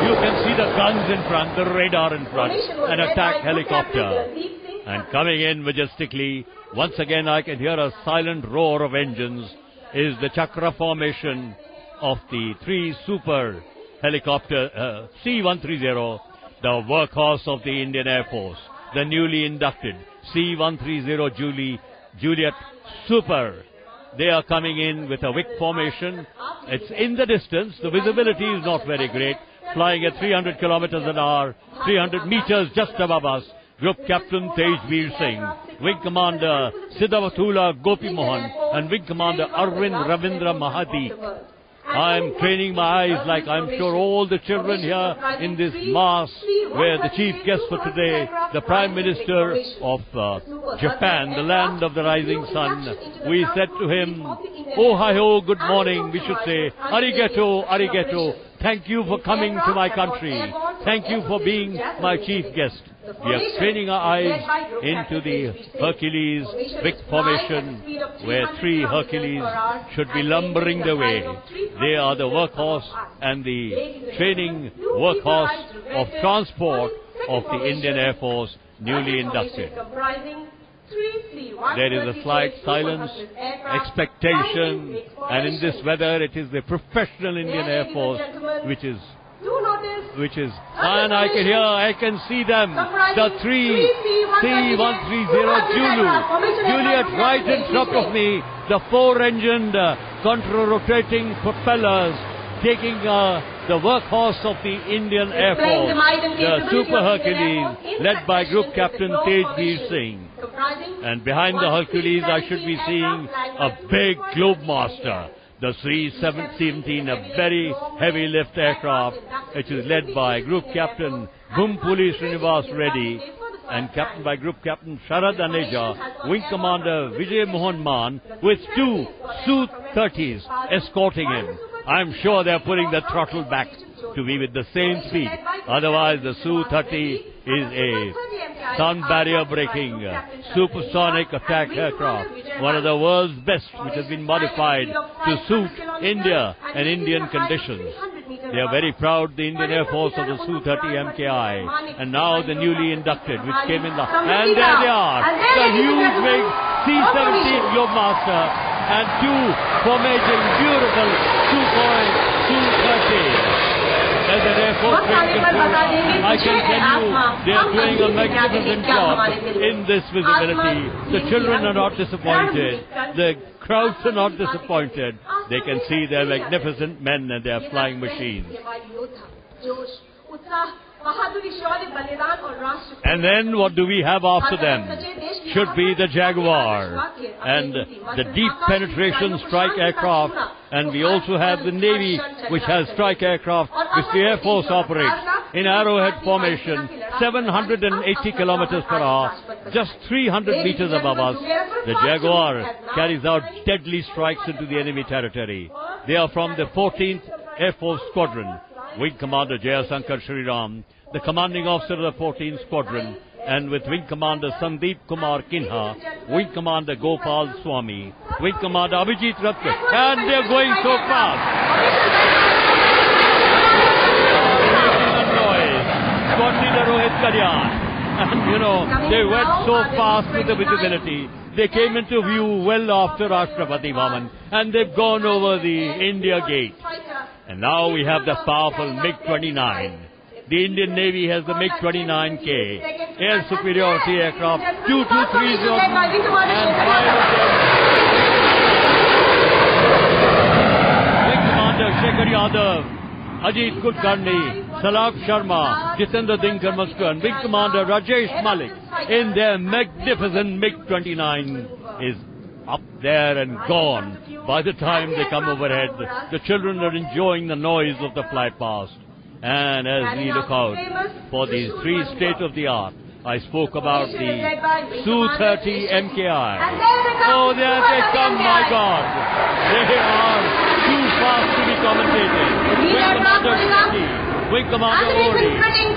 you can see the guns in front, the radar in front, an attack helicopter. And coming in majestically, once again I can hear a silent roar of engines, is the Chakra formation of the 3 super helicopter C-130, the workhorse of the Indian Air Force, the newly inducted C-130 Juliet Super. They are coming in with a wick formation. It's in the distance. The visibility is not very great, flying at 300 kilometers an hour, 300 meters just above us. Group Captain Tejveer Singh, Wing Commander Siddhavatula Gopi Mohan, and Wing Commander Arvind Ravindra Mahadeep. I'm training my eyes like I'm sure all the children here in this mass, where the chief guest for today, the Prime Minister of Japan, the land of the rising sun, we said to him, oh hi ho, good morning, we should say, arigato, arigato, thank you for coming to my country, thank you for being my chief guest. We are training our eyes into the Hercules wick formation, where 3 Hercules should be lumbering the way. They are the workhorse and the training workhorse of transport of the Indian Air Force, newly inducted. Comprising 3 C-130 there is a slight silence, expectation, and in this weather it is the professional Indian Air Force which is, and I can see them, the 3 C-130 Juliet right in front of me, the 4-engined contra-rotating propellers taking the workhorse of the Indian Air Force, the Super Hercules, led by Group Captain Tejveer Singh. And behind the Hercules, I should be seeing a big Globemaster, the C-17, a very heavy lift aircraft, which is led by Group Captain Bumpuli Srinivas Reddy and captained by Group Captain Sharad Aneja, Wing Commander Vijay Mohan Man, with 2 Su-30s escorting him. I'm sure they're putting the throttle back to be with the same speed. Otherwise, the Su-30 is a sound barrier breaking supersonic attack aircraft, one of the world's best, which has been modified to suit India and Indian conditions. They are very proud, the Indian Air Force, of the Su-30 MKI, and now the newly inducted, which came in the... And there they are, the huge big C-17 Globemaster and 2 formaging beautiful Sukhoi Su-30. As an Air Force I can tell you, they are doing a magnificent job in this visibility. The children are not disappointed. The crowds are not disappointed. They can see their magnificent men and their flying machines. And then what do we have after them? Should be the Jaguar and the deep penetration strike aircraft, and we also have the Navy, which has strike aircraft which the Air Force operates in arrowhead formation, 780 kilometers per hour, just 300 meters above us. The Jaguar carries out deadly strikes into the enemy territory. They are from the 14th Air Force Squadron. Wing Commander Jayasankar Sriram, the commanding officer of the 14th Squadron, and with Wing Commander Sandeep Kumar Kinha, Wing Commander Gopal Swami, Wing Commander Abhijit Ratke, and they're going so fast. Making a noise. Squad leader Rohit Kalyan. And you know, they went so fast with the visibility. They came into view well after Rashtrapati Bhavan, and they've gone over the India Gate. And now we have the powerful MiG-29. The Indian Navy has the MiG-29K, air superiority aircraft, 2 2 3 and 5 of them. Wing Commander Shekhar Yadav, Ajit Kulkarni, Salab Sharma, Jitendra Dinkar Maskar, and Wing Commander Rajesh Malik in their magnificent MiG-29 is up there and gone. By the time they come overhead, the children are enjoying the noise of the fly past. And as we look out for these 3 state-of-the-art, I spoke about the Su-30 MKI. Oh, there they come, my God. They are too fast to be commentated. Wing Commander Shiki, Wing Commander Ori,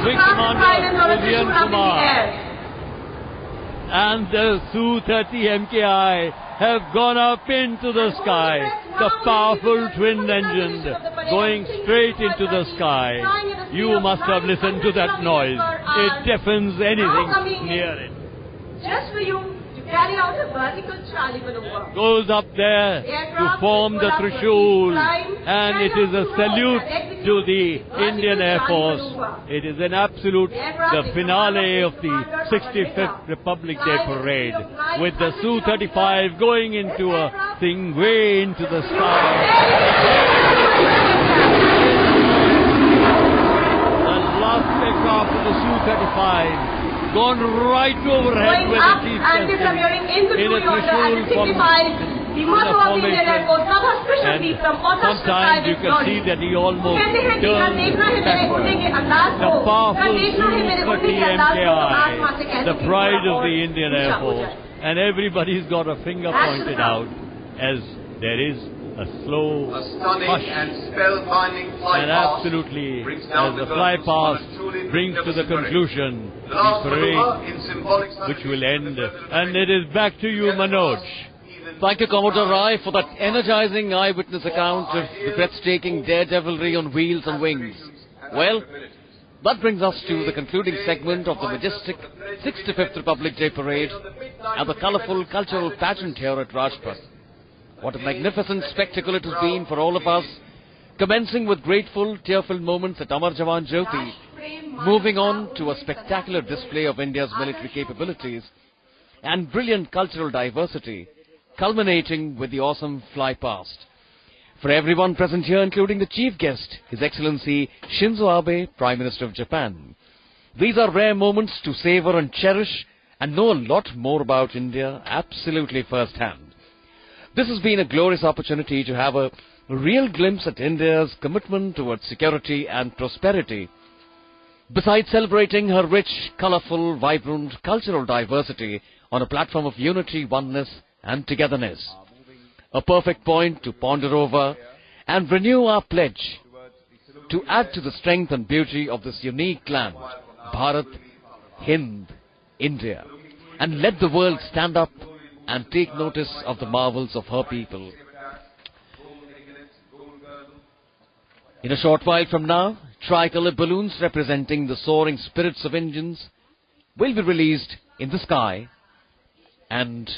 Wing Commander Udian Kumar. And the Su-30 MKI have gone up into the sky. The powerful twin engine going straight into the sky. You must have listened to that noise. It deafens anything near it. Just for you to carry out a vertical Charlie maneuver. Goes up there to form the Trishul, and it is a salute to the Indian Air Force. It is an absolute, the finale of the 65th Republic Day Parade, with the Su-35 going into a thing way into the sky. The last aircraft of the Su-35 gone right overhead with the chief in a Trishul formation. And sometimes you can see that he almost turns backward. The powerful Su-30 MKI, the pride of the Indian Air Force. And everybody's got a finger pointed out as there is a slow, hush, and absolutely, as the fly past brings to the conclusion the parade, which will end. And it is back to you, Manoj. Thank you, Commodore Rai, for that energizing eyewitness account of the breathtaking daredevilry on wheels and wings. Well, That brings us to the concluding segment of the majestic 65th Republic Day Parade and the colourful cultural pageant here at Rajpath. What a magnificent spectacle it has been for all of us, commencing with grateful, tearful moments at Amar Jawan Jyoti, moving on to a spectacular display of India's military capabilities and brilliant cultural diversity, culminating with the awesome fly past. For everyone present here, including the chief guest, His Excellency Shinzo Abe, Prime Minister of Japan. These are rare moments to savour and cherish and know a lot more about India absolutely first-hand. This has been a glorious opportunity to have a real glimpse at India's commitment towards security and prosperity. Besides celebrating her rich, colourful, vibrant cultural diversity on a platform of unity, oneness and togetherness. A perfect point to ponder over and renew our pledge to add to the strength and beauty of this unique land, Bharat, Hind, India, and let the world stand up and take notice of the marvels of her people. In a short while from now, tricolour balloons representing the soaring spirits of Indians will be released in the sky, and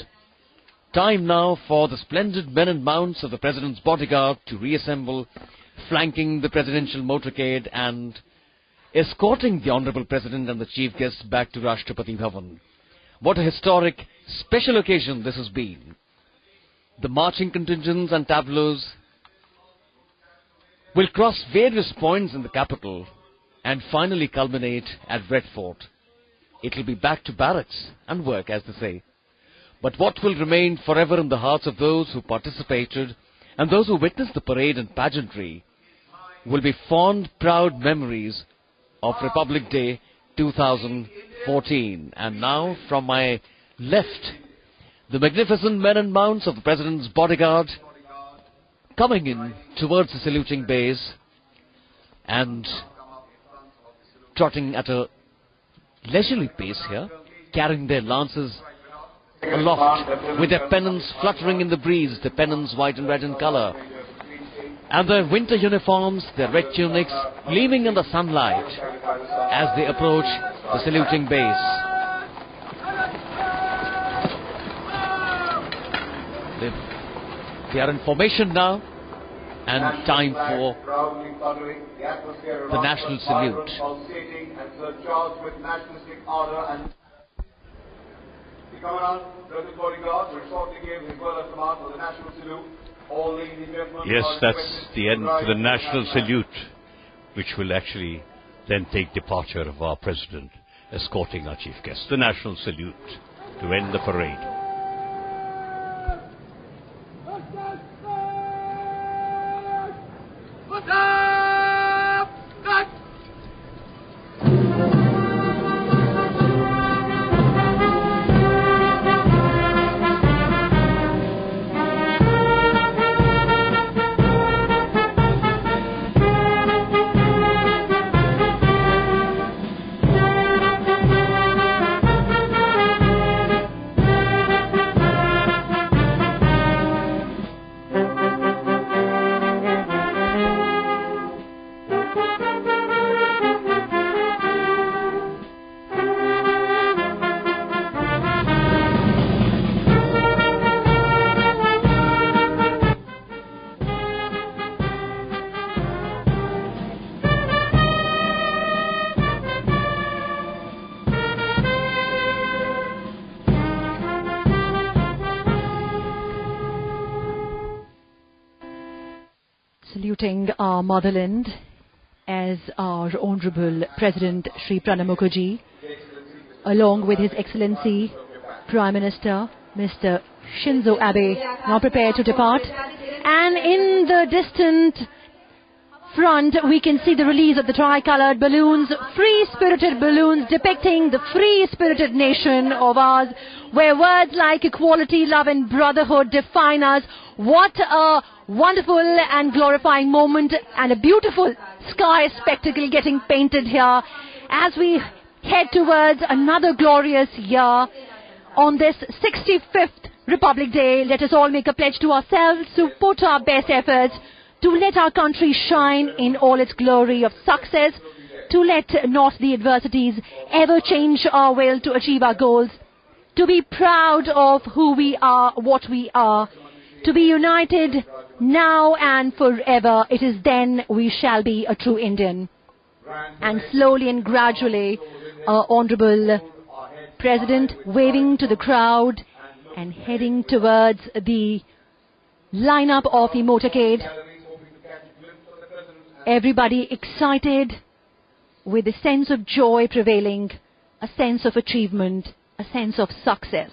time now for the splendid men and mounts of the President's bodyguard to reassemble, flanking the presidential motorcade and escorting the Honourable President and the chief guests back to Rashtrapati Bhavan. What a historic, special occasion this has been. The marching contingents and tableaus will cross various points in the capital and finally culminate at Red Fort. It will be back to barracks and work, as they say. But what will remain forever in the hearts of those who participated and those who witnessed the parade and pageantry will be fond, proud memories of Republic Day 2014. And now, from my left, the magnificent men and mounts of the President's bodyguard coming in towards the saluting bays and trotting at a leisurely pace here, carrying their lances aloft, with their pennons fluttering in the breeze, the pennons white and red in colour, and their winter uniforms, their red tunics, gleaming in the sunlight as they approach the saluting base. They are in formation now, and time for the national salute. The Commandant, President Bodyguard, will shortly give his word of command for the national salute. All ladies and gentlemen. Yes, that's the end for the national salute, which will actually then take departure of our President, escorting our chief guest. The national salute to end the parade. Saluting our motherland as our Honourable President Shri Pranab Mukherjee, along with His Excellency Prime Minister Mr. Shinzo Abe, now prepared to depart. And in the distant front, we can see the release of the tri-coloured balloons, free-spirited balloons depicting the free-spirited nation of ours, where words like equality, love and brotherhood define us. What a wonderful and glorifying moment, and a beautiful sky spectacle getting painted here as we head towards another glorious year. On this 65th Republic Day, let us all make a pledge to ourselves to put our best efforts to let our country shine in all its glory of success, to to let not the adversities ever change our will to achieve our goals, to be proud of who we are, what we are, to be united now and forever. It is then we shall be a true Indian. And slowly and gradually, our Honorable President waving to the crowd and heading towards the lineup of the motorcade. Everybody excited, with a sense of joy prevailing, a sense of achievement, a sense of success.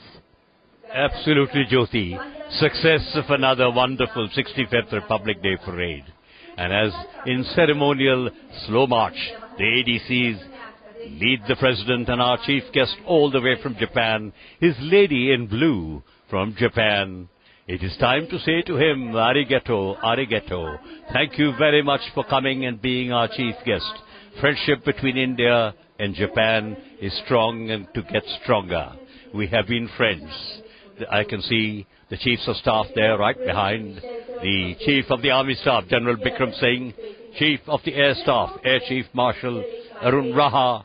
Absolutely, Jyoti. Success of another wonderful 65th Republic Day parade. And as in ceremonial slow march, the ADCs lead the President and our chief guest all the way from Japan, his lady in blue from Japan. It is time to say to him, arigato, arigato. Thank you very much for coming and being our chief guest. Friendship between India and Japan is strong and to get stronger. We have been friends. I can see the chiefs of staff there right behind. The Chief of the Army Staff, General Bikram Singh, Chief of the Air Staff, Air Chief Marshal Arun Raha,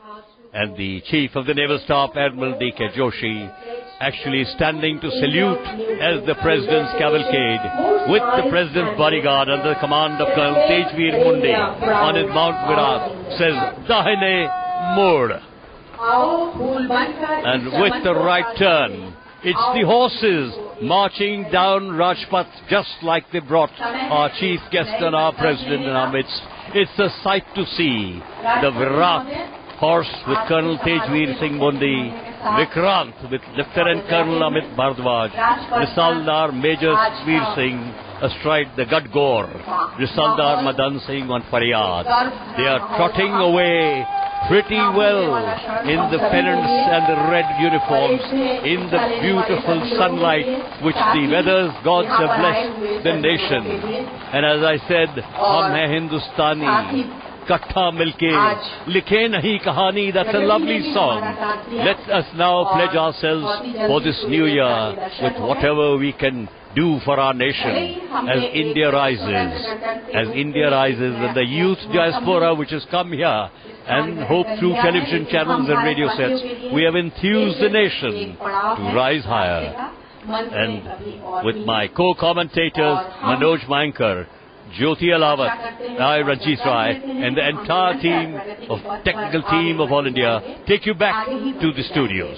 and the Chief of the Naval Staff, Admiral D.K. Joshi, actually standing to salute as the President's cavalcade with the President's bodyguard under the command of Colonel Tejveer Munde on his Mount Virat, says, Dahine Mord. And with the right turn, it's the horses marching down Rajpath just like they brought our chief guest and our President in our midst. It's a sight to see. The Virat horse with Colonel Tejveer Singh Mundi, Vikrant with Lieutenant Colonel Amit Bhardwaj, Risaldar Major Sweer Singh astride the Gadgore, Risaldar Madan Singh on Faryad. They are trotting away pretty well in the pennants and the red uniforms, in the beautiful sunlight which the weather gods have blessed the nation. And as I said, Hum Hai Hindustani, Kattha Milke, Likhe Nahi Kahani, that's a lovely song. Let us now pledge ourselves for this new year with whatever we can do for our nation as India rises. As India rises and the youth diaspora which has come here and hope through television channels and radio sets, we have enthused the nation to rise higher. And with my co-commentators, Manoj Mankar, Jyoti Alawat, I, Ranjit Rai, and the entire team of technical team of All India, take you back to the studios.